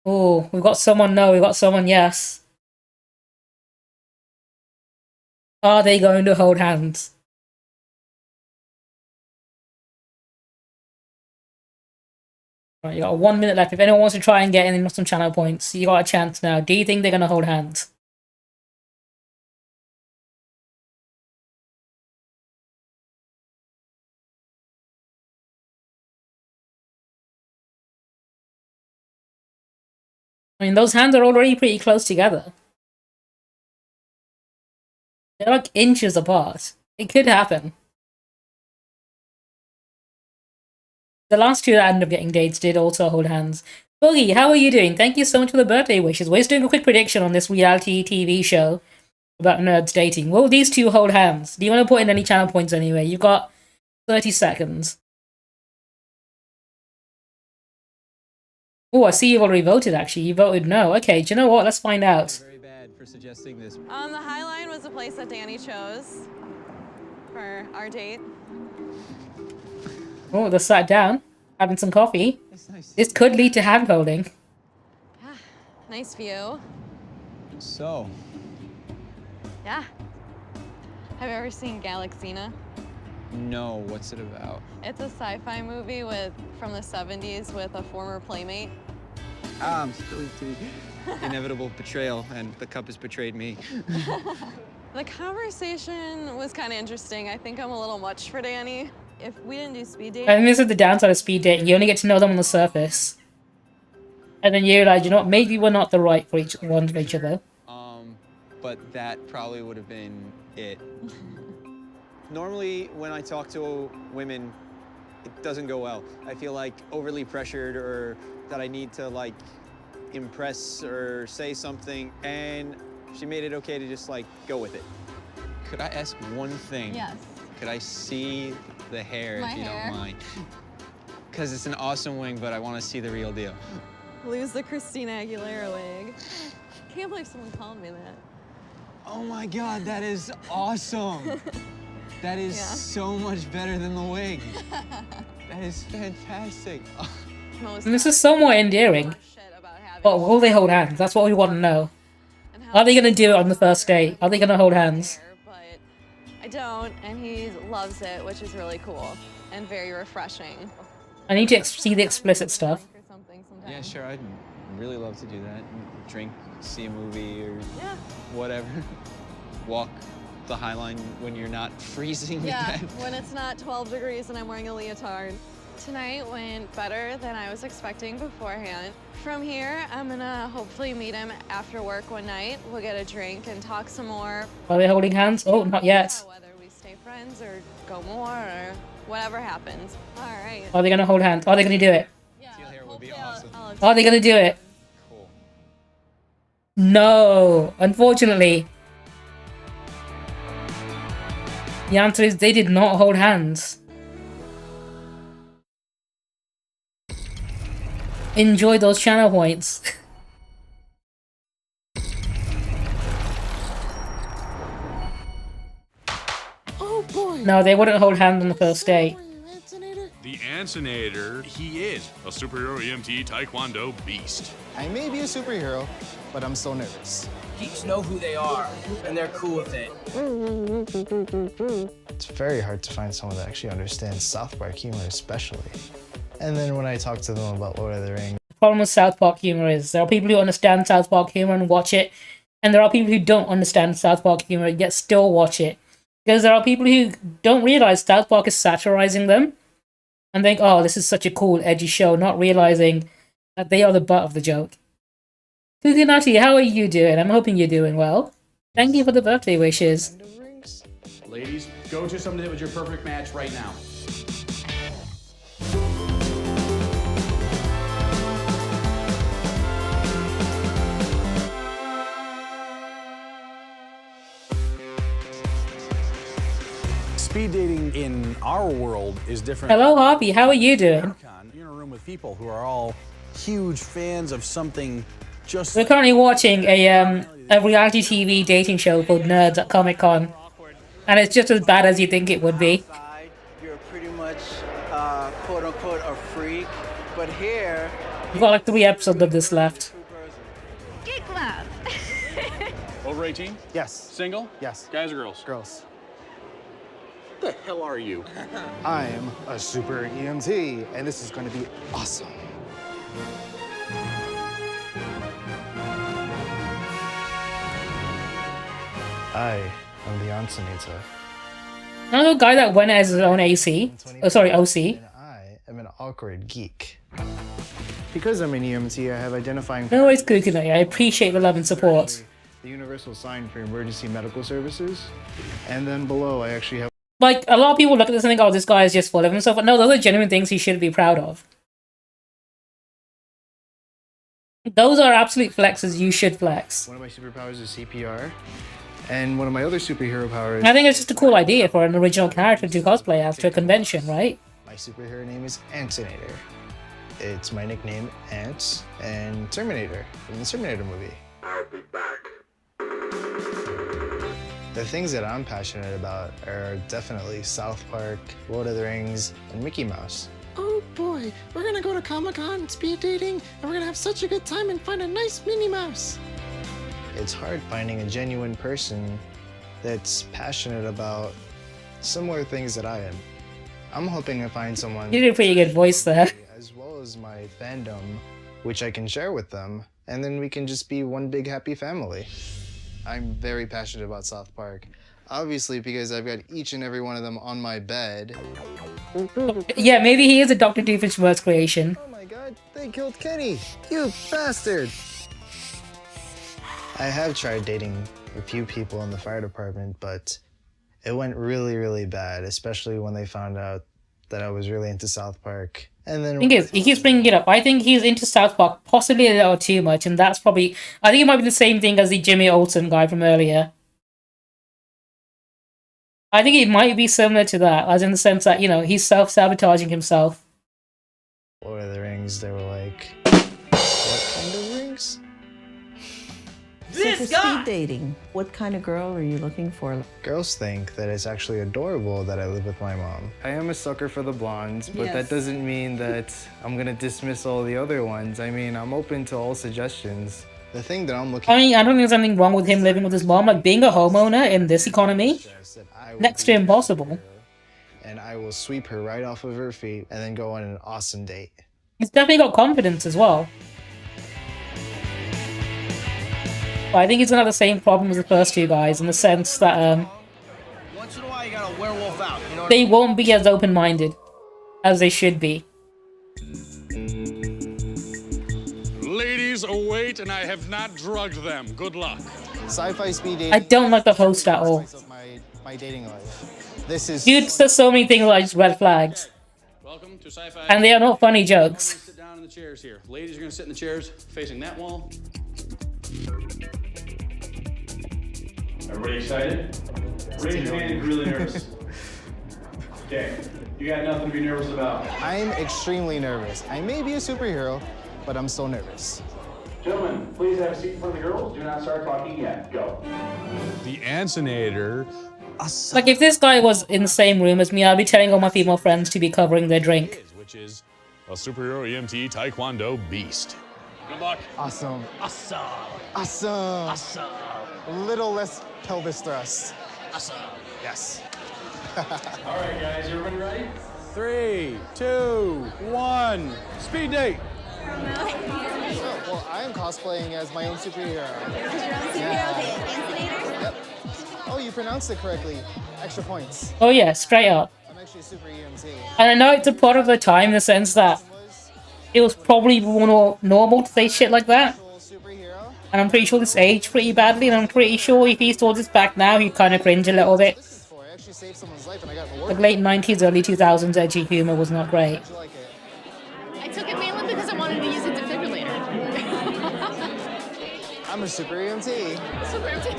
Speaker 1: Oh, we've got someone no, we've got someone yes. Are they going to hold hands? Right, you got 1 minute left. If anyone wants to try and get in some channel points, you got a chance now. Do you think they're going to hold hands? I mean, those hands are already pretty close together. They're like inches apart. It could happen. The last two that ended up getting dates did also hold hands. Boogie, how are you doing? Thank you so much for the birthday wishes. We're just doing a quick prediction on this reality TV show about nerds dating. Will these two hold hands? Do you want to put in any channel points anyway? You've got 30 seconds. Oh, I see you've already voted, actually. You voted no. Okay, do you know what? Let's find out.
Speaker 11: Very bad for suggesting this.
Speaker 12: The High Line was the place that Danny chose for our date.
Speaker 1: Oh, they're sat down, having some coffee.
Speaker 11: Nice.
Speaker 1: This could lead to hand holding.
Speaker 12: Yeah, nice view.
Speaker 11: So.
Speaker 12: Yeah. Have you ever seen Galaxina?
Speaker 11: No, what's it about?
Speaker 12: It's a sci-fi movie from the 70s with a former playmate.
Speaker 11: I'm still to inevitable betrayal, and the cup has betrayed me.
Speaker 12: The conversation was kind of interesting. I think I'm a little much for Danny. If we didn't do speed dating...
Speaker 1: And this is the downside of speed dating. You only get to know them on the surface. And then you realize, you know what, maybe we're not the right for each other.
Speaker 11: But that probably would have been it. Normally, when I talk to women, it doesn't go well. I feel like overly pressured or that I need to like impress or say something, and she made it okay to just like go with it. Could I ask one thing?
Speaker 12: Yes.
Speaker 11: Could I see the hair
Speaker 12: My
Speaker 11: if you
Speaker 12: hair?
Speaker 11: don't mind? Because it's an awesome wing, but I want to see the real deal.
Speaker 12: Lose the Christina Aguilera wig. Can't believe someone called me that.
Speaker 11: Oh my God, that is awesome. That is so much better than the wig. That is fantastic.
Speaker 1: And this is somewhat endearing. But will they hold hands? That's what we want to know. Are they going to do it on the first date? Are they going to hold hands?
Speaker 12: I don't, and he loves it, which is really cool and very refreshing.
Speaker 1: I need to see the explicit stuff.
Speaker 11: Yeah, sure, I'd really love to do that. Drink, see a movie, or whatever. Walk the High Line when you're not freezing to
Speaker 12: Yeah,
Speaker 11: death.
Speaker 12: when it's not 12 degrees and I'm wearing a leotard. Tonight went better than I was expecting beforehand. From here, I'm gonna hopefully meet him after work one night. We'll get a drink and talk some more.
Speaker 1: Are they holding hands? Oh, not yet.
Speaker 12: Whether we stay friends or go more or whatever happens. All right.
Speaker 1: Are they going to hold hands? Are they going to do it?
Speaker 11: Would be awesome.
Speaker 1: Are they going to do it?
Speaker 11: Cool.
Speaker 1: No, unfortunately. The answer is they did not hold hands. Enjoy those channel points.
Speaker 6: Oh boy.
Speaker 1: No, they wouldn't hold hands on the first date.
Speaker 19: The Ansinator, he is a superhero EMT Taekwondo beast.
Speaker 5: I may be a superhero, but I'm so nervous.
Speaker 22: Geeks know who they are, and they're cool with it.
Speaker 5: It's very hard to find someone that actually understands South Park humor, especially. And then when I talk to them about Lord of the Rings,
Speaker 1: The problem with South Park humor is there are people who understand South Park humor and watch it, and there are people who don't understand South Park humor yet still watch it. Because there are people who don't realize South Park is satirizing them and think, oh, this is such a cool, edgy show, not realizing that they are the butt of the joke. Kukunati, how are you doing? I'm hoping you're doing well. Thank you for the birthday wishes.
Speaker 7: Ladies, go to somebody that was your perfect match right now.
Speaker 2: Speed dating in our world is different.
Speaker 1: Hello, Harvey. How are you doing?
Speaker 2: You're in a room with people who are all huge fans of something just
Speaker 1: We're currently watching a reality TV dating show called Nerds at Comic-Con. And it's just as bad as you think it would be.
Speaker 13: You're pretty much, quote unquote, a freak. But here,
Speaker 1: We've got like 3 episodes of this left.
Speaker 20: Geek Lab.
Speaker 2: Over 18?
Speaker 21: Yes.
Speaker 2: Single?
Speaker 21: Yes.
Speaker 2: Guys or girls?
Speaker 21: Girls.
Speaker 2: What the hell are you?
Speaker 21: I am a super EMT, and this is going to be awesome.
Speaker 5: I am the Ansonator.
Speaker 1: Another guy that went as his own AC. Oh, sorry, OC.
Speaker 5: I'm an awkward geek. Because I'm an EMT, I have identifying...
Speaker 1: No worries, Coconut. I appreciate the love and support.
Speaker 5: The universal sign for emergency medical services. And then below, I actually have...
Speaker 1: Like, a lot of people look at this and think, oh, this guy is just full of himself. But no, those are genuine things he should be proud of. Those are absolute flexes you should flex.
Speaker 5: One of my superpowers is CPR. And one of my other superhero powers...
Speaker 1: I think it's just a cool idea for an original character to cosplay as to a convention, right?
Speaker 5: My superhero name is Antonator. It's my nickname, Ants, and Terminator from the Terminator movie.
Speaker 19: I'll be back.
Speaker 5: The things that I'm passionate about are definitely South Park, Lord of the Rings, and Mickey Mouse.
Speaker 6: Oh boy, we're gonna go to Comic-Con speed dating, and we're gonna have such a good time and find a nice Minnie Mouse.
Speaker 5: It's hard finding a genuine person that's passionate about similar things that I am. I'm hoping to find someone...
Speaker 1: You did a pretty good voice there.
Speaker 5: ...as well as my fandom, which I can share with them, and then we can just be one big happy family. I'm very passionate about South Park. Obviously, because I've got each and every one of them on my bed.
Speaker 1: Yeah, maybe he is a Dr. Doofenshmirtz creation.
Speaker 5: Oh my god, they killed Kenny! You bastard! I have tried dating a few people in the fire department, but it went really, really bad, especially when they found out that I was really into South Park. And then...
Speaker 1: The thing is, he keeps bringing it up. I think he's into South Park possibly a little too much, and that's probably... I think it might be the same thing as the Jimmy Olsen guy from earlier. I think it might be similar to that, as in the sense that, you know, he's self-sabotaging himself.
Speaker 5: Lord of the Rings, they were like, what kind of rings?
Speaker 23: So for speed dating, what kind of girl are you looking for?
Speaker 5: Girls think that it's actually adorable that I live with my mom. I am a sucker for the blondes, but
Speaker 23: Yes.
Speaker 5: that doesn't mean that I'm gonna dismiss all the other ones. I mean, I'm open to all suggestions. The thing that I'm looking
Speaker 1: I mean, I don't think there's anything wrong with him living with his mom. Like, being a homeowner in this economy, next to impossible.
Speaker 5: and I will sweep her right off of her feet and then go on an awesome date.
Speaker 1: He's definitely got confidence as well. But I think he's gonna have the same problem as the first two guys, in the sense that
Speaker 22: Once in a while, you got a werewolf out. You know what
Speaker 1: they won't be as open-minded as they should be.
Speaker 19: Ladies await, and I have not drugged them. Good luck.
Speaker 21: Sci-fi speed dating.
Speaker 1: I don't like the host at all.
Speaker 21: My dating life. This is...
Speaker 1: Dude says so many things like just red flags.
Speaker 2: Welcome to Sci-Fi.
Speaker 1: And they are not funny jokes.
Speaker 2: Sit down in the chairs here. Ladies are gonna sit in the chairs facing that wall.
Speaker 24: Everybody excited? Raise your hand if you're really nervous. Okay, you got nothing to be nervous about.
Speaker 21: I'm extremely nervous. I may be a superhero, but I'm still nervous.
Speaker 24: Gentlemen, please have a seat in front of the girls. Do not start talking yet. Go.
Speaker 2: The Ansonator.
Speaker 1: Like, if this guy was in the same room as me, I'd be telling all my female friends to be covering their drink.
Speaker 2: Which is a superhero EMT Taekwondo beast. Good luck.
Speaker 21: Awesome.
Speaker 22: Awesome.
Speaker 21: Awesome.
Speaker 22: Awesome.
Speaker 21: A little less pelvis thrust.
Speaker 22: Awesome.
Speaker 21: Yes.
Speaker 24: All right, guys, everybody ready?
Speaker 2: 3, 2, 1. Speed date.
Speaker 21: Well, I am cosplaying as my own superhero. Yep. Oh, you pronounced it correctly. Extra points.
Speaker 1: Oh yeah, straight up.
Speaker 21: I'm actually a super EMT.
Speaker 1: And I know it's a part of the time in the sense that it was probably more normal to say shit like that. And I'm pretty sure this aged pretty badly, and I'm pretty sure if he saw this back now, he'd kind of cringe a little bit.
Speaker 21: I actually saved someone's life and I got an award.
Speaker 1: Like late 90s, early 2000s edgy humor was not great.
Speaker 25: I took it mainly because I wanted to use a defibrillator.
Speaker 21: I'm a super EMT.
Speaker 25: Super empty.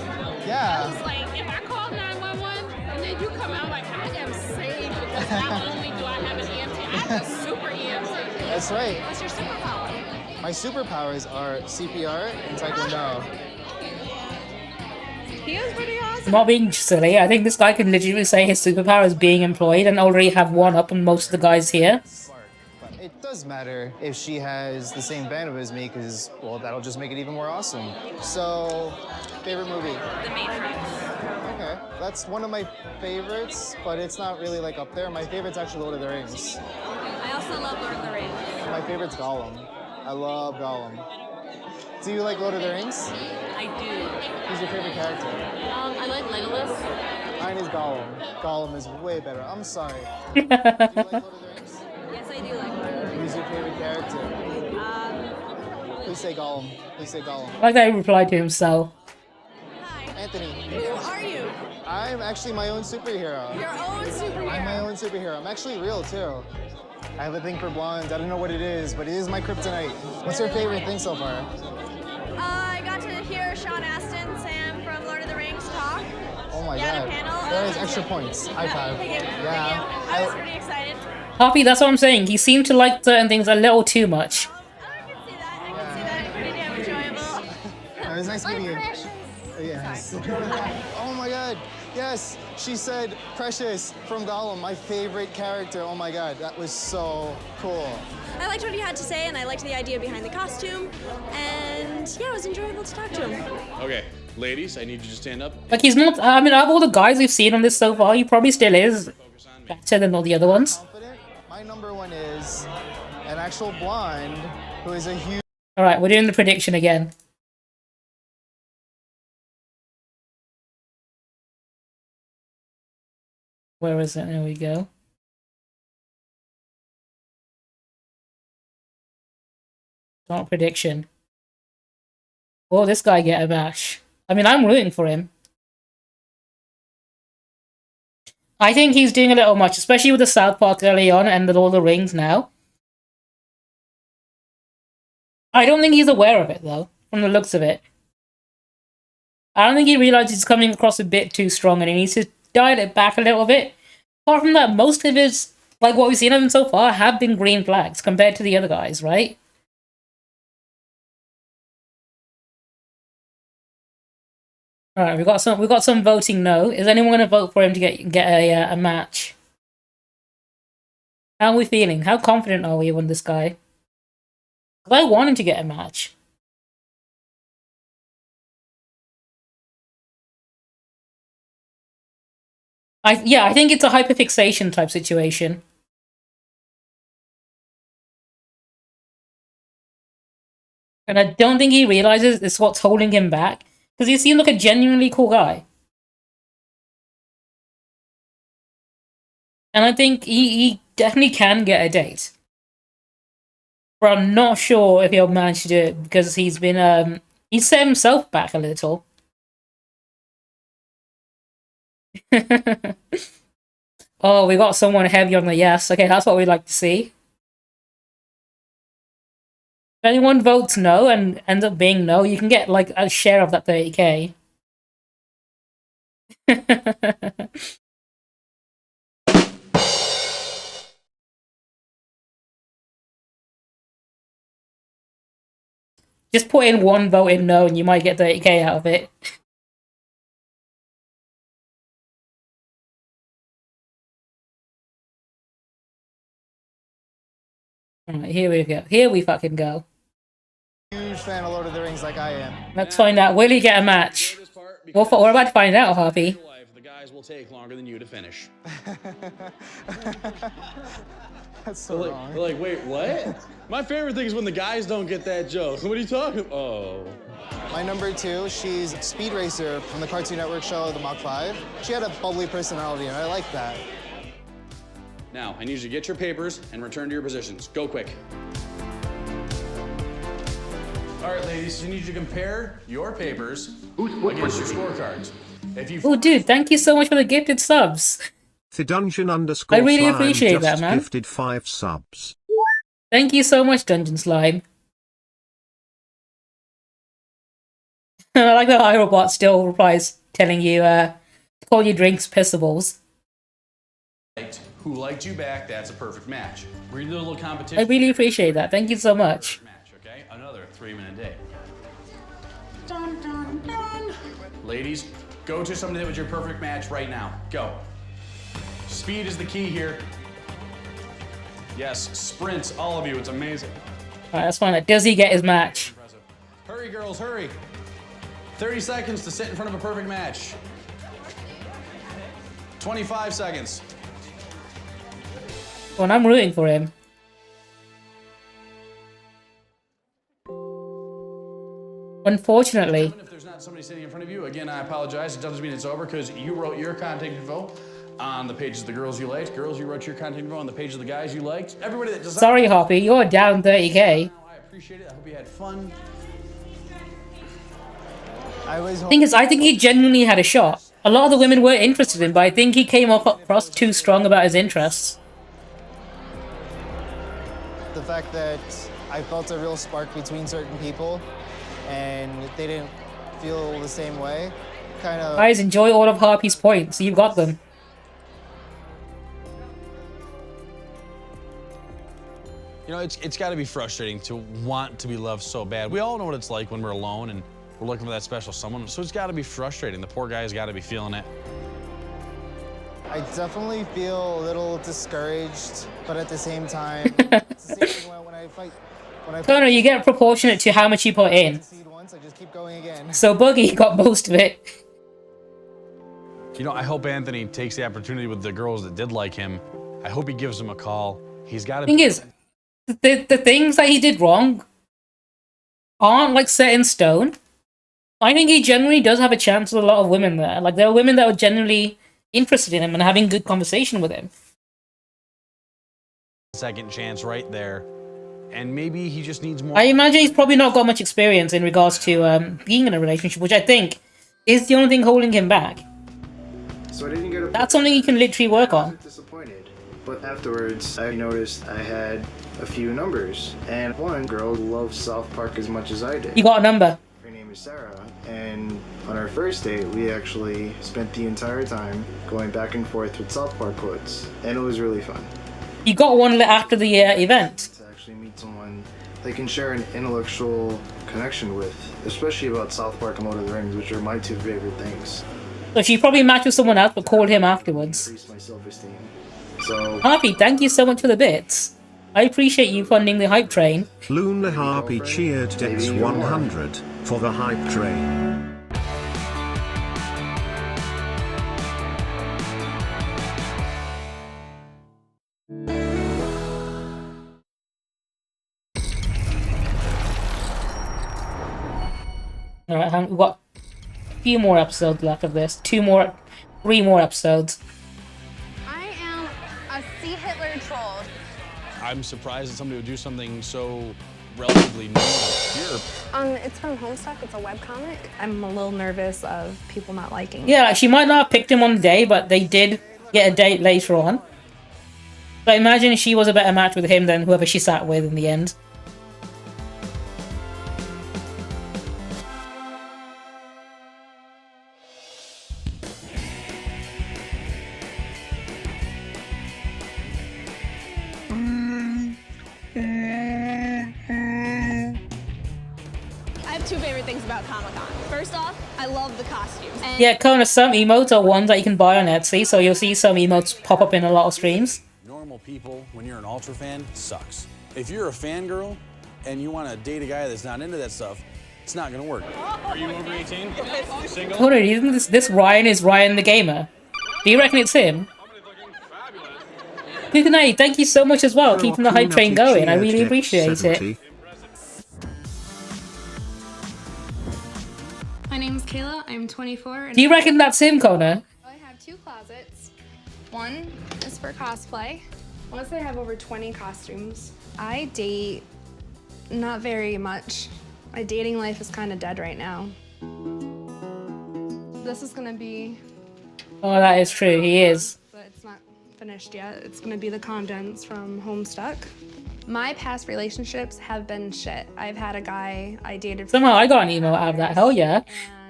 Speaker 21: Yeah.
Speaker 25: I was like, if I call 911, And then you come out like, I am saved because not only do I have an EMT, I have a super EMT.
Speaker 5: That's right.
Speaker 25: What's your superpower?
Speaker 5: My superpowers are CPR and Taekwondo.
Speaker 18: He is pretty awesome.
Speaker 1: I'm not being silly. I think this guy could legitimately say his superpower is being employed and already have one up on most of the guys here.
Speaker 5: But it does matter if she has the same bandwidth as me, because, well, that'll just make it even more awesome. So, favorite movie?
Speaker 18: The Matrix.
Speaker 5: Okay, that's one of my favorites, but it's not really like up there. My favorite's actually Lord of the Rings.
Speaker 18: I also love Lord of the Rings.
Speaker 5: My favorite's Gollum. I love Gollum. Do you like Lord of the Rings?
Speaker 18: I do.
Speaker 5: Who's your favorite character?
Speaker 18: I like Legolas.
Speaker 5: Mine is Gollum. Gollum is way better. I'm sorry. Do you like Lord of the Rings?
Speaker 18: Yes, I do like Lord of the Rings.
Speaker 5: Who's your favorite character? Please say Gollum. Please say Gollum.
Speaker 1: I like that he replied to himself.
Speaker 5: Anthony.
Speaker 18: Who are you?
Speaker 5: I'm actually my own superhero.
Speaker 18: Your own superhero.
Speaker 5: I'm my own superhero. I'm actually real, too. I have a thing for blondes. I don't know what it is, but it is my kryptonite. What's your favorite thing so far?
Speaker 12: I got to hear Sean Astin, Sam from Lord of the Rings talk.
Speaker 5: Oh my
Speaker 12: Yeah,
Speaker 5: god.
Speaker 12: the panel.
Speaker 5: There is extra points. iPad.
Speaker 12: Thank you.
Speaker 5: Yeah.
Speaker 12: Thank you. I was pretty excited.
Speaker 1: Harpy, that's what I'm saying. He seemed to like certain things a little too much.
Speaker 12: Pretty damn enjoyable.
Speaker 5: It was nice meeting you. Yes. Oh my god. Yes. She said Precious from Gollum, my favorite character. Oh my god. That was so cool.
Speaker 12: I liked what he had to say, and I liked the idea behind the costume. And yeah, it was enjoyable to talk to him.
Speaker 2: Okay, ladies, I need you to stand up.
Speaker 1: Like, he's not. I mean, out of all the guys we've seen on this so far, he probably still is better than all the other ones.
Speaker 5: My number one is an actual blonde who is a huge.
Speaker 1: Alright, we're doing the prediction again. Where is it? There we go. Not prediction. Will this guy get a match? I mean, I'm rooting for him. I think he's doing a little much, especially with the South Park early on and the Lord of the Rings now. I don't think he's aware of it, though, from the looks of it. I don't think he realizes he's coming across a bit too strong and he needs to dial it back a little bit. Apart from that, most of his, like what we've seen of him so far, have been green flags compared to the other guys, right? Alright, we got some voting no. Is anyone gonna vote for him to get a match? How are we feeling? How confident are we on this guy? 'Cause I want him to get a match. I think it's a hyperfixation type situation. And I don't think he realizes it's what's holding him back. Because he seems like a genuinely cool guy. And I think he definitely can get a date. But I'm not sure if he'll manage to do it because he's been, he's set himself back a little. Oh, we got someone heavy on the yes. Okay, that's what we'd like to see. If anyone votes no and ends up being no, you can get like a share of that 30k. Just put in one vote in no and you might get 30k out of it. Alright, here we go. Here we fucking go.
Speaker 5: Huge fan of Lord of the Rings like I am.
Speaker 1: Let's find out. Will he get a match? We're about to find out, Harvey.
Speaker 2: The guys will take longer than you to finish.
Speaker 5: That's so wrong.
Speaker 2: They're like, wait, what? My favorite thing is when the guys don't get that joke. What are you talking about? Oh.
Speaker 5: My number two, she's Speed Racer from the Cartoon Network show, The Mach 5. She had a bubbly personality, and I like that.
Speaker 2: Now, I need you to get your papers and return to your positions. Go quick. All right, ladies, I need you to compare your papers against your scorecards.
Speaker 1: Oh, dude, thank you so much for the gifted subs.
Speaker 4: Thedungeon_.
Speaker 1: I really appreciate that, man.
Speaker 4: Gifted 5 subs.
Speaker 1: Thank you so much, Dungeon Slime. I like that iRobot still replies telling you, Call your drinks pissables.
Speaker 7: Who liked you back, that's a perfect match. We're gonna do a little
Speaker 1: I
Speaker 7: competition.
Speaker 1: really appreciate that. Thank you so much.
Speaker 7: Match, okay? Another 3-minute date. Dun, dun, dun. Ladies, go to somebody that was your perfect match right now. Go. Speed is the key here. Yes, sprint, all of you, it's amazing.
Speaker 1: Alright, that's fine. Does he get his match?
Speaker 7: Hurry, girls, hurry. 30 seconds to sit in front of a perfect match. 25 seconds.
Speaker 1: Well, I'm rooting for him. Unfortunately.
Speaker 7: If there's not somebody sitting in front of you, again, I apologize. It doesn't mean it's over because you wrote your contact info on the pages of the girls you liked. Girls, you wrote your contact info on the pages of the guys you liked. Everybody that does.
Speaker 1: Sorry, Hoppy, you're down 30k.
Speaker 7: I appreciate it. I hope you had fun.
Speaker 1: Thing is, I think he genuinely had a shot. A lot of the women were interested in him, but I think he came across too strong about his interests.
Speaker 21: The fact that I felt a real spark between certain people and they didn't feel the same way, kind of...
Speaker 1: Guys, enjoy all of Harpy's points. You've got them.
Speaker 2: You know, it's got to be frustrating to want to be loved so bad. We all know what it's like when we're alone and we're looking for that special someone, so it's got to be frustrating. The poor guy's got to be feeling it.
Speaker 21: I definitely feel a little discouraged, but at the same time, it's the same thing when I fight.
Speaker 1: Connor, you get proportionate to how much you put in.
Speaker 21: Once, I just keep going again.
Speaker 1: So Buggy got most of it.
Speaker 2: You know, I hope Anthony takes the opportunity with the girls that did like him. I hope he gives them a call. He's got to.
Speaker 1: Thing is, the things that he did wrong aren't like set in stone. I think he generally does have a chance with a lot of women there. Like, there are women that are generally interested in him and having good conversation with him.
Speaker 2: Second chance right there. And maybe he just needs more.
Speaker 1: I imagine he's probably not got much experience in regards to being in a relationship, which I think is the only thing holding him back.
Speaker 5: So I didn't get a...
Speaker 1: That's something he can literally work on.
Speaker 5: Disappointed. But afterwards, I noticed I had a few numbers. And one girl loved South Park as much as I did.
Speaker 1: You got a number.
Speaker 5: Her name is Sarah. And on our first date, we actually spent the entire time going back and forth with South Park quotes. And it was really fun.
Speaker 1: You got one after the event.
Speaker 5: To actually meet someone they can share an intellectual connection with, especially about South Park and Lord of the Rings, which are my two favorite things.
Speaker 1: So she probably matched with someone else but called him afterwards.
Speaker 5: Increase my self-esteem. So
Speaker 1: Harpy, thank you so much for the bits. I appreciate you funding the hype train.
Speaker 4: Luna Harpy cheered Dex 100 for the hype train.
Speaker 1: Alright, we've got a few more episodes left of this. 3 more episodes.
Speaker 20: I am a sea Hitler troll.
Speaker 2: I'm surprised that somebody would do something so relatively new here.
Speaker 20: It's from Homestuck. It's a webcomic.
Speaker 18: I'm a little nervous of people not liking it.
Speaker 1: Yeah, she might not have picked him on the day, but they did get a date later on. But imagine she was a better match with him than whoever she sat with in the end.
Speaker 20: I have two favorite things about Comic-Con. First off, I love the costumes. And
Speaker 1: Yeah, Kona, some emotes are ones that you can buy on Etsy, so you'll see some emotes pop up in a lot of streams.
Speaker 2: Normal people, when you're an Ultra fan, sucks. If you're a fangirl and you want to date a guy that's not into that stuff, it's not going to work.
Speaker 16: Are you over 18? Single?
Speaker 1: Kona, isn't this Ryan is Ryan the Gamer? Do you reckon it's him? Good night, thank you so much as well, keeping the hype train going. I really appreciate it.
Speaker 18: My name's Kayla. I'm 24. And
Speaker 1: Do you reckon that's him, Kona?
Speaker 20: I have two closets. One is for cosplay. Honestly, I have over 20 costumes. I date not very much. My dating life is kind of dead right now. This is gonna be...
Speaker 1: Oh, that is true, he is.
Speaker 20: But it's not finished yet. It's gonna be the contents from Homestuck. My past relationships have been shit. I've had a guy I dated for
Speaker 1: Somehow I got an email out of that, hell yeah.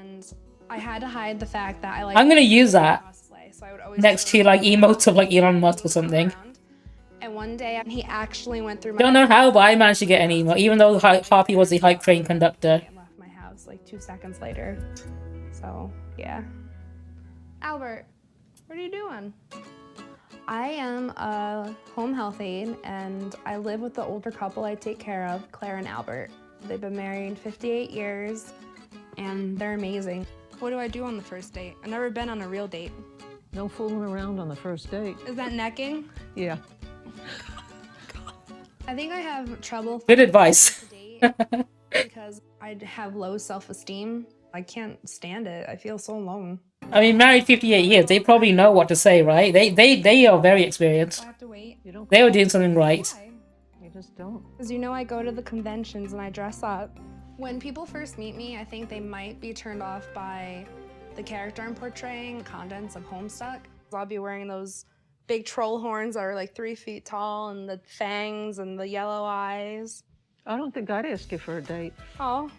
Speaker 20: and I had to hide the fact that I like.
Speaker 1: I'm gonna use that
Speaker 20: cosplay, so I would always
Speaker 1: next to like emotes of like Elon Musk or something.
Speaker 20: And one day he actually went through my.
Speaker 1: Don't know how, but I managed to get an emo, even though Harpy was the hype train conductor.
Speaker 20: And left my house like 2 seconds later. So yeah. Albert, what are you doing? I am a home health aide, and I live with the older couple I take care of, Claire and Albert. They've been married 58 years, and they're amazing. What do I do on the first date? I've never been on a real date.
Speaker 23: No fooling around on the first date.
Speaker 20: Is that necking?
Speaker 23: Yeah.
Speaker 20: I think I have trouble.
Speaker 1: Good advice.
Speaker 20: Because I have low self-esteem. I can't stand it. I feel so alone.
Speaker 1: I mean, married 58 years, they probably know what to say, right? They are very experienced.
Speaker 20: I have to wait.
Speaker 1: They were doing something right.
Speaker 23: You just don't.
Speaker 20: Because you know I go to the conventions and I dress up. When people first meet me, I think they might be turned off by the character I'm portraying, the contents of Homestuck. I'll be wearing those big troll horns that are like 3 feet tall and the fangs and the yellow eyes.
Speaker 23: I don't think I'd ask you for a date.
Speaker 20: Oh.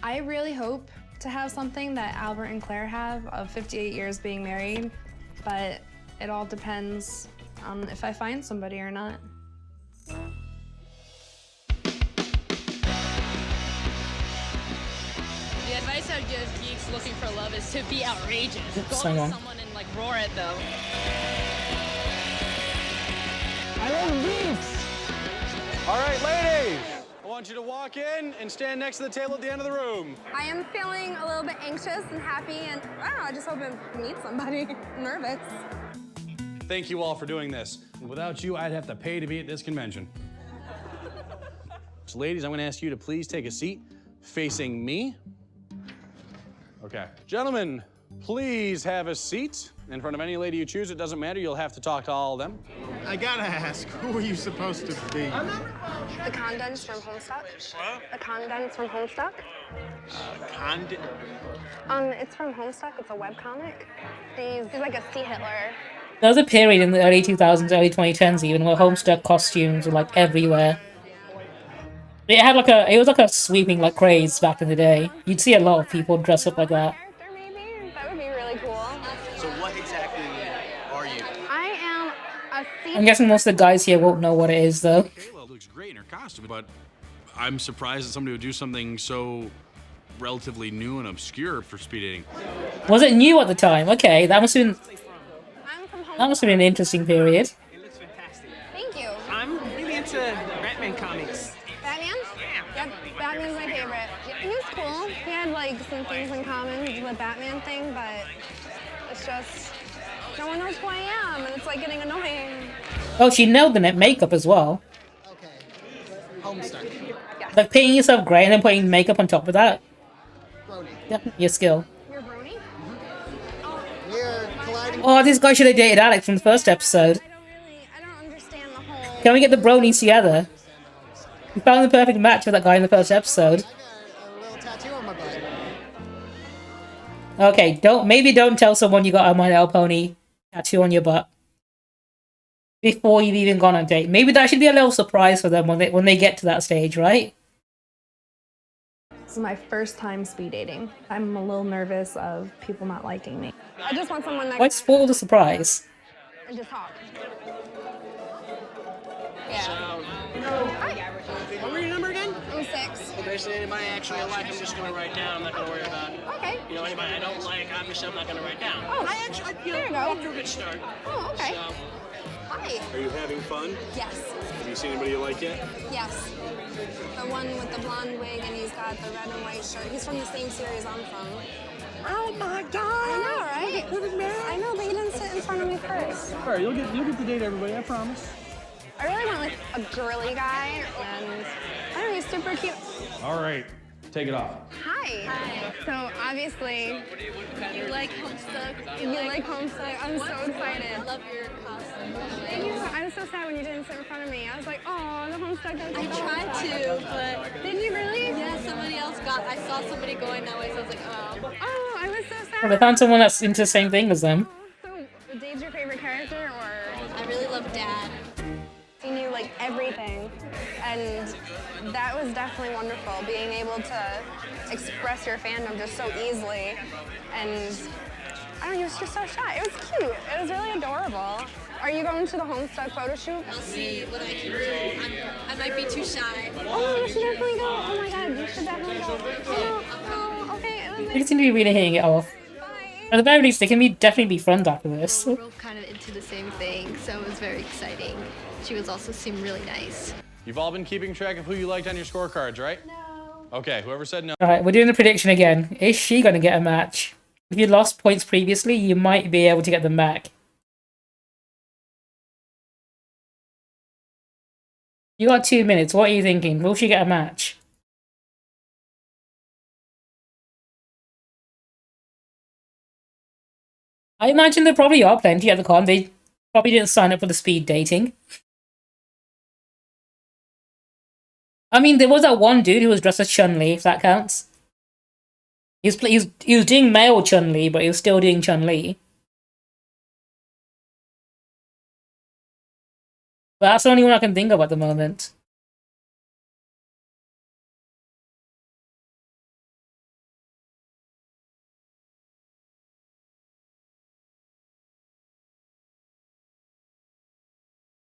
Speaker 20: I really hope to have something that Albert and Claire have of 58 years being married, but it all depends on if I find somebody or not.
Speaker 25: The advice I would give geeks looking for love is to be outrageous. Go up to someone and like roar at them.
Speaker 7: I love geeks! All right, ladies, I want you to walk in and stand next to the table at the end of the room.
Speaker 20: I am feeling a little bit anxious and happy, and I don't know, I just hope I meet somebody. I'm nervous.
Speaker 7: Thank you all for doing this. Without you, I'd have to pay to be at this convention. So ladies, I'm gonna ask you to please take a seat facing me. Okay. Gentlemen, please have a seat in front of any lady you choose. It doesn't matter, you'll have to talk to all of them.
Speaker 3: I gotta ask, who are you supposed to be?
Speaker 20: The condense from Homestuck. What? The condense from Homestuck. It's from Homestuck. It's a webcomic. He's like a sea Hitler.
Speaker 1: There was a period in the early 2000s, early 2010s even, where Homestuck costumes were like everywhere. It was like a sweeping like craze back in the day. You'd see a lot of people dress up like that.
Speaker 20: That would be really cool.
Speaker 22: So what exactly are you?
Speaker 20: I am a sea.
Speaker 1: I'm guessing most of the guys here won't know what it is though.
Speaker 19: Kayla looks great in her costume, but I'm surprised that somebody would do something so relatively new and obscure for speed dating.
Speaker 1: Was it new at the time? Okay, that must have been an interesting period.
Speaker 20: Thank you.
Speaker 16: I'm really into Batman comics.
Speaker 20: Batman? Yeah. Yep, Batman's my favorite. He was cool. He had like some things in common with the Batman thing, but it's just no one knows who I am, and it's like getting annoying.
Speaker 1: Oh, she nailed the makeup as well.
Speaker 21: Homestuck.
Speaker 1: Like painting yourself grey and then putting makeup on top of that. Definitely your skill.
Speaker 20: You're Brony?
Speaker 21: We're colliding.
Speaker 1: Oh, this guy should have dated Alex from the first episode. Can we get the bronies together? We found the perfect match for that guy in the first episode. Okay, maybe don't tell someone you got a My Little Pony tattoo on your butt before you've even gone on a date. Maybe that should be a little surprise for them when they get to that stage, right?
Speaker 20: This is my first time speed dating. I'm a little nervous of people not liking me. I just want someone
Speaker 1: Why spoil the surprise?
Speaker 20: and just talk.
Speaker 22: What were your number again?
Speaker 20: I'm 6.
Speaker 22: Okay, so anybody actually I like, I'm just gonna write down. I'm not gonna worry about it.
Speaker 20: Okay.
Speaker 22: You know, anybody I don't like, obviously I'm not gonna write down.
Speaker 20: Oh,
Speaker 22: I actually,
Speaker 20: there you go.
Speaker 22: off to a good start.
Speaker 20: Oh, okay.
Speaker 22: So,
Speaker 20: Hi.
Speaker 8: Are you having fun?
Speaker 20: Yes.
Speaker 8: Have you seen anybody you like yet?
Speaker 20: Yes. The one with the blonde wig and he's got the red and white shirt. He's from the same series I'm from.
Speaker 22: Oh my God!
Speaker 20: I know, right? I know, but he didn't sit in front of me first.
Speaker 7: All right, you'll get to date everybody, I promise.
Speaker 20: I really want like a girly guy, and I don't know, he's super cute.
Speaker 7: All right, take it off.
Speaker 20: Hi. Hi. So obviously, you like Homestuck. You like Homestuck. I'm so excited. I love your costume. Thank you. I was so sad when you didn't sit in front of me. I was like, oh, the Homestuck guy.
Speaker 18: I tried to, but
Speaker 20: did you really?
Speaker 18: Yeah, somebody else I saw somebody going that way, so I was like, oh.
Speaker 20: Oh, I was so sad.
Speaker 1: Well, they found someone that's into the same thing as them.
Speaker 20: So, Dave's your favorite character, or?
Speaker 18: I really love Dad.
Speaker 20: He knew like everything, and that was definitely wonderful. Being able to express your fandom just so easily. And I don't know, he was just so shy. It was cute. It was really adorable. Are you going to the Homestuck photo shoot?
Speaker 25: I'll see what I can do. I might be too shy.
Speaker 20: Oh, you should definitely go. Oh my god, you should definitely go. Oh, okay. It was
Speaker 1: They seem to be really hitting it off. At the very least, they can definitely be friends after this.
Speaker 9: We're both kind of into the same thing, so it was very exciting. She was also seemed really nice.
Speaker 7: You've all been keeping track of who you liked on your scorecards, right? No. Okay, whoever said no.
Speaker 1: Alright, we're doing a prediction again. Is she going to get a match? If you lost points previously, you might be able to get them back. You got 2 minutes. What are you thinking? Will she get a match? I imagine there probably are plenty at the con. They probably didn't sign up for the speed dating. I mean, there was that one dude who was dressed as Chun-Li, if that counts. He was doing male Chun-Li, but he was still doing Chun-Li. But that's the only one I can think of at the moment.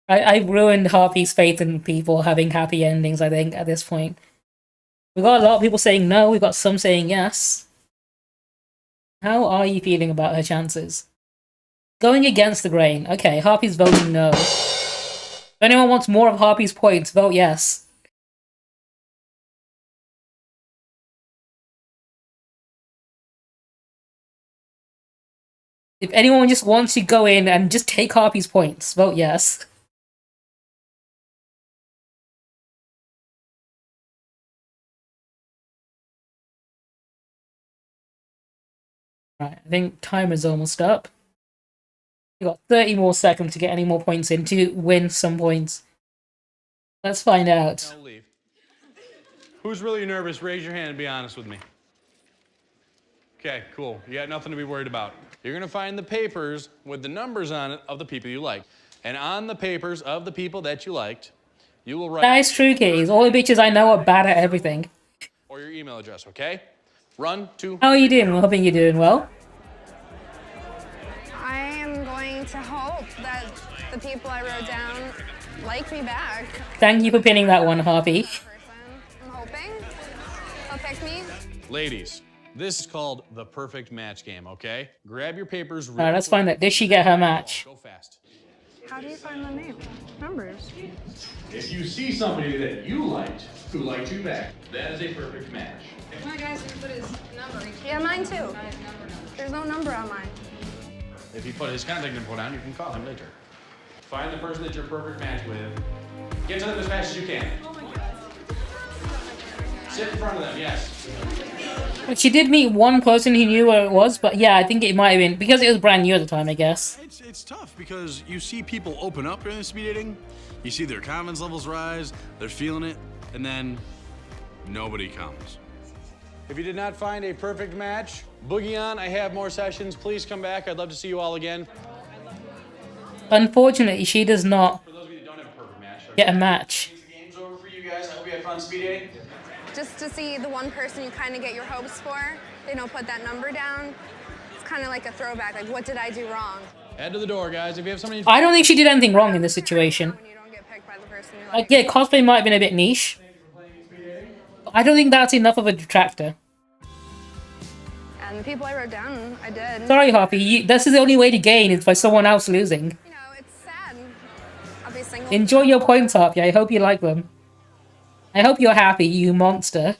Speaker 1: I've ruined Harpy's faith in people having happy endings, I think, at this point. We've got a lot of people saying no, we've got some saying yes. How are you feeling about her chances? Going against the grain. Okay, Harpy's voting no. If anyone wants more of Harpy's points, vote yes. If anyone just wants to go in and just take Harpy's points, vote yes. Right, I think timer's almost up. We've got 30 more seconds to get any more points in to win some points. Let's find out.
Speaker 7: I'll leave. Who's really nervous? Raise your hand and be honest with me. Okay, cool. You got nothing to be worried about. You're gonna find the papers with the numbers on it of the people you like. And on the papers of the people that you liked, you will write...
Speaker 1: That is true, Kitties. All the bitches I know are bad at everything.
Speaker 7: Or your email address, okay? Run to...
Speaker 1: How are you doing? I'm hoping you're doing well.
Speaker 20: I am going to hope that the people I wrote down like me back.
Speaker 1: Thank you for pinning that one, Harpy.
Speaker 20: I'm hoping they'll pick me.
Speaker 7: Ladies, this is called the perfect match game, okay? Grab your papers...
Speaker 1: Alright, let's find out. Did she get her match?
Speaker 7: Go fast.
Speaker 20: How do you find the name? Numbers.
Speaker 24: If you see somebody that you liked, who liked you back, that is a perfect match.
Speaker 20: Come on, guys, put his number. Yeah, mine too. There's no number on mine.
Speaker 7: If he put his contact info down, you can call him later. Find the person that you're a perfect match with. Get to them as fast as you can.
Speaker 20: Oh my God.
Speaker 7: Sit in front of them, yes.
Speaker 1: She did meet one person who knew where it was, but yeah, I think it might have been, because it was brand new at the time, I guess.
Speaker 19: It's tough because you see people open up during the speed dating, you see their confidence levels rise, they're feeling it, and then nobody comes.
Speaker 7: If you did not find a perfect match, boogie on. I have more sessions. Please come back. I'd love to see you all again.
Speaker 1: Unfortunately, she does not
Speaker 7: For those of you that don't have a perfect match,
Speaker 1: get a match.
Speaker 7: the game's over for you guys. I hope you had fun speed dating.
Speaker 20: Just to see the one person you kind of get your hopes for, they don't put that number down. It's kind of like a throwback, like what did I do wrong?
Speaker 7: Head to the door, guys. If you have somebody...
Speaker 1: I don't think she did anything wrong in this situation.
Speaker 20: When you don't get picked by the person you
Speaker 1: Like, yeah, cosplay might have been a bit niche. I don't think that's enough of a detractor.
Speaker 20: And the people I wrote down, I did.
Speaker 1: Sorry, Harpy. This is the only way to gain is by someone else losing.
Speaker 20: You know, it's sad. I'll be single.
Speaker 1: Enjoy your points, Harpy. I hope you like them. I hope you're happy, you monster.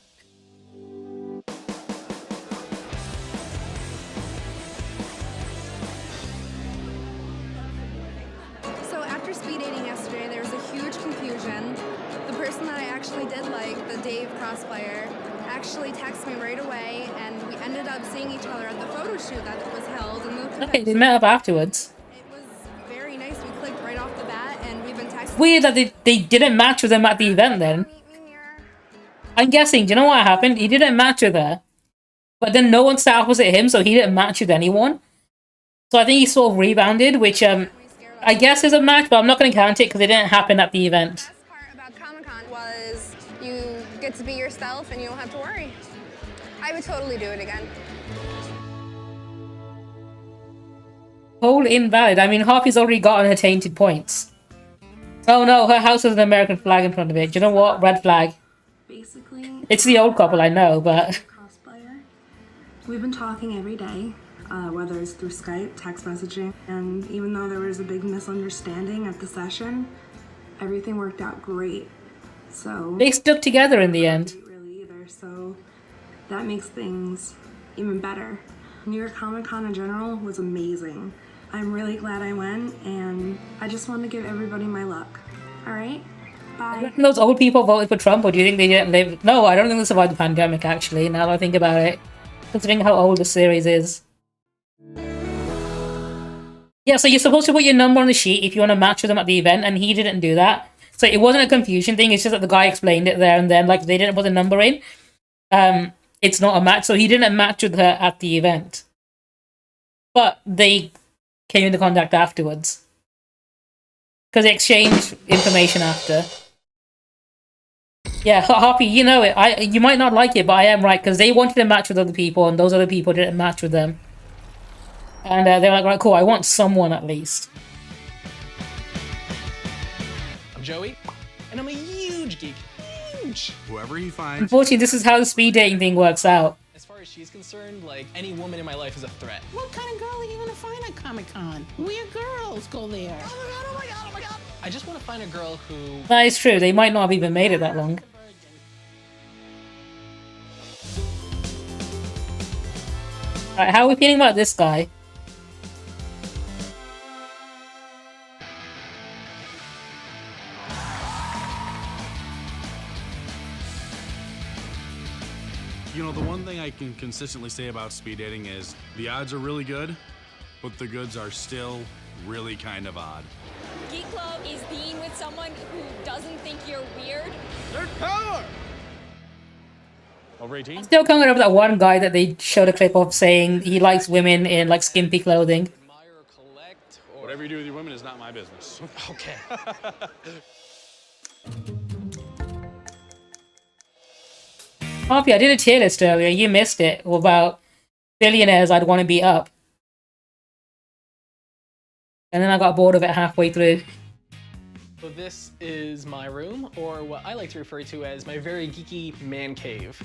Speaker 20: So after speed dating yesterday, there was a huge confusion. The person that I actually did like, the Dave cosplayer, actually texted me right away, and we ended up seeing each other at the photo shoot that was held. And
Speaker 1: Okay, they met up afterwards.
Speaker 20: It was very nice. We clicked right off the bat, and we've been texting.
Speaker 1: Weird that they didn't match with him at the event then. I'm guessing, do you know what happened? He didn't match with her. But then no one sat opposite him, so he didn't match with anyone. So I think he sort of rebounded, which I guess is a match, but I'm not going to count it because it didn't happen at the event.
Speaker 20: The best part about Comic-Con was you get to be yourself and you don't have to worry. I would totally do it again.
Speaker 1: Poll invalid. I mean, Harpy's already gotten her tainted points. Oh no, her house has an American flag in front of it. Do you know what? Red flag.
Speaker 10: Basically,
Speaker 1: It's the old couple, I know, but...
Speaker 10: cosplayer. We've been talking every day, whether it's through Skype, text messaging, and even though there was a big misunderstanding at the session, everything worked out great. So
Speaker 1: they stuck together in the end.
Speaker 10: Really either, so that makes things even better. New York Comic Con in general was amazing. I'm really glad I went, and I just want to give everybody my luck. All right? Bye.
Speaker 1: Those old people voted for Trump, or do you think they didn't live? No, I don't think they survived the pandemic, actually, now that I think about it. Considering how old the series is. Yeah, so you're supposed to put your number on the sheet if you want to match with them at the event, and he didn't do that. So it wasn't a confusion thing, it's just that the guy explained it there and then, like, they didn't put the number in. It's not a match, so he didn't match with her at the event. But they came into contact afterwards. Because they exchanged information after. Yeah, Harpy, you know it. You might not like it, but I am right, because they wanted to match with other people, and those other people didn't match with them. And they were like, right, cool, I want someone at least.
Speaker 16: I'm Joey, and I'm a huge geek. Huge!
Speaker 19: Whoever he finds.
Speaker 1: Unfortunately, this is how the speed dating thing works out.
Speaker 16: As far as she's concerned, like, any woman in my life is a threat.
Speaker 11: What kind of girl are you gonna find at Comic-Con? Weird girls go there.
Speaker 16: Oh my god! I just want to find a girl who...
Speaker 1: That is true, they might not have even made it that long. Alright, how are we feeling about this guy?
Speaker 19: You know, the one thing I can consistently say about speed dating is the odds are really good, but the goods are still really kind of odd.
Speaker 14: Geek Club is being with someone who doesn't think you're weird.
Speaker 16: There's power! Over 18?
Speaker 1: Still can't get over that one guy that they showed a clip of saying he likes women in, like, skimpy clothing.
Speaker 19: Whatever you do with your women is not my business.
Speaker 16: Okay.
Speaker 1: Harpy, I did a tier list earlier, you missed it, about billionaires I'd want to beat up. And then I got bored of it halfway through.
Speaker 16: So this is my room, or what I like to refer to as my very geeky man cave.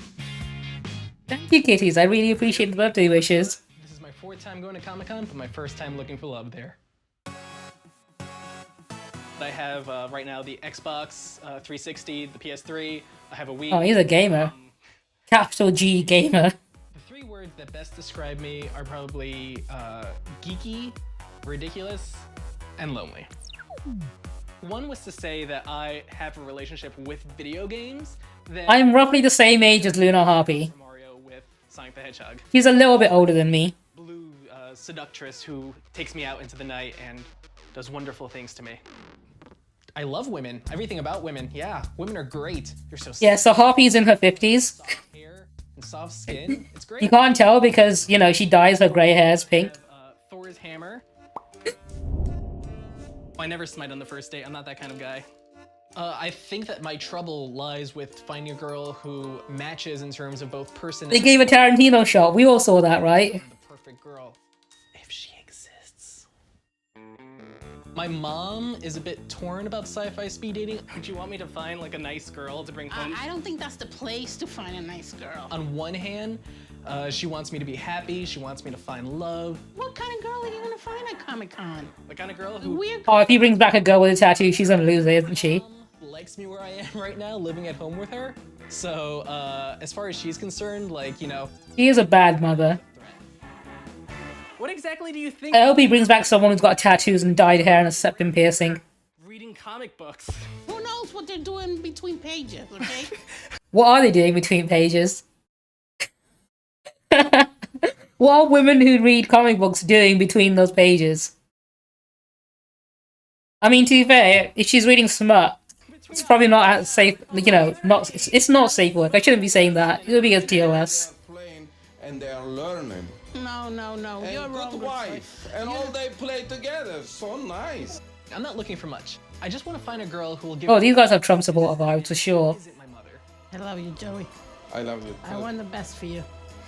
Speaker 1: Thank you, kitties, I really appreciate the birthday wishes.
Speaker 16: This is my 4th time going to Comic-Con, but my 1st time looking for love there. I have right now the Xbox 360, the PS3, I have a Wii.
Speaker 1: Oh, he's a gamer. Capital G gamer.
Speaker 16: The 3 words that best describe me are probably geeky, ridiculous, and lonely. One was to say that I have a relationship with video games.
Speaker 1: I'm roughly the same age as Luna Harpy.
Speaker 16: Mario with Sonic the Hedgehog.
Speaker 1: He's a little bit older than me.
Speaker 16: Blue seductress who takes me out into the night and does wonderful things to me. I love women. Everything about women. Yeah, women are great. You're so
Speaker 1: Yeah, so Harpy's in her 50s.
Speaker 16: soft hair and soft skin. It's great.
Speaker 1: You can't tell because, you know, she dyes her grey hairs pink.
Speaker 16: Thor's hammer. I never smite on the first date. I'm not that kind of guy. I think that my trouble lies with finding a girl who matches in terms of both personality.
Speaker 1: They gave a Tarantino shot. We all saw that, right?
Speaker 16: The perfect girl, if she exists. My mom is a bit torn about sci-fi speed dating. Would you want me to find like a nice girl to bring home?
Speaker 11: I don't think that's the place to find a nice girl.
Speaker 16: On one hand, she wants me to be happy. She wants me to find love.
Speaker 11: What kind of girl are you gonna find at Comic-Con?
Speaker 16: The kind of girl who
Speaker 11: Weird.
Speaker 1: Oh, if he brings back a girl with a tattoo, she's gonna lose it, isn't she?
Speaker 16: likes me where I am right now, living at home with her. So as far as she's concerned, like, you know.
Speaker 1: She is a bad mother.
Speaker 16: What exactly do you think?
Speaker 1: I hope he brings back someone who's got tattoos and dyed hair and a septum piercing.
Speaker 16: Reading comic books.
Speaker 11: Who knows what they're doing between pages, okay?
Speaker 1: What are they doing between pages? What are women who read comic books doing between those pages? I mean, to be fair, if she's reading smut, it's probably not as safe, you know, it's not safe work. I shouldn't be saying that. It would be a TOS.
Speaker 15: And they are learning.
Speaker 11: No,
Speaker 15: and
Speaker 11: you're
Speaker 15: good
Speaker 11: wrong.
Speaker 15: wife, and all they play together. So nice.
Speaker 16: I'm not looking for much. I just want to find a girl who will give.
Speaker 1: Oh, these guys have Trump supporter vibes for sure.
Speaker 11: I love you, Joey.
Speaker 15: I love you too.
Speaker 11: I want the best for you.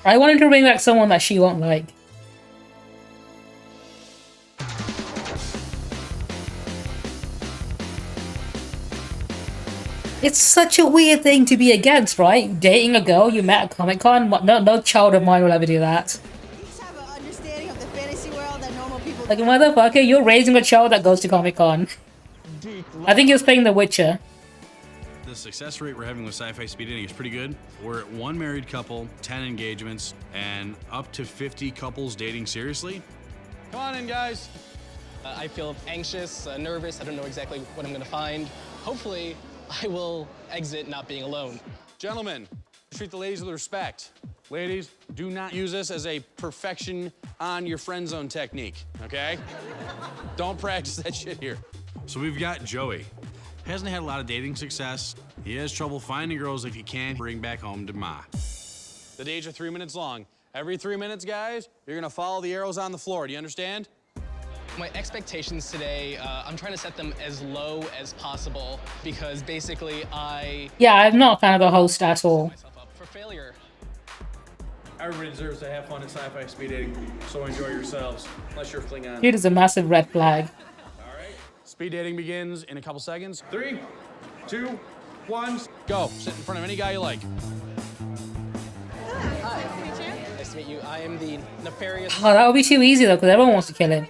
Speaker 1: I want him to bring back someone that she won't like. It's such a weird thing to be against, right? Dating a girl you met at Comic-Con? No child of mine will ever do that. Like, motherfucker, you're raising a child that goes to Comic-Con. I think he was playing The Witcher.
Speaker 19: The success rate we're having with sci-fi speed dating is pretty good. We're at 1 married couple, 10 engagements, and up to 50 couples dating seriously.
Speaker 7: Come on in, guys.
Speaker 16: I feel anxious, nervous. I don't know exactly what I'm going to find. Hopefully, I will exit not being alone.
Speaker 2: Gentlemen, treat the ladies with respect. Ladies, do not use this as a perfection on your friend zone technique, okay? Don't practice that shit here.
Speaker 19: So we've got Joey. Hasn't had a lot of dating success. He has trouble finding girls that he can't bring back home to Ma.
Speaker 2: The days are 3 minutes long. Every 3 minutes, guys, you're gonna follow the arrows on the floor. Do you understand?
Speaker 16: My expectations today, I'm trying to set them as low as possible because basically
Speaker 1: Yeah, I'm not a fan of the host at all.
Speaker 16: myself up for failure.
Speaker 24: Everybody deserves to have fun in sci-fi speed dating, so enjoy yourselves, unless you're Klingon.
Speaker 1: Dude is a massive red flag.
Speaker 2: Speed dating begins in a couple seconds.
Speaker 24: 3, 2, 1.
Speaker 2: Go. Sit in front of any guy you like.
Speaker 16: Hi. Nice to meet you. Nice to meet you. I am the nefarious...
Speaker 1: Oh, that would be too easy though, because everyone wants to kill him.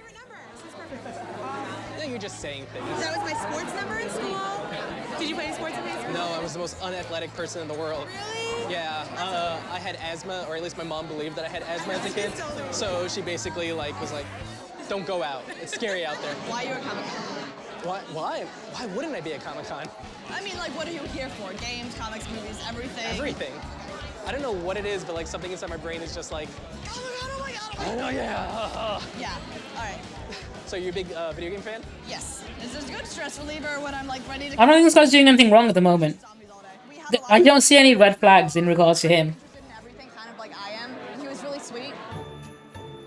Speaker 16: No, you're just saying things.
Speaker 5: That was my sports number in school. Did you play any sports in high school?
Speaker 16: No, I was the most unathletic person in the world.
Speaker 5: Really?
Speaker 16: Yeah, I had asthma, or at least my mom believed that I had asthma as a kid. So she basically was like, don't go out. It's scary out there.
Speaker 5: Why are you a Comic-Con?
Speaker 16: Why wouldn't I be at Comic-Con?
Speaker 5: I mean, like, what are you here for? Games, comics, movies, everything?
Speaker 16: Everything. I don't know what it is, but like something inside my brain is just like,
Speaker 5: Oh my god,
Speaker 16: oh no, yeah.
Speaker 5: Yeah, all right.
Speaker 16: So you're a big video game fan?
Speaker 5: Yes. This is a good stress reliever when I'm like ready to...
Speaker 1: I don't think this guy's doing anything wrong at the moment. I don't see any red flags in regards to him.
Speaker 5: Everything kind of like I am. He was really sweet.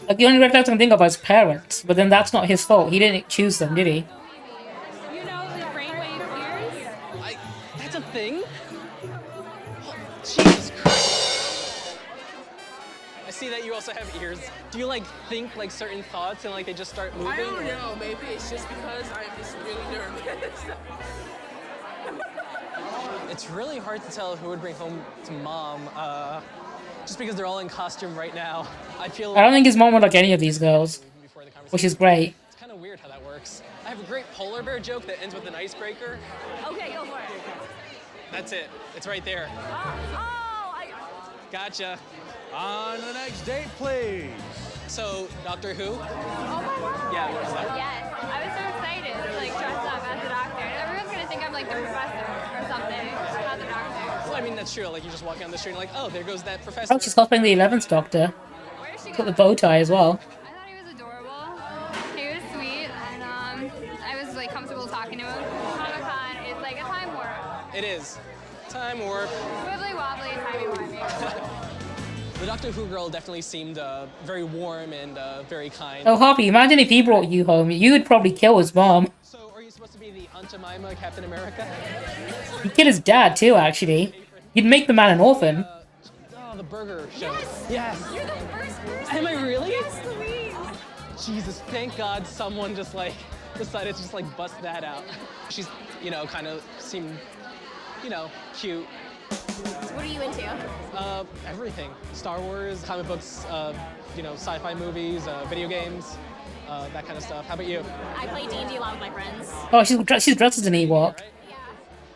Speaker 1: Like, the only red flags I can think of are his parents, but then that's not his fault. He didn't choose them, did he?
Speaker 14: You know the brainwave ears?
Speaker 16: That's a thing? Jesus Christ. I see that you also have ears. Do you like think like certain thoughts and like they just start moving?
Speaker 25: I don't know. Maybe it's just because I'm just really nervous.
Speaker 16: It's really hard to tell who would bring home to mom, just because they're all in costume right now. I feel
Speaker 1: I don't think his mom would like any of these girls, which is great.
Speaker 16: It's kind of weird how that works. I have a great polar bear joke that ends with an icebreaker.
Speaker 14: Okay, go for it.
Speaker 16: That's it. It's right there. Gotcha.
Speaker 2: On to the next date, please.
Speaker 16: So, Doctor Who?
Speaker 14: Oh my god.
Speaker 16: Yeah, what was that?
Speaker 14: Yes, I was so excited to like dress up as the doctor. Everyone's gonna think I'm like the professor or something, not the doctor.
Speaker 16: Well, I mean, that's true. Like, you just walk down the street and like, oh, there goes that professor.
Speaker 1: Oh, she's helping the 11th Doctor. Got the bow tie as well.
Speaker 14: I thought he was adorable. He was sweet, and I was like comfortable talking to him. Comic-Con is like a time warp.
Speaker 16: It is. Time warp.
Speaker 14: Wibbly wobbly, timey-wimey.
Speaker 16: The Doctor Who girl definitely seemed very warm and very kind.
Speaker 1: Oh, Hoppy, imagine if he brought you home. You would probably kill his mom.
Speaker 16: So, are you supposed to be the Aunt Jemima Captain America?
Speaker 1: You'd kill his dad too, actually. You'd make the man an orphan.
Speaker 16: Oh, the burger show.
Speaker 14: Yes! You're the first person!
Speaker 16: Am I really?
Speaker 14: Yes, Louise!
Speaker 16: Jesus, thank God someone just like decided to just like bust that out. She's, you know, kind of seemed, you know, cute.
Speaker 14: What are you into?
Speaker 16: Everything. Star Wars, comic books, you know, sci-fi movies, video games, that kind of stuff. How about you?
Speaker 14: I play D&D a lot with my friends.
Speaker 1: Oh, she's dressed as an Ewok.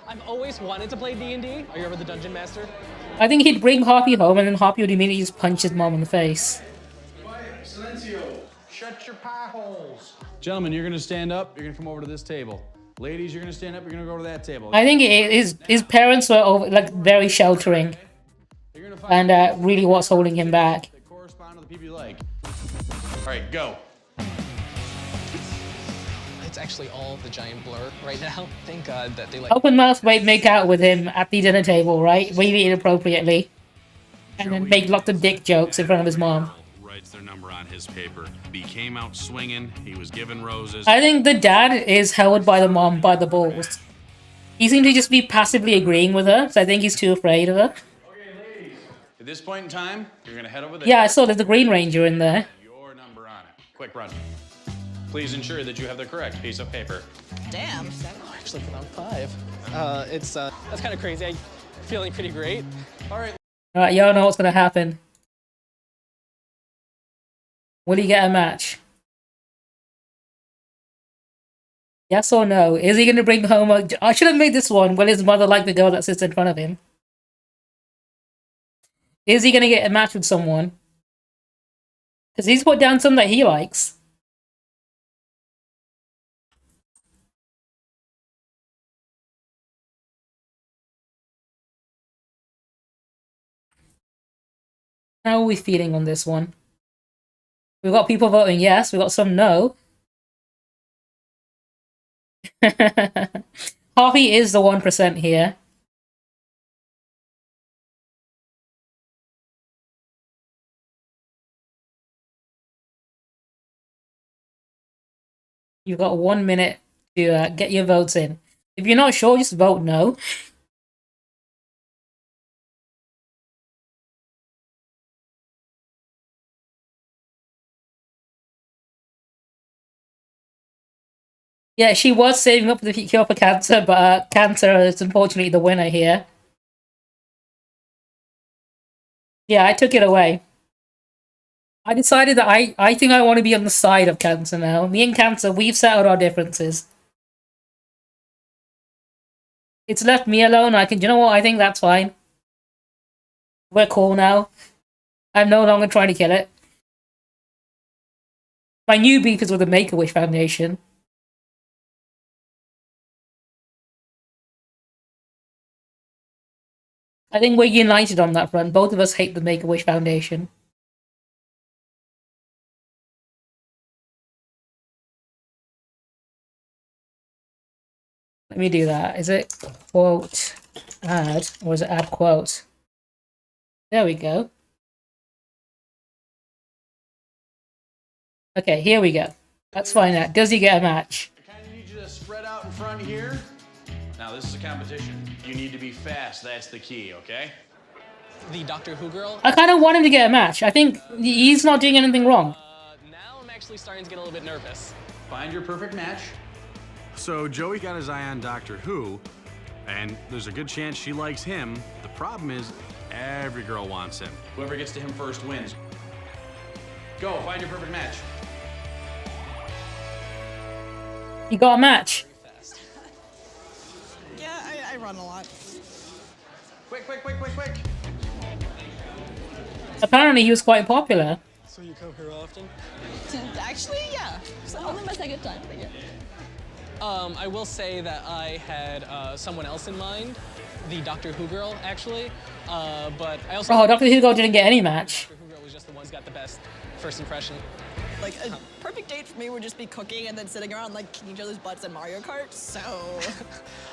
Speaker 16: I've always wanted to play D&D. Are you ever the Dungeon Master?
Speaker 1: I think he'd bring Hoppy home and then Hoppy would immediately just punch his mom in the face.
Speaker 24: Quiet, silencio. Shut your pie holes.
Speaker 2: Gentlemen, you're gonna stand up. You're gonna come over to this table. Ladies, you're gonna stand up. You're gonna go to that table.
Speaker 1: I think his parents were like very sheltering, and really what's holding him back.
Speaker 2: They correspond to the people you like. All right, go.
Speaker 16: It's actually all the giant blur right now. Thank God that they like.
Speaker 1: Open mouth make out with him at the dinner table, right? Really inappropriately, and then make lots of dick jokes in front of his mom.
Speaker 19: Writes their number on his paper. He came out swinging. He was given roses.
Speaker 1: I think the dad is held by the mom by the balls. He seems to just be passively agreeing with her, so I think he's too afraid of her.
Speaker 24: Okay, ladies,
Speaker 7: At this point in time, you're gonna head over there.
Speaker 1: Yeah, I saw there's a Green Ranger in there.
Speaker 7: Your number on it. Quick run. Please ensure that you have the correct piece of paper.
Speaker 11: Damn.
Speaker 16: I actually put on 5. That's kind of crazy. I'm feeling pretty great.
Speaker 7: All right.
Speaker 1: Alright, y'all know what's gonna happen. Will he get a match? Yes or no? Is he gonna bring home a... I should have made this one. Will his mother like the girl that sits in front of him? Is he gonna get a match with someone? Because he's put down some that he likes. How are we feeling on this one? We've got people voting yes, we've got some no. Harvey is the 1% here. You've got 1 minute to get your votes in. If you're not sure, just vote no. Yeah, she was saving up the cure for cancer, but cancer is unfortunately the winner here. Yeah, I took it away. I decided that I think I want to be on the side of cancer now. Me and cancer, we've settled our differences. It's left me alone. You know what? I think that's fine. We're cool now. I'm no longer trying to kill it. My new beef is with the Make-A-Wish Foundation. I think we're united on that front. Both of us hate the Make-A-Wish Foundation. Let me do that. Is it quote add or is it add quote? There we go. Okay, here we go. Let's find out. Does he get a match?
Speaker 7: I kind of need you to spread out in front here. Now, this is a competition. You need to be fast. That's the key, okay?
Speaker 16: The Doctor Who girl?
Speaker 1: I kind of want him to get a match. I think he's not doing anything wrong.
Speaker 16: Now I'm actually starting to get a little bit nervous.
Speaker 7: Find your perfect match.
Speaker 19: So Joey got his eye on Doctor Who, and there's a good chance she likes him. The problem is, every girl wants him.
Speaker 7: Whoever gets to him first wins. Go, find your perfect match.
Speaker 1: You got a match.
Speaker 11: Yeah, I run a lot.
Speaker 7: Quick, quick, quick, quick, quick.
Speaker 1: Apparently he was quite popular.
Speaker 4: So you come here often?
Speaker 11: Actually, yeah. It's only my second time, but yeah.
Speaker 16: I will say that I had someone else in mind, the Doctor Who girl, actually. But I also...
Speaker 1: Oh, Doctor Who girl didn't get any match.
Speaker 16: Doctor Who girl was just the one who got the best first impression.
Speaker 11: Like, a perfect date for me would just be cooking and then sitting around, like, kicking each other's butts in Mario Kart, so...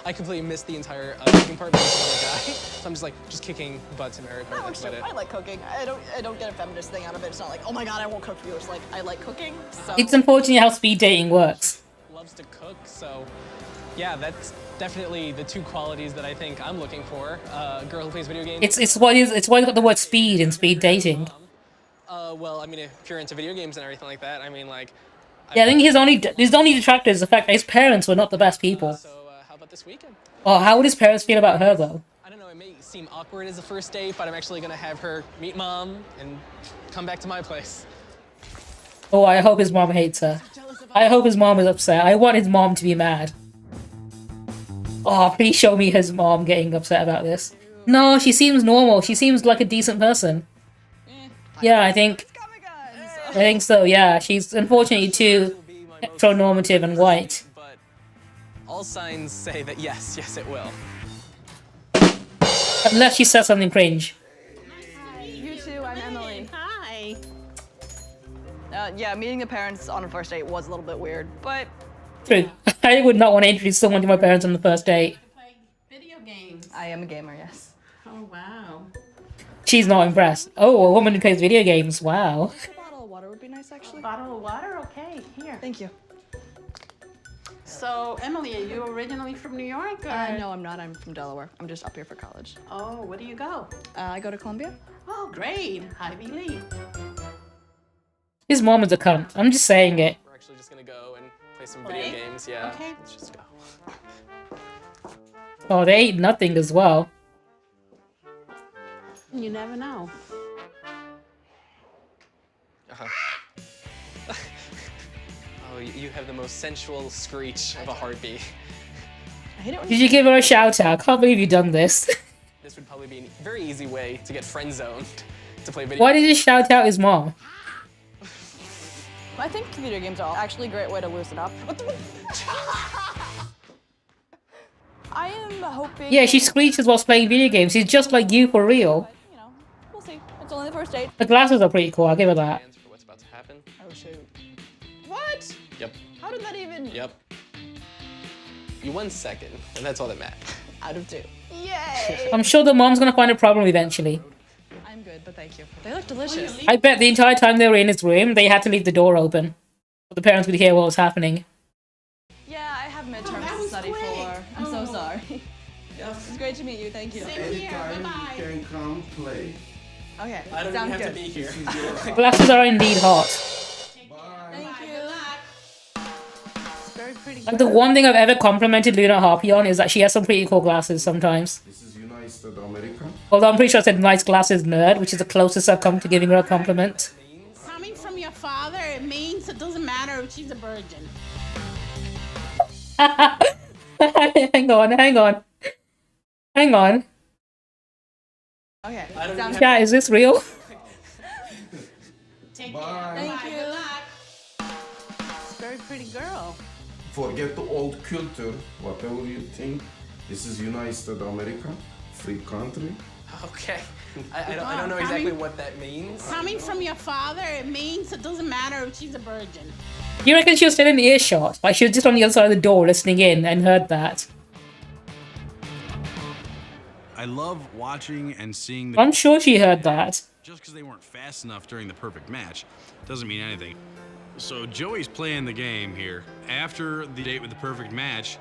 Speaker 16: I completely missed the entire cooking part because I'm a guy. So I'm just, like, kicking butts in Mario Kart.
Speaker 11: That's about it. I like cooking. I don't get a feminist thing out of it. It's not like, oh my god, I won't cook for you. It's like, I like cooking, so...
Speaker 1: It's unfortunately how speed dating works.
Speaker 16: Loves to cook, so... Yeah, that's definitely the two qualities that I think I'm looking for. A girl who plays video games.
Speaker 1: It's why it's got the word speed in speed dating.
Speaker 16: Well, I mean, if you're into video games and everything like that, I mean, like...
Speaker 1: Yeah, I think his only detractor is the fact that his parents were not the best people.
Speaker 16: So, how about this weekend?
Speaker 1: Oh, how would his parents feel about her, though?
Speaker 16: I don't know, it may seem awkward as a first date, but I'm actually gonna have her meet Mom and come back to my place.
Speaker 1: Oh, I hope his mom hates her. I hope his mom is upset. I want his mom to be mad. Oh, please show me his mom getting upset about this. No, she seems normal. She seems like a decent person. Yeah, I think so, yeah. She's unfortunately too heteronormative and white.
Speaker 16: But all signs say that yes, it will.
Speaker 1: Unless she says something cringe.
Speaker 11: You too, I'm Emily.
Speaker 5: Hi.
Speaker 11: Yeah, meeting the parents on a first date was a little bit weird, but...
Speaker 1: True. I would not want to introduce someone to my parents on the first date.
Speaker 5: Video games.
Speaker 11: I am a gamer, yes.
Speaker 5: Oh, wow.
Speaker 1: She's not impressed. Oh, a woman who plays video games. Wow.
Speaker 11: A bottle of water would be nice, actually.
Speaker 5: A bottle of water? Okay, here.
Speaker 11: Thank you.
Speaker 5: So, Emily, are you originally from New York? Or?
Speaker 11: No, I'm not. I'm from Delaware. I'm just up here for college.
Speaker 5: Oh, where do you go?
Speaker 11: I go to Columbia.
Speaker 25: Oh, great. Ivy League.
Speaker 1: His mom is a cunt. I'm just saying it.
Speaker 16: We're actually just gonna go and play some video games. Yeah.
Speaker 25: Okay.
Speaker 16: Let's just go.
Speaker 1: Oh, they ate nothing as well.
Speaker 25: You never know.
Speaker 16: Oh, you have the most sensual screech of a heartbeat.
Speaker 11: I hate it when
Speaker 1: Did you give her a shout out? I can't believe you've done this.
Speaker 16: This would probably be a very easy way to get friend zoned to play video.
Speaker 1: Why did he shout out his mom?
Speaker 11: I think video games are actually a great way to loosen up. I am hoping.
Speaker 1: Yeah, she screeches whilst playing video games. She's just like you for real.
Speaker 11: You know, we'll see. It's only the first date.
Speaker 1: The glasses are pretty cool, I'll give her that.
Speaker 16: For what's about to happen.
Speaker 11: Oh shoot. What?
Speaker 16: Yep.
Speaker 11: How did that even?
Speaker 16: Yep. You 1 second, and that's all that matters.
Speaker 11: Out of 2. Yay!
Speaker 1: I'm sure the mom's gonna find a problem eventually.
Speaker 11: I'm good, but thank you. They look delicious.
Speaker 1: I bet the entire time they were in his room, they had to leave the door open. So the parents could hear what was happening.
Speaker 11: Yeah, I have midterms to study for. I'm so sorry. It's great to meet you. Thank you.
Speaker 15: Anytime you can come play.
Speaker 11: Okay.
Speaker 16: I don't
Speaker 11: sounds
Speaker 16: even have
Speaker 11: good.
Speaker 16: to be here.
Speaker 1: Glasses are indeed hot.
Speaker 11: Thank you. Very pretty.
Speaker 1: Like, the one thing I've ever complimented Luna Harpy on is that she has some pretty cool glasses sometimes.
Speaker 15: This is United States of America.
Speaker 1: Although I'm pretty sure I said nice glasses nerd, which is the closest I've come to giving her a compliment.
Speaker 25: Coming from your father, it means it doesn't matter if she's a virgin.
Speaker 1: Hang on.
Speaker 11: Okay.
Speaker 1: Chat, is this real?
Speaker 25: Take
Speaker 15: Bye.
Speaker 25: care. Thank you. Very pretty girl.
Speaker 15: Forget the old culture, whatever you think. This is United States of America, free country.
Speaker 16: Okay. I don't know exactly what that means.
Speaker 25: Coming from your father, it means it doesn't matter if she's a virgin.
Speaker 1: You reckon she was still in earshot? Like she was just on the other side of the door listening in and heard that?
Speaker 19: I love watching and seeing the.
Speaker 1: I'm sure she heard that.
Speaker 19: Just because they weren't fast enough during the perfect match doesn't mean anything. So Joey's playing the game here. After the date with the perfect match,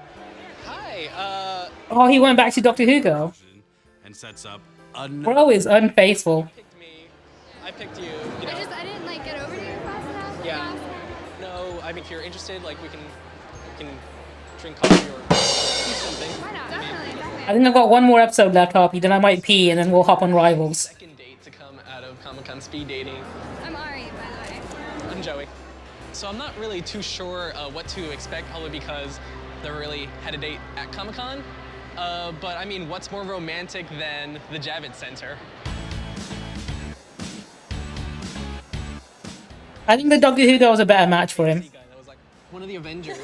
Speaker 16: Hi.
Speaker 1: Oh, he went back to Doctor Who girl.
Speaker 19: and sets up another.
Speaker 1: Bro is unfaithful.
Speaker 16: I picked you. You know.
Speaker 14: I didn't like get over to you fast enough.
Speaker 16: Yeah. No, I mean, if you're interested, like we can drink coffee or do something.
Speaker 14: Why not? Definitely.
Speaker 1: I think I've got one more episode left, Harpy, then I might pee and then we'll hop on Rivals.
Speaker 16: Second date to come out of Comic-Con speed dating.
Speaker 14: I'm Ari, by the way.
Speaker 16: I'm Joey. So I'm not really too sure what to expect, probably because never really had a date at Comic-Con. But I mean, what's more romantic than the Javits Center?
Speaker 1: I think the Doctor Who girl was a better match for him.
Speaker 16: One of the Avengers.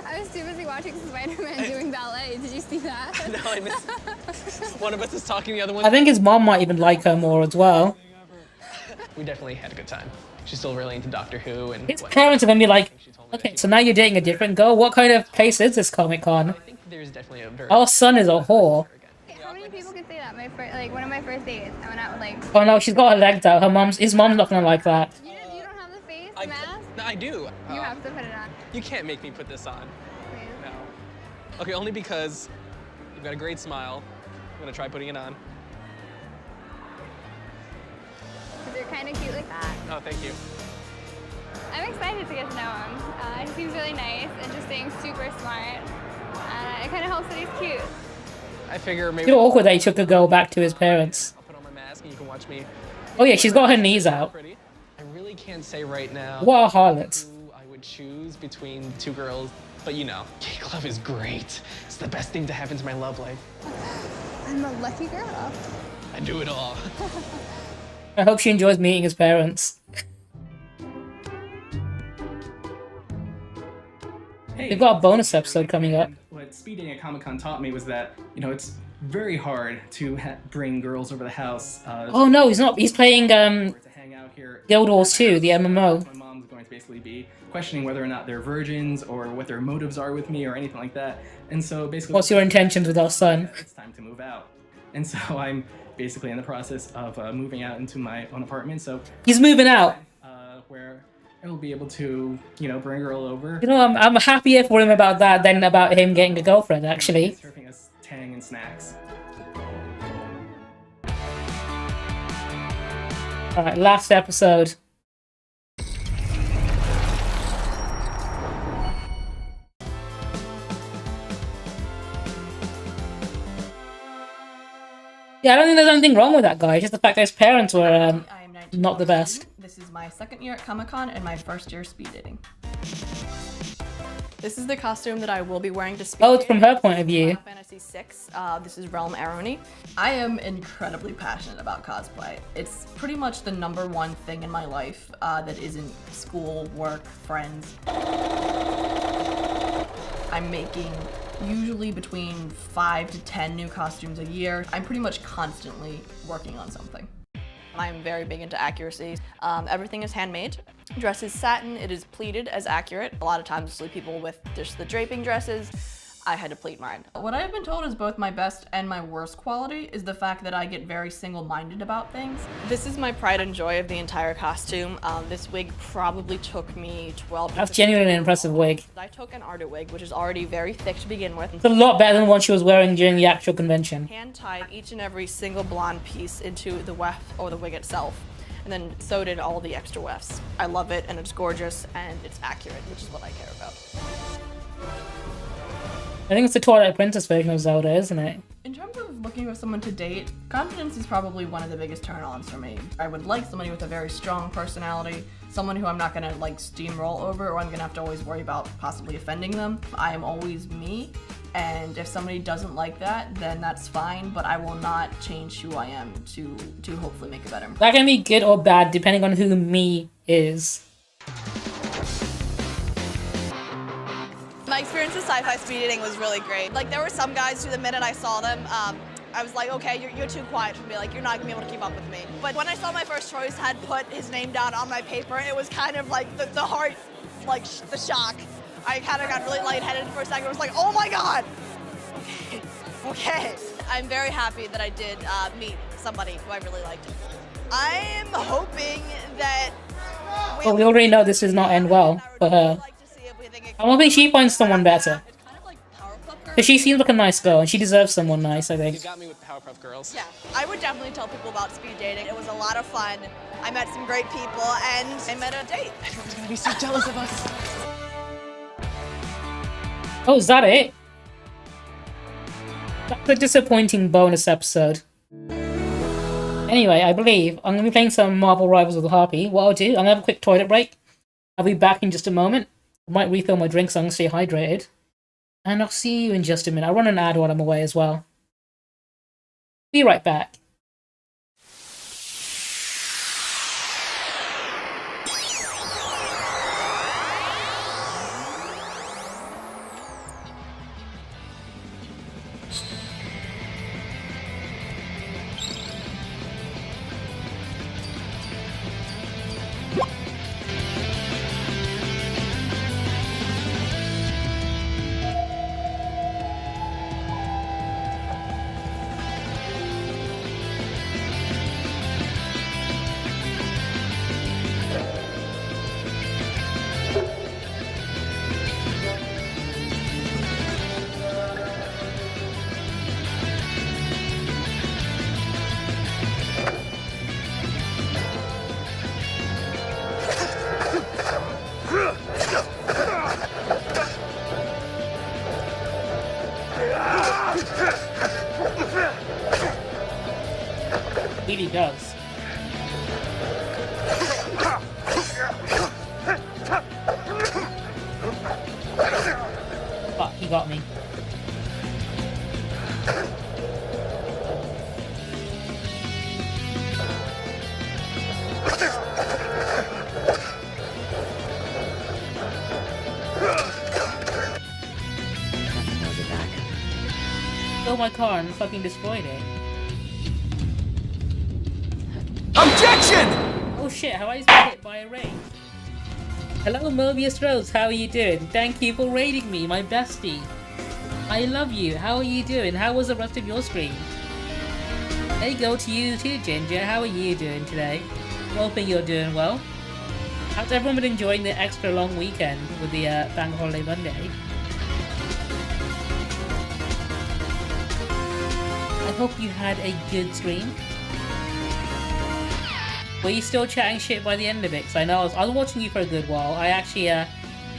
Speaker 14: I was too busy watching Spider-Man doing ballet. Did you see that?
Speaker 16: No, I missed. One of us is talking, the other one.
Speaker 1: I think his mom might even like her more as well.
Speaker 16: We definitely had a good time. She's still really into Doctor Who and.
Speaker 1: His parents are gonna be like, okay, so now you're dating a different girl? What kind of place is this Comic-Con?
Speaker 16: I think there's definitely a very.
Speaker 1: Our son is a whore.
Speaker 14: How many people could say that? Like one of my first dates, I went out with like.
Speaker 1: Oh no, she's got her legs out. His mom's not gonna like that.
Speaker 14: You don't have the face mask.
Speaker 16: No, I do.
Speaker 14: You have to put it on.
Speaker 16: You can't make me put this on.
Speaker 14: Please.
Speaker 16: No. Okay, only because you've got a great smile. I'm gonna try putting it on.
Speaker 14: Because you're kind of cute like that.
Speaker 16: Oh, thank you.
Speaker 14: I'm excited to get to know him. He seems really nice, interesting, super smart. And it kind of helps that he's cute.
Speaker 16: I figure maybe.
Speaker 1: It's a bit awkward that he took a girl back to his parents.
Speaker 16: I'll put on my mask and you can watch me.
Speaker 1: Oh yeah, she's got her knees out.
Speaker 16: Pretty. I really can't say right now.
Speaker 1: What a harlot.
Speaker 16: Who I would choose between two girls, but you know, K-Club is great. It's the best thing to happen to my love life.
Speaker 14: I'm a lucky girl.
Speaker 16: I do it all.
Speaker 1: I hope she enjoys meeting his parents.
Speaker 4: Hey.
Speaker 1: They've got a bonus episode coming up.
Speaker 4: What speed dating at Comic-Con taught me was that, you know, it's very hard to bring girls over the house.
Speaker 1: Oh no, he's not. He's playing
Speaker 4: to hang out here.
Speaker 1: Guild Wars 2, the MMO.
Speaker 4: My mom's going to basically be questioning whether or not they're virgins or what their motives are with me or anything like that. And so basically,
Speaker 1: What's your intentions with our son?
Speaker 4: it's time to move out. And so I'm basically in the process of moving out into my own apartment. So
Speaker 1: He's moving out.
Speaker 4: where I will be able to, you know, bring a girl over.
Speaker 1: You know, I'm happier for him about that than about him getting a girlfriend, actually.
Speaker 4: Serving us tang and snacks.
Speaker 1: Alright, last episode. Yeah, I don't think there's anything wrong with that guy. Just the fact that his parents were not the best.
Speaker 11: This is my second year at Comic-Con and my first year speed dating. This is the costume that I will be wearing to speed
Speaker 1: Oh, it's from her point of view.
Speaker 11: Final Fantasy VI. This is Realm Aroni. I am incredibly passionate about cosplay. It's pretty much the #1 thing in my life that isn't school, work, friends. I'm making usually between 5 to 10 new costumes a year. I'm pretty much constantly working on something. I'm very big into accuracy. Everything is handmade. Dress is satin, it is pleated as accurate. A lot of times you'll see people with just the draping dresses. I had to pleat mine. What I've been told is both my best and my worst quality is the fact that I get very single-minded about things. This is my pride and joy of the entire costume. This wig probably took me 12
Speaker 1: That's genuinely an impressive wig.
Speaker 11: I took an Arda wig, which is already very thick to begin with.
Speaker 1: It's a lot better than what she was wearing during the actual convention.
Speaker 11: Hand-tied each and every single blonde piece into the weft or the wig itself, and then sewed in all the extra wefts. I love it, and it's gorgeous, and it's accurate, which is what I care about.
Speaker 1: I think it's the Twilight Princess version of Zelda, isn't it?
Speaker 11: In terms of looking for someone to date, confidence is probably one of the biggest turn-ons for me. I would like somebody with a very strong personality, someone who I'm not gonna like steamroll over or I'm gonna have to always worry about possibly offending them. I am always me, and if somebody doesn't like that, then that's fine, but I will not change who I am to hopefully make it better.
Speaker 1: That can be good or bad depending on who me is.
Speaker 11: My experience with sci-fi speed dating was really great. Like, there were some guys who the minute I saw them, I was like, okay, you're too quiet for me. Like, you're not gonna be able to keep up with me. But when I saw my first choice had put his name down on my paper, it was kind of like the heart, like the shock. I kind of got really lightheaded for a second. I was like, oh my God. Okay. I'm very happy that I did meet somebody who I really liked. I'm hoping that
Speaker 1: Well, we already know this does not end well for her. I'm hoping she finds someone better. Because she seems like a nice girl, and she deserves someone nice, I think.
Speaker 16: You got me with Powerpuff Girls.
Speaker 11: Yeah, I would definitely tell people about speed dating. It was a lot of fun. I met some great people, and I met a date. Everyone's gonna be so jealous of us.
Speaker 1: Oh, is that it? That's a disappointing bonus episode. Anyway, I believe I'm going to be playing some Marvel Rivals with Harpy. What I'll do, I'm going to have a quick toilet break. I'll be back in just a moment. I might refill my drink so I'm going to stay hydrated. And I'll see you in just a minute. I'll run an ad while I'm away as well. Be right back. Really does. Fuck, he got me. Stole my car and fucking destroyed it.
Speaker 6: Objection!
Speaker 1: Oh shit, have I just been hit by a raid? Hello Mobius Rose, how are you doing? Thank you for raiding me, my bestie. I love you, how are you doing? How was the rest of your stream? Hey, go to you too, Ginger, how are you doing today? Hoping you're doing well. How's everyone been enjoying the extra long weekend with the Bank Holiday Monday? I hope you had a good stream. Were you still chatting shit by the end of it? Because I know I was watching you for a good while. I actually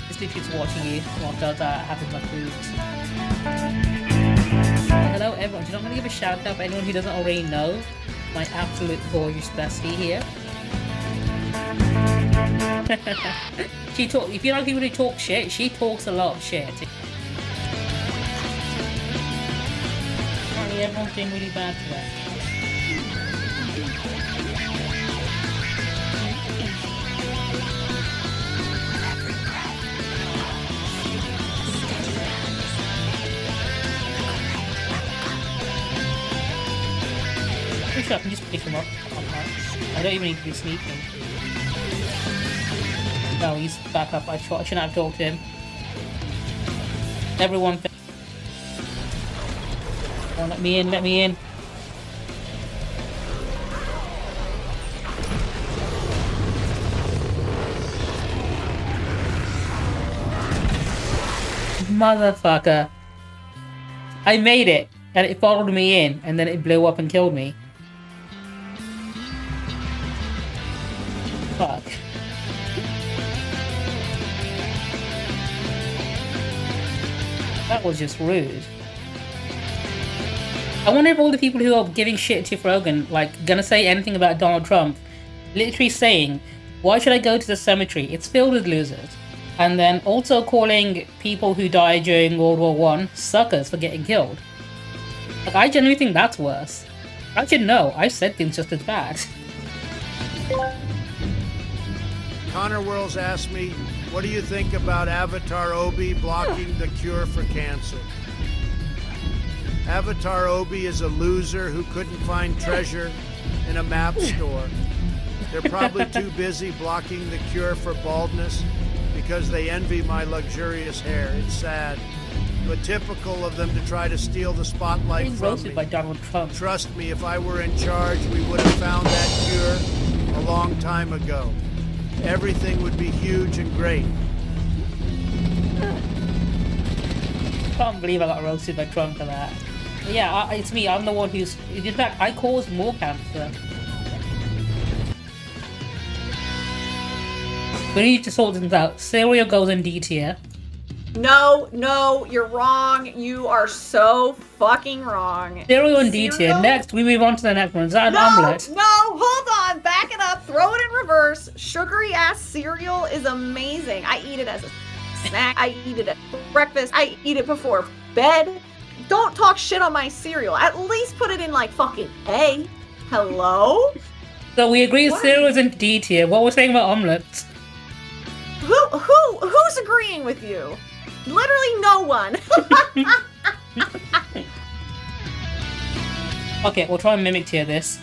Speaker 1: just literally watching you whilst I was having my food. Hello everyone. Do you know, I'm gonna give a shout out for anyone who doesn't already know my absolute gorgeous bestie here. She talk. If you know people who talk shit, she talks a lot of shit. Apparently everyone's doing really bad today. Pretty sure I can just pick him up. I don't even need to be sneaking. No, he's back up. I shouldn't have talked to him. Everyone. Oh, let me in, let me in. Motherfucker. I made it, and it followed me in, and then it blew up and killed me. Fuck. That was just rude. I wonder if all the people who are giving shit to Rogan, like, gonna say anything about Donald Trump, literally saying, why should I go to the cemetery? It's filled with losers. And then also calling people who died during World War I suckers for getting killed. Like, I genuinely think that's worse. Actually, no, I said things just as bad.
Speaker 3: Connor Worlds asked me, what do you think about Avatar Obi blocking the cure for cancer? Avatar Obi is a loser who couldn't find treasure in a map store. They're probably too busy blocking the cure for baldness because they envy my luxurious hair. It's sad, but typical of them to try to steal the spotlight from me.
Speaker 1: By Donald Trump.
Speaker 3: Trust me, if I were in charge, we would have found that cure a long time ago. Everything would be huge and great.
Speaker 1: Can't believe I got roasted by Trump for that. But yeah, it's me. I'm the one who's... In fact, I caused more cancer. We need to sort things out. Cereal goes in D tier.
Speaker 11: No, no, you're wrong. You are so fucking wrong.
Speaker 1: Cereal in D tier. Next, we move on to the next one. Is that an omelet?
Speaker 11: No, hold on. Back it up. Throw it in reverse. Sugary ass cereal is amazing. I eat it as a snack. I eat it at breakfast. I eat it before bed. Don't talk shit on my cereal. At least put it in like fucking A. Hello?
Speaker 1: So we agree cereal is in D tier. What we're saying about omelets?
Speaker 11: Who's agreeing with you? Literally no one.
Speaker 1: Okay, we'll try and mimic tier this.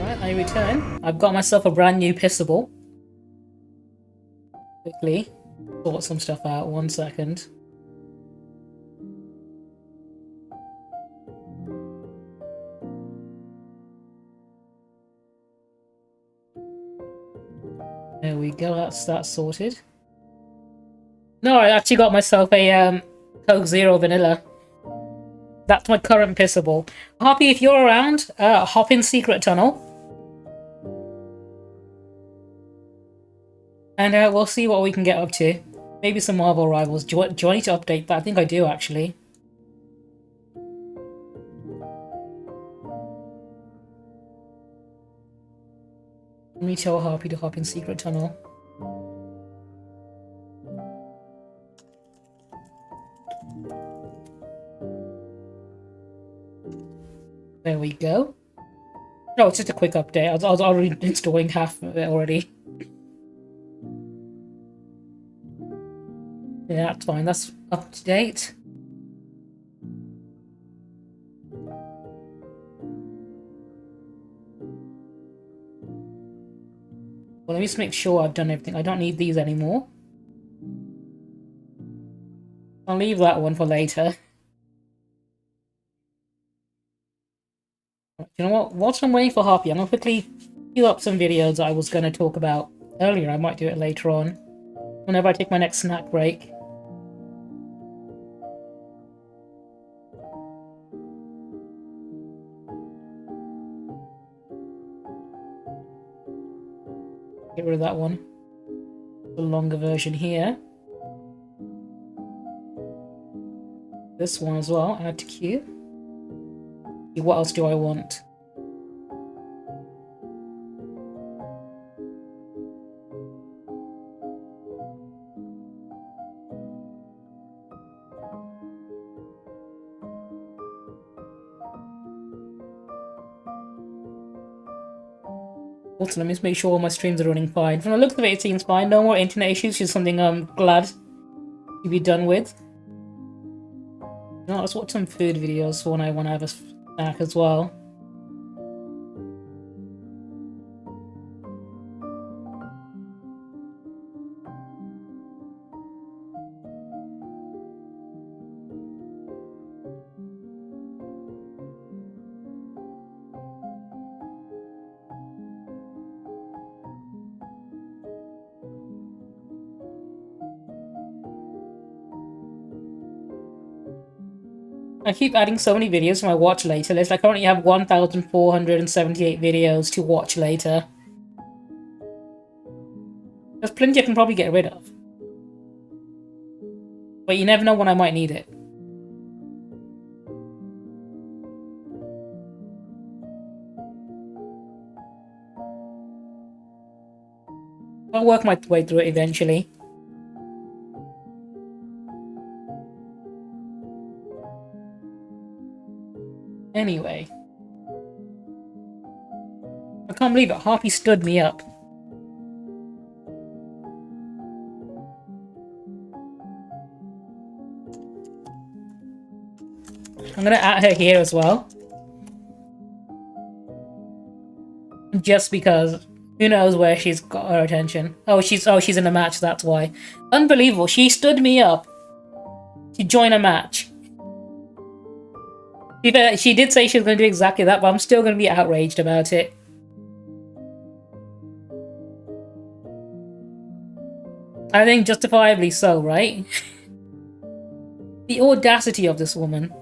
Speaker 1: Right, I return. I've got myself a brand new pissable. Quickly sort some stuff out. 1 second. There we go, that's sorted. No, I actually got myself a Coke Zero Vanilla. That's my current pissable. Hoppy, if you're around, hop in Secret Tunnel. And we'll see what we can get up to. Maybe some Marvel Rivals. Do I need to update that? I think I do, actually. Let me tell Harpy to hop in Secret Tunnel. There we go. No, it's just a quick update. I was already installing half of it already. Yeah, that's fine. That's up to date. Well, let me just make sure I've done everything. I don't need these anymore. I'll leave that one for later. You know what? Whilst I'm waiting for Harpy, I'm going to quickly queue up some videos I was going to talk about earlier. I might do it later on, whenever I take my next snack break. Get rid of that one. The longer version here. This one as well, add to queue. What else do I want? Also, let me just make sure all my streams are running fine. From the looks of it, it seems fine. No more internet issues, which is something I'm glad to be done with. No, let's watch some food videos for when I want to have a snack as well. I keep adding so many videos to my watch later list. I currently have 1,478 videos to watch later. There's plenty I can probably get rid of. But you never know when I might need it. I'll work my way through it eventually. Anyway. I can't believe it. Harpy stood me up. I'm gonna add her here as well. Just because who knows where she's got her attention. Oh, she's in a match, that's why. Unbelievable. She stood me up to join a match. She did say she was going to do exactly that, but I'm still going to be outraged about it. I think justifiably so, right? The audacity of this woman.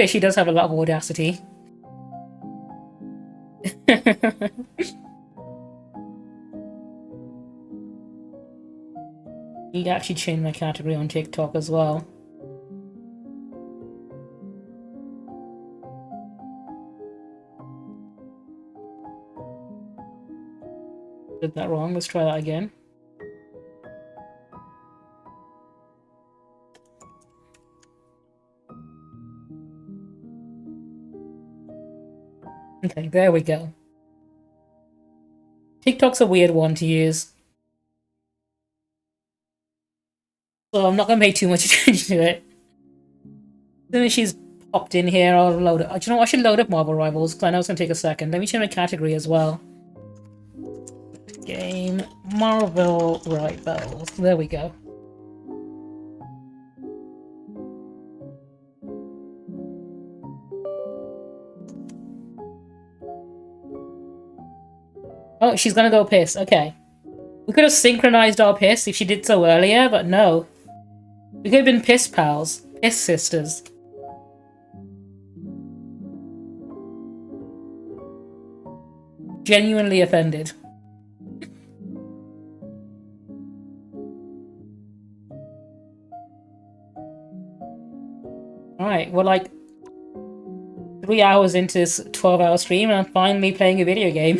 Speaker 1: She does have a lot of audacity. You actually changed my category on TikTok as well. Did that wrong. Let's try that again. Okay, there we go. TikTok's a weird one to use. So I'm not going to pay too much attention to it. As soon as she's popped in here, I'll load it. Do you know what? I should load up Marvel Rivals, because I know it's going to take a second. Let me change my category as well. Game Marvel Rivals. There we go. Oh, she's gonna go piss. Okay. We could have synchronized our piss if she did so earlier, but no. We could have been piss pals. Piss sisters. Genuinely offended. Alright, we're like 3 hours into this 12-hour stream and I'm finally playing a video game.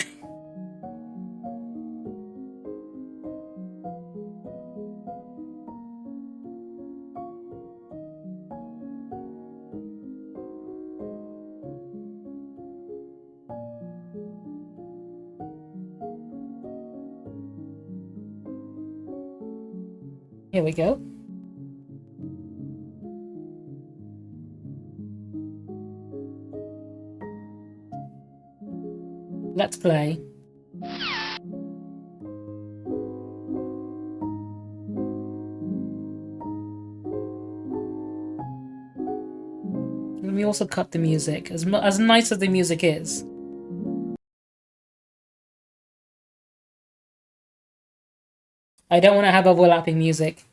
Speaker 1: Here we go. Let's play. Let me also cut the music. As nice as the music is. I don't want to have overlapping music.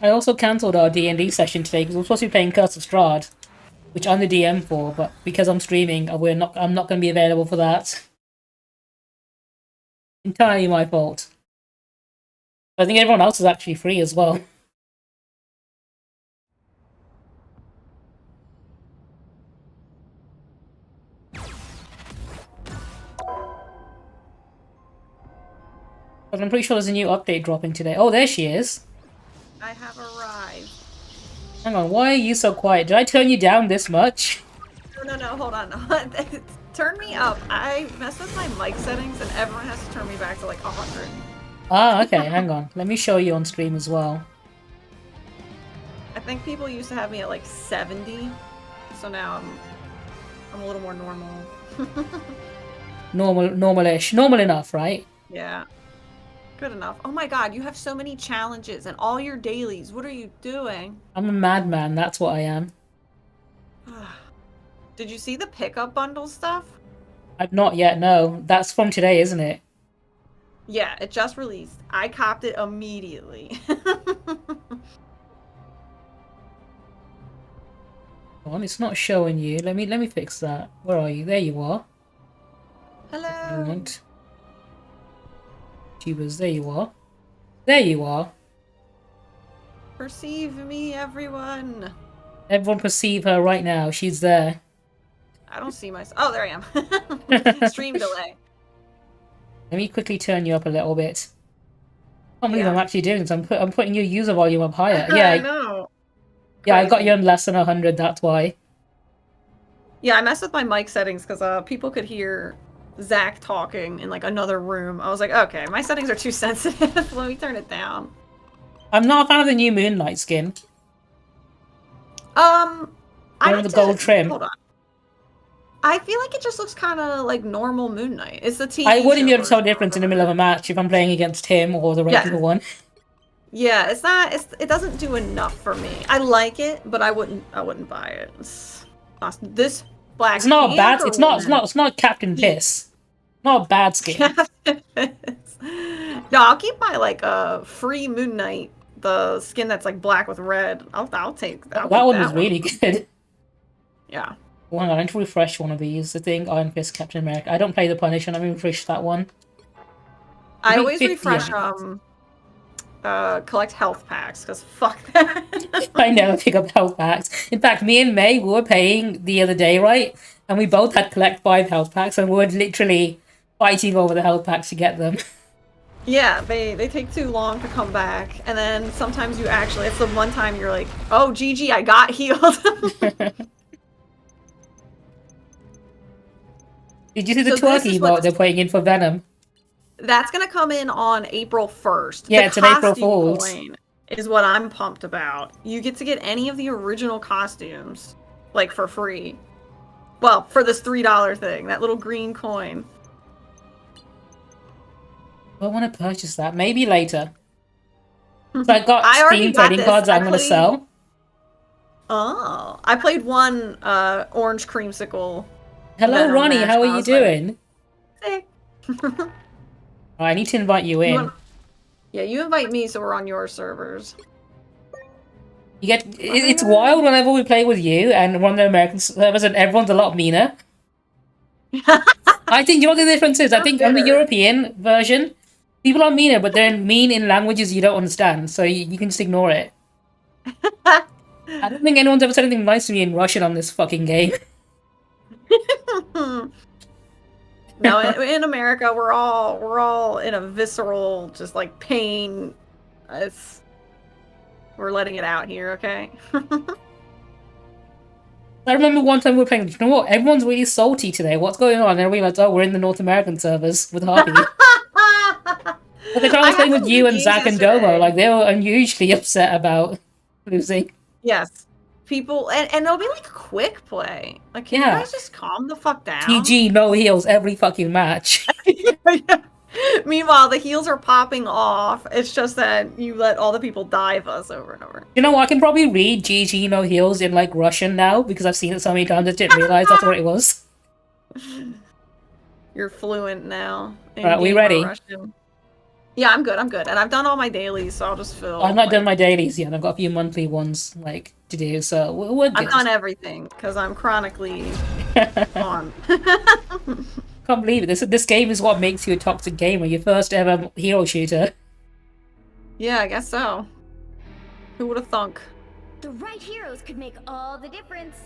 Speaker 1: I also cancelled our D&D session today because we're supposed to be playing Curse of Strahd, which I'm the DM for, but because I'm streaming, I'm not going to be available for that. Entirely my fault. I think everyone else is actually free as well. But I'm pretty sure there's a new update dropping today. Oh, there she is.
Speaker 11: I have arrived.
Speaker 1: Hang on, why are you so quiet? Did I turn you down this much?
Speaker 11: No, hold on. Turn me up. I messed with my mic settings and everyone has to turn me back to like 100.
Speaker 1: Ah, okay, hang on. Let me show you on stream as well.
Speaker 11: I think people used to have me at like 70, so now I'm a little more normal.
Speaker 1: Normalish. Normal enough, right?
Speaker 11: Yeah. Good enough. Oh my god, you have so many challenges and all your dailies. What are you doing?
Speaker 1: I'm a madman, that's what I am.
Speaker 11: Did you see the pickup bundle stuff?
Speaker 1: I've not yet, no. That's from today, isn't it?
Speaker 11: Yeah, it just released. I copped it immediately.
Speaker 1: On, it's not showing you. Let me fix that. Where are you? There you are.
Speaker 11: Hello.
Speaker 1: Tubers, there you are. There you are.
Speaker 11: Perceive me, everyone.
Speaker 1: Everyone perceive her right now. She's there.
Speaker 11: I don't see myself. Oh, there I am. Stream delay.
Speaker 1: Let me quickly turn you up a little bit. I can't believe I'm actually doing this. I'm putting your user volume up higher. Yeah,
Speaker 11: I know.
Speaker 1: Yeah, I got you on less than 100, that's why.
Speaker 11: Yeah, I messed with my mic settings because people could hear Zach talking in like another room. I was like, okay, my settings are too sensitive. Let me turn it down.
Speaker 1: I'm not a fan of the new Moonlight skin.
Speaker 11: I
Speaker 1: have the gold trim.
Speaker 11: Hold on. I feel like it just looks kind of like normal Moon Knight. It's the TV.
Speaker 1: I wouldn't be able to tell the difference in the middle of a match if I'm playing against him or the regular one.
Speaker 11: Yeah, it's not. It doesn't do enough for me. I like it, but I wouldn't buy it. This Black.
Speaker 1: It's not bad. It's not Captain Piss. Not a bad skin.
Speaker 11: No, I'll keep my like free Moon Knight, the skin that's like black with red. I'll take that.
Speaker 1: That one was really good.
Speaker 11: Yeah.
Speaker 1: Well, hang on, I need to refresh one of these. The thing, Iron Fist, Captain America. I don't play the Punisher. Let me refresh that one.
Speaker 11: I always refresh collect health packs because fuck that.
Speaker 1: I never pick up health packs. In fact, me and May were paying the other day, right? And we both had collect 5 health packs, and we were literally fighting over the health packs to get them.
Speaker 11: Yeah, they take too long to come back, and then sometimes you actually, it's the one time you're like, oh, GG, I got healed.
Speaker 1: Did you see the twerky vote they're putting in for Venom?
Speaker 11: That's gonna come in on April 1st.
Speaker 1: Yeah, it's an April Fool's.
Speaker 11: Coin is what I'm pumped about. You get to get any of the original costumes, like, for free. Well, for this $3 thing, that little green coin.
Speaker 1: I want to purchase that. Maybe later. So I got Steam trading cards I'm going to sell.
Speaker 11: Oh, I played one orange creamsicle.
Speaker 1: Hello, Ronnie. How are you doing?
Speaker 11: Hey.
Speaker 1: I need to invite you in.
Speaker 11: Yeah, you invite me so we're on your servers.
Speaker 1: You get it's wild whenever we play with you and one of the American servers and everyone's a lot meaner. I think you know what the difference is? I think on the European version, people are meaner, but they're mean in languages you don't understand, so you can just ignore it. I don't think anyone's ever said anything nice to me in Russian on this fucking game.
Speaker 11: No, in America, we're all in a visceral, just like pain. We're letting it out here, okay?
Speaker 1: I remember one time we were playing, you know what, everyone's really salty today, what's going on? And I realized, oh, we're in the North American servers with Harvey. But the time I was playing with you and Zach and Domo, like, they were unusually upset about losing.
Speaker 11: Yes. People, and it'll be like quick play. Like, can you guys just calm the fuck down?
Speaker 1: GG, no heals every fucking match.
Speaker 11: Meanwhile, the heals are popping off. It's just that you let all the people dive us over and over.
Speaker 1: You know what, I can probably read GG, no heals in, like, Russian now, because I've seen it so many times I didn't realize that's what it was.
Speaker 11: You're fluent now.
Speaker 1: Alright, we ready?
Speaker 11: Russian. Yeah, I'm good. And I've done all my dailies, so I'll just fill.
Speaker 1: I've not done my dailies yet. I've got a few monthly ones like to do, so we're good.
Speaker 11: I've done everything because I'm chronically on.
Speaker 1: Can't believe it. This game is what makes you a toxic gamer. Your first ever hero shooter.
Speaker 11: Yeah, I guess so. Who would have thunk?
Speaker 12: The right heroes could make all the difference.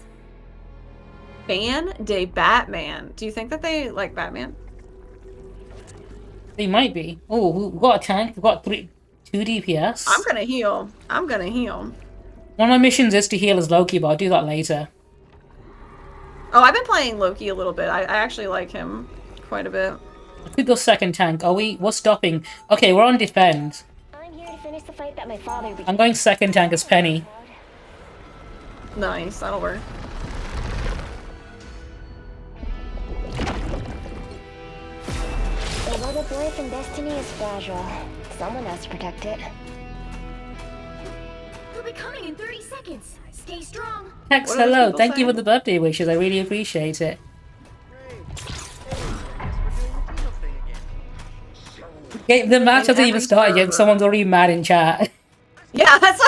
Speaker 11: Ban de Batman. Do you think that they like Batman?
Speaker 1: They might be. Oh, we've got a tank. We've got 2 DPS.
Speaker 11: I'm gonna heal.
Speaker 1: One of my missions is to heal as Loki, but I'll do that later.
Speaker 11: Oh, I've been playing Loki a little bit. I actually like him quite a bit.
Speaker 1: I could go second tank. We're stopping. Okay, we're on defend.
Speaker 12: I'm here to finish the fight that my father began.
Speaker 1: I'm going second tank as Penny.
Speaker 11: Nice, that'll work.
Speaker 12: Although the belief in destiny is fragile, someone has to protect it. They'll be coming in 30 seconds. Stay strong.
Speaker 1: Hex, hello. Thank you for the birthday wishes. I really appreciate it. Okay, the match hasn't even started yet. Someone's already mad in chat.
Speaker 11: Yeah, that's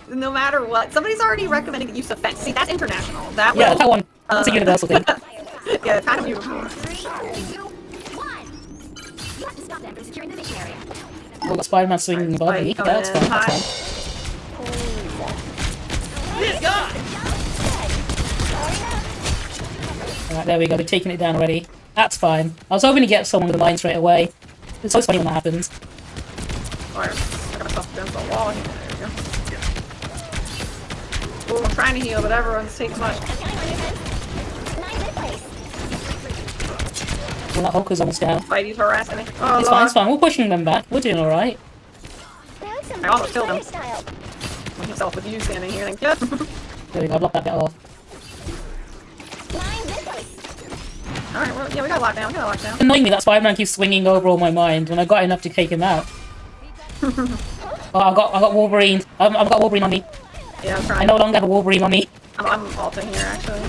Speaker 11: no matter what. Somebody's already recommending the use of fence. See, that's international. That
Speaker 1: yeah, that one. That's a universal thing.
Speaker 11: Yeah, it's kind of beautiful.
Speaker 12: 3, 2, 1. You have to stop them from securing the mission area.
Speaker 1: Oh, Spider-Man swinging above me. Yeah, that's fine. That's fine. Alright, there we go. We're taking it down already. That's fine. I was hoping to get someone with the line straight away. It's always funny when that happens.
Speaker 11: Alright, I got myself against the wall here. There we go. Ooh, I'm trying to heal, but everyone's taking too much.
Speaker 1: Well, that Hulk is almost down.
Speaker 11: Spidey's harassing me. Oh,
Speaker 1: it's fine, it's fine. We're pushing them back. We're doing alright.
Speaker 11: I almost killed him. Himself with you standing here, thank you.
Speaker 1: There we go, I blocked that bit off.
Speaker 11: Alright, well, yeah, we got lockdown.
Speaker 1: It's annoying me that Spider-Man keeps swinging over all my mind, and I got enough to take him out. Oh, I got Wolverine. I've got Wolverine on me.
Speaker 11: Yeah, I'm trying.
Speaker 1: I no longer have a Wolverine on me.
Speaker 11: I'm ulting here, actually.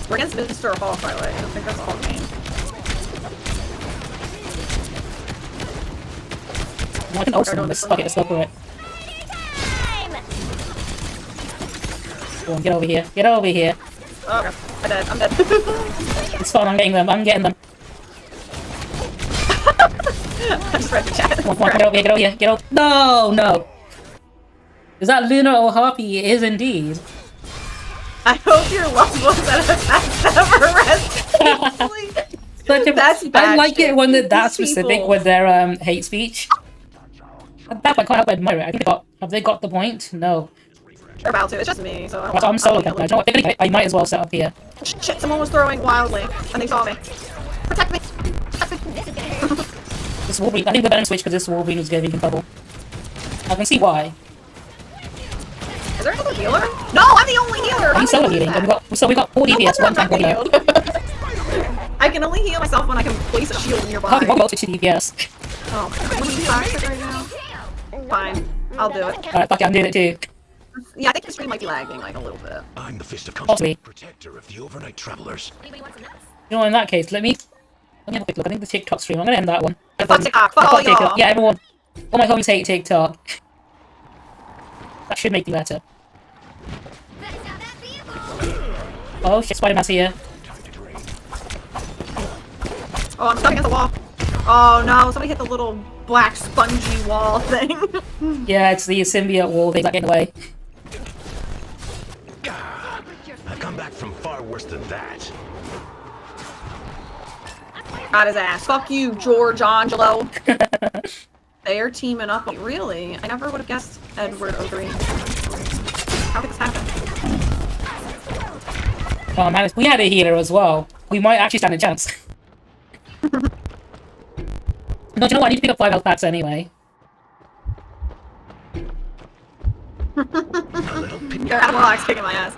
Speaker 11: We're against Mr. Hulk, by the way. I don't think that's a Hulk name.
Speaker 1: I can also this. Fuck it, let's go for it. Go on, get over here. Get over here.
Speaker 11: Oh, okay. I'm dead.
Speaker 1: It's fine, I'm getting them.
Speaker 11: I just read the chat.
Speaker 1: Come on, get over here, get over here, get over. No! Is that Luna or Harpy? It is indeed.
Speaker 11: I hope your loved ones that have never rested. That's bad
Speaker 1: I like
Speaker 11: shit.
Speaker 1: it when that specific with their hate speech. That I can't help but admire it. I think have they got the point? No.
Speaker 11: They're about to. It's just me, so
Speaker 1: I'm solo camping. You know what? I might as well set up here.
Speaker 11: Shit, someone was throwing wildly, and they saw me. Protect me!
Speaker 1: This Wolverine. I think we're better switch because this Wolverine is getting in trouble. I can see why.
Speaker 11: Is there another healer? No, I'm the only healer!
Speaker 1: I'm solo healing. We got 4 DPS, 1 tank, 1 heal.
Speaker 11: I can only heal myself when I can place a shield nearby.
Speaker 1: Harpy, what goes to DPS?
Speaker 11: Oh, I'm toxic right now. Fine, I'll do it.
Speaker 1: Alright, fuck it, I'm doing it too.
Speaker 11: Yeah, I think the stream might be lagging like a little bit.
Speaker 6: I'm the Fist of
Speaker 1: Possibly.
Speaker 6: protector of the overnight travelers.
Speaker 1: You know, in that case, let me have a quick look. I think the TikTok stream. I'm gonna end that one.
Speaker 11: Fuck TikTok. Fuck all y'all.
Speaker 1: Yeah, everyone. All my homies hate TikTok. That should make me better. Oh shit, Spider-Man's here.
Speaker 11: Oh, I'm stuck against the wall. Oh no, somebody hit the little black spongy wall thing.
Speaker 1: Yeah, it's the symbiote wall thing that get in the way.
Speaker 6: I've come back from far worse than that.
Speaker 11: Got his ass. Fuck you, George Angelo. They are teaming up. Really? I never would have guessed Edward O'Green. How did this happen?
Speaker 1: Oh man, if we had a healer as well, we might actually stand a chance. No, do you know what? I need to pick up 5 health packs anyway.
Speaker 11: Your animal axe kicking my ass.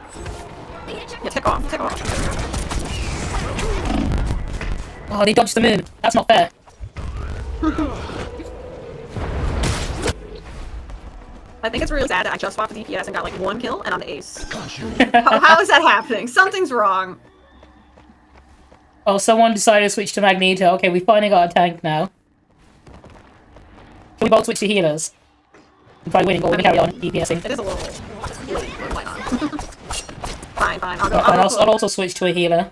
Speaker 11: Yeah, tick off.
Speaker 1: Oh, they dodged the moon. That's not fair.
Speaker 11: I think it's really sad that I just swapped the DPS and got like 1 kill and on the ace. How is that happening? Something's wrong.
Speaker 1: Oh, someone decided to switch to Magneto. Okay, we finally got a tank now. Can we both switch to healers? I'm probably winning, but we're gonna carry on DPSing.
Speaker 11: It is a little late, but why not? Fine.
Speaker 1: I'll also switch to a healer.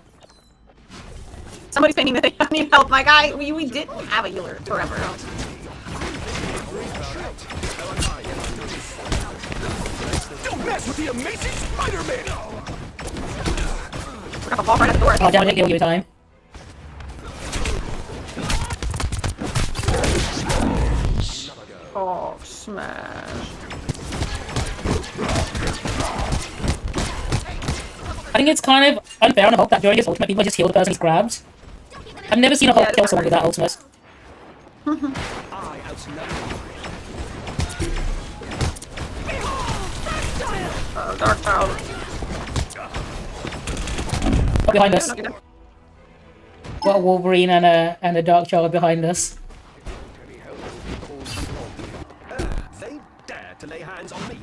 Speaker 11: Somebody's painting that they don't need help. My guy, we didn't have a healer forever.
Speaker 6: Don't mess with the amazing Spider-Man!
Speaker 11: We're gonna fall right at the door.
Speaker 1: Oh, damn it, give you time.
Speaker 11: Oh, smash.
Speaker 1: I think it's kind of unfair on a Hulk that during his ultimate people just heal the person he's grabbed. I've never seen a Hulk kill someone with that ultimate.
Speaker 11: Dark Cloud.
Speaker 1: Oh, behind us. Got a Wolverine and a Dark Child behind us.
Speaker 6: They dare to lay hands on me.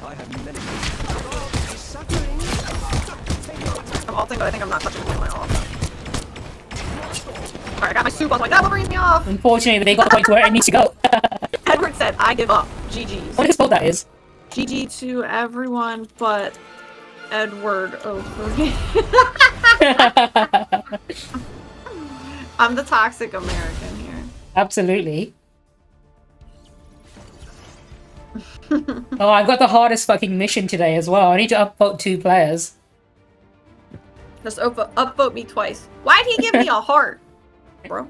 Speaker 6: I have many.
Speaker 11: I'm ulting, but I think I'm not touching my ult. Alright, I got my soup on. Like, that brings me off!
Speaker 1: Unfortunately, they got the point to where it needs to go.
Speaker 11: Edward said, I give up. GG's.
Speaker 1: What spell that is?
Speaker 11: GG to everyone but Edward over. I'm the toxic American here.
Speaker 1: Absolutely. Oh, I've got the hardest fucking mission today as well. I need to upvote 2 players.
Speaker 11: Just upvote me twice. Why'd he give me a heart, bro?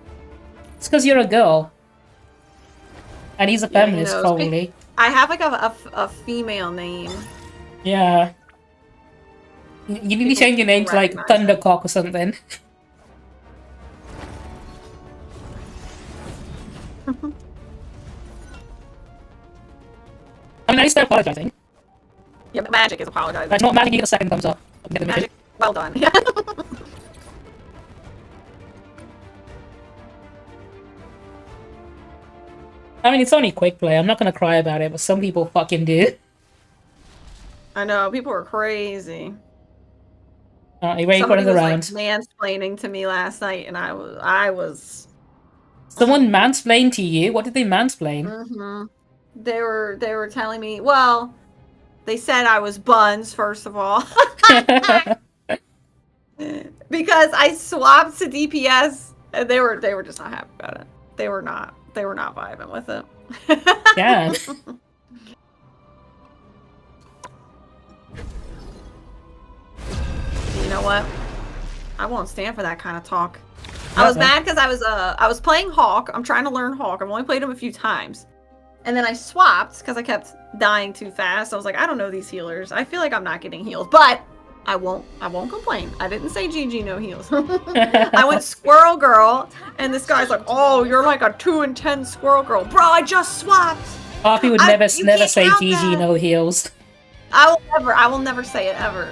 Speaker 1: It's because you're a girl. And he's a feminist, probably.
Speaker 11: I have like a female name.
Speaker 1: Yeah. You need to change your name to like Thundercock or something. I mean, I start apologizing.
Speaker 11: Yeah, but Magic is apologizing.
Speaker 1: That's not Magic, you get a second thumbs up.
Speaker 11: Magic, well done.
Speaker 1: I mean, it's only quick play. I'm not gonna cry about it, but some people fucking do.
Speaker 11: I know, people are crazy.
Speaker 1: Are you ready for another round?
Speaker 11: Was, like, mansplaining to me last night, and I was.
Speaker 1: Someone mansplained to you? What did they mansplain?
Speaker 11: Mm-hmm. They were telling me. Well, they said I was buns first of all, because I swapped to DPS, and they were just not happy about it. They were not vibing with it.
Speaker 1: Yeah.
Speaker 11: You know what? I won't stand for that kind of talk. I was mad because I was playing Hawk. I'm trying to learn Hawk. I've only played him a few times. And then I swapped because I kept dying too fast. I was like, I don't know these healers. I feel like I'm not getting heals, but I won't complain. I didn't say GG no heals. I went Squirrel Girl, and this guy's like, oh, you're like a 2 and 10 Squirrel Girl. Bro, I just swapped.
Speaker 1: Harpy would never say GG no heals.
Speaker 11: I will never say it ever.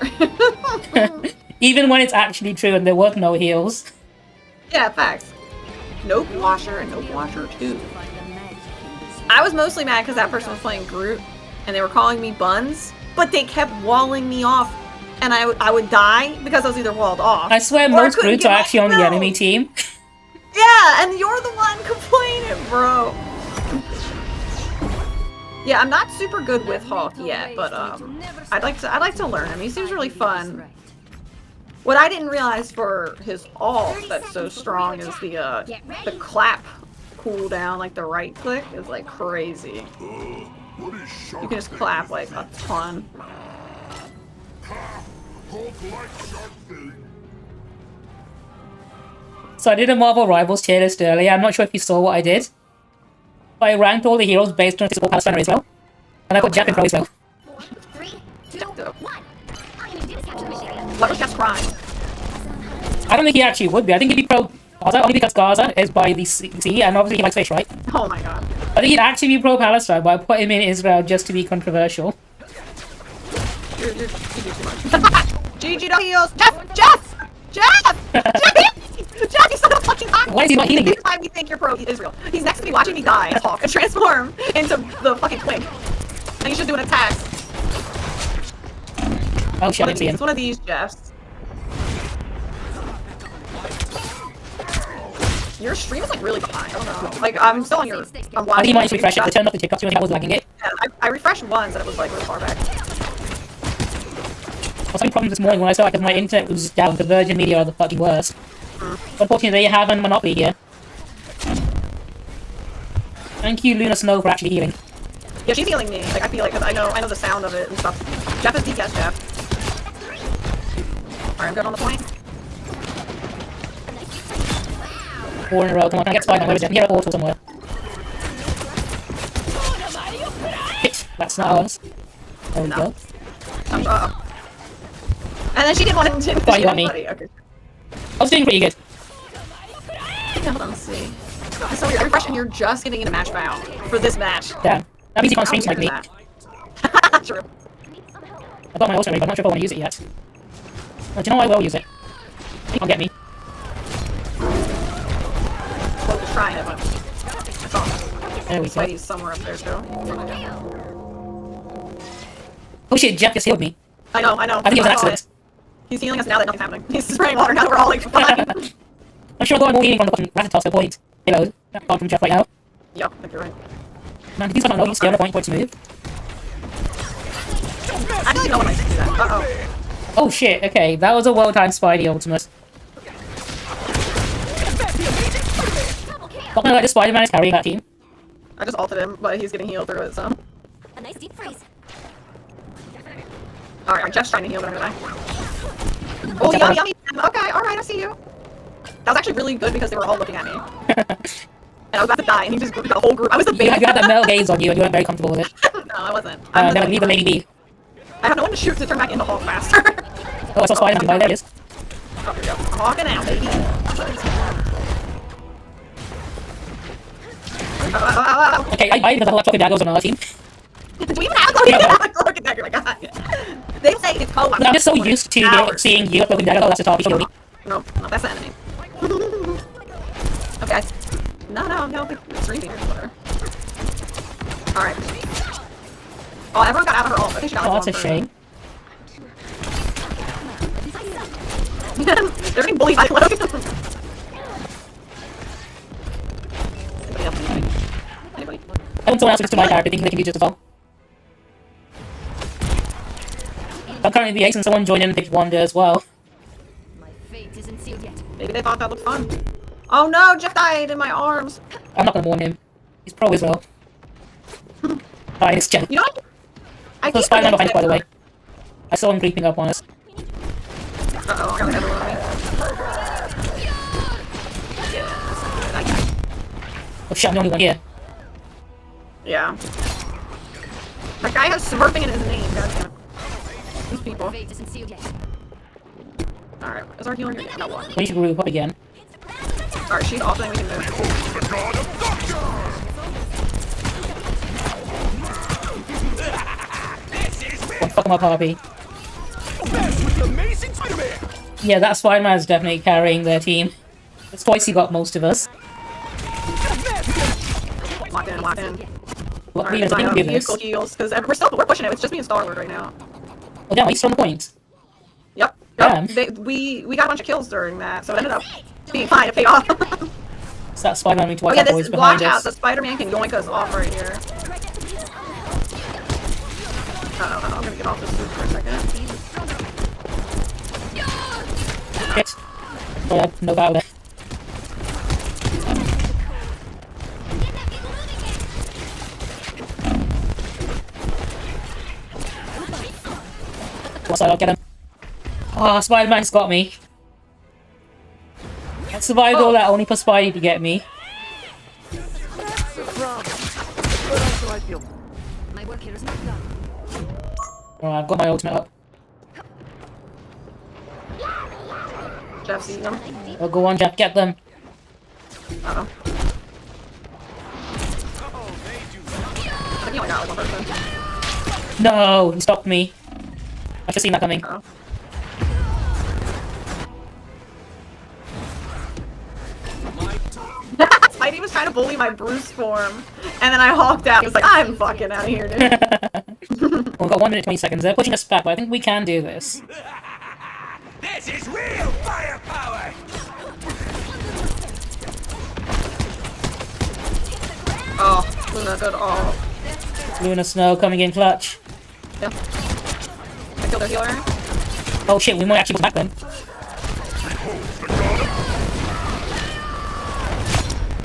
Speaker 1: Even when it's actually true and there was no heals.
Speaker 11: Yeah, facts. Nope Washer and Nope Washer 2. I was mostly mad because that person was playing Groot, and they were calling me buns, but they kept walling me off, and I would die because I was either walled off.
Speaker 1: I swear most Groots are actually on the enemy team.
Speaker 11: Yeah, and you're the one complaining, bro. Yeah, I'm not super good with Hawk yet, but I'd like to learn him. He seems really fun. What I didn't realize for his ult that's so strong is the clap cooldown, like the right click, is like crazy. You can just clap like a ton.
Speaker 1: So I did a Marvel Rivals tier list earlier. I'm not sure if you saw what I did. But I ranked all the heroes based on physical Palestine as well. And I got Jeff in pro as well.
Speaker 12: 3, 2, 1. I'm going to do this capture the mission area.
Speaker 11: What was Jeff's crime?
Speaker 1: I don't think he actually would be. I think he'd be pro Gaza only because Gaza is by the sea, and obviously he likes fish, right?
Speaker 11: Oh my god.
Speaker 1: I think he'd actually be pro Palestine, but I put him in Israel just to be controversial.
Speaker 11: You're too much. GG no heals! Jeff! Jeff, you son of a fucking hot!
Speaker 1: Why is he not healing you?
Speaker 11: Every time you think you're pro Israel, he's next to me watching me die and talk and transform into the fucking Quake. And he's just doing attacks.
Speaker 1: Oh shit, I didn't see him.
Speaker 11: It's one of these Jeffs. Your stream is like really behind. I don't know. Like I'm still on your. I'm
Speaker 1: I think you might
Speaker 11: watching.
Speaker 1: refresh it. I turned off the TikTok, so I think I was lagging it.
Speaker 11: Yeah, I refreshed once and it was like really far back.
Speaker 1: I was having problems this morning when I saw it because my internet was down. The Virgin Media are the fucking worst. Unfortunately, they have a monopoly here. Thank you, Luna Snow, for actually healing.
Speaker 11: Yeah, she's healing me. Like I feel like, cause I know the sound of it and stuff. Jeff is DPS Jeff. Alright, I'm good on the point.
Speaker 1: 4 in a row. Come on, can I get Spider-Man? Where is it? Here, a portal somewhere. Hit. That's not ours. There we go.
Speaker 11: And then she did one and didn't.
Speaker 1: Oh, you got me.
Speaker 11: Okay.
Speaker 1: I was doing pretty good.
Speaker 11: Hold on, let's see. It's so weird. I refresh and you're just getting into match foul for this match.
Speaker 1: Damn. That means you can't stream like me.
Speaker 11: True.
Speaker 1: I got my ultimate, but I'm not sure if I want to use it yet. But do you know what? I will use it. He can't get me.
Speaker 11: Well, just trying it, but that's all.
Speaker 1: There we go.
Speaker 11: Spidey's somewhere up there still.
Speaker 1: Oh shit, Jeff just healed me.
Speaker 11: I know.
Speaker 1: I think it was an accident.
Speaker 11: He's healing us now that nothing's happening. He's spraying water now that we're all like fine.
Speaker 1: I'm sure I'm more healing from the fucking Ratatosk at point. Hello. Apart from Jeff right now.
Speaker 11: Yep, I think you're right.
Speaker 1: Man, did you not know you stay on the point for it to move?
Speaker 11: I don't know when I do that. Uh-oh.
Speaker 1: Oh shit, okay. That was a well-timed Spidey ultimate. Not gonna let the Spider-Man is carrying that team.
Speaker 11: I just ulted him, but he's getting healed through it, so.
Speaker 12: A nice deep freeze.
Speaker 11: Alright, Jeff's trying to heal, but I'm gonna die. Oh, yummy. Okay, alright, I see you. That was actually really good because they were all looking at me. And I was about to die, and he just grouped the whole group. I was the baby.
Speaker 1: You had that metal gaze on you, and you weren't very comfortable with it.
Speaker 11: No, I wasn't.
Speaker 1: Never leave the lady be.
Speaker 11: I have no one to shoot to turn back into Hulk faster.
Speaker 1: Oh, I saw Spider-Man. There it is.
Speaker 11: Oh, here we go. I'm walking out, baby.
Speaker 1: Okay, I because I have fucking daggers on our team.
Speaker 11: Do we even have a cloak dagger? My god. They say it's cold.
Speaker 1: I'm just so used to seeing you with dagger. Oh, that's a top.
Speaker 11: No, that's the enemy. Okay. No, it's streaming or whatever. Alright. Oh, everyone got out of her ult. I think she got
Speaker 1: Oh, that's a shame.
Speaker 11: They're getting bullied by Logan. Anybody?
Speaker 1: I want someone else to my character thinking they can use it as well. I'm currently the ace and someone joined in and picked Wanda as well.
Speaker 12: My fate isn't sealed yet.
Speaker 11: Maybe they thought that looked fun. Oh no, Jeff died in my arms.
Speaker 1: I'm not gonna warn him. He's pro as well. Alright, it's Jeff.
Speaker 11: You know what? I
Speaker 1: There's Spider-Man behind us, by the way. I saw him creeping up on us.
Speaker 11: Uh-oh, I got everyone on me.
Speaker 1: Oh shit, I'm the only one here.
Speaker 11: Yeah. That guy has smurfing in his name, goddammit. These people. Alright, is our healer here? No one.
Speaker 1: We need to group up again.
Speaker 11: Alright, she's off, then we can move.
Speaker 1: Don't fuck him up, Harvey. Yeah, that Spider-Man is definitely carrying their team. It's twice he got most of us.
Speaker 11: Lock in.
Speaker 1: What we can do this?
Speaker 11: Heals, because we're pushing it. It's just me and Star-Lord right now.
Speaker 1: Oh damn, he's still on the point.
Speaker 11: Yep.
Speaker 1: Damn.
Speaker 11: We got a bunch of kills during that, so it ended up being fine. It paid off.
Speaker 1: It's that Spider-Man we
Speaker 11: Oh yeah,
Speaker 1: boys
Speaker 11: this
Speaker 1: behind
Speaker 11: watch out.
Speaker 1: us.
Speaker 11: The Spider-Man can yoink us off right here. I'm gonna get off this loop for a second.
Speaker 1: Shit. Oh, yeah, no battle there. What's that? I'll get him. Oh, Spider-Man's got me. I survived all that only for Spidey to get me.
Speaker 12: My work here is not done.
Speaker 1: Alright, I've got my ultimate up.
Speaker 11: Jeff sees them.
Speaker 1: Oh, go on, Jeff, get them.
Speaker 11: Uh-oh. I think he only got like one person.
Speaker 1: No, he stopped me. I should have seen that coming.
Speaker 11: Uh-oh. Spidey was trying to bully my Bruce form, and then I hawked out. He was like, I'm fucking out of here, dude.
Speaker 1: We've got 1 minute 20 seconds. They're pushing us back, but I think we can do this.
Speaker 6: This is real firepower!
Speaker 11: Oh, Luna, good. Oh.
Speaker 1: Luna Snow coming in clutch.
Speaker 11: Yeah. I killed a healer.
Speaker 1: Oh shit, we might actually go back then.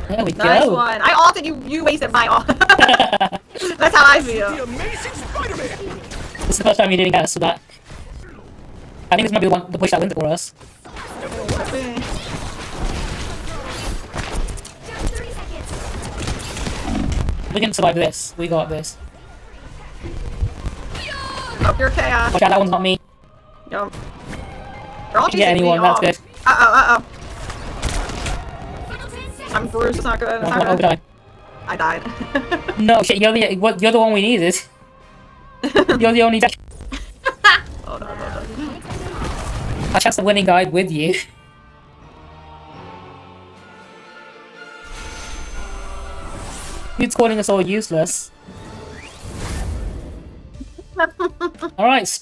Speaker 1: There we
Speaker 11: Nice
Speaker 1: go.
Speaker 11: one. I ulted you. You wasted my ult. That's how I feel.
Speaker 1: This is the first time you didn't get us, so that. I think this might be the push that wins it for us. We can survive this. We got this.
Speaker 11: Oh, you're chaos.
Speaker 1: Watch out, that one's not me.
Speaker 11: Yo. They're all
Speaker 1: You can get anyone, that's good.
Speaker 11: Uh-oh. I'm Thurs, it's not good. It's not good. I died.
Speaker 1: No shit, you're the one we needed. You're the only
Speaker 11: Oh, no.
Speaker 1: I chance the winning guide with you. Who's calling us all useless? Alright,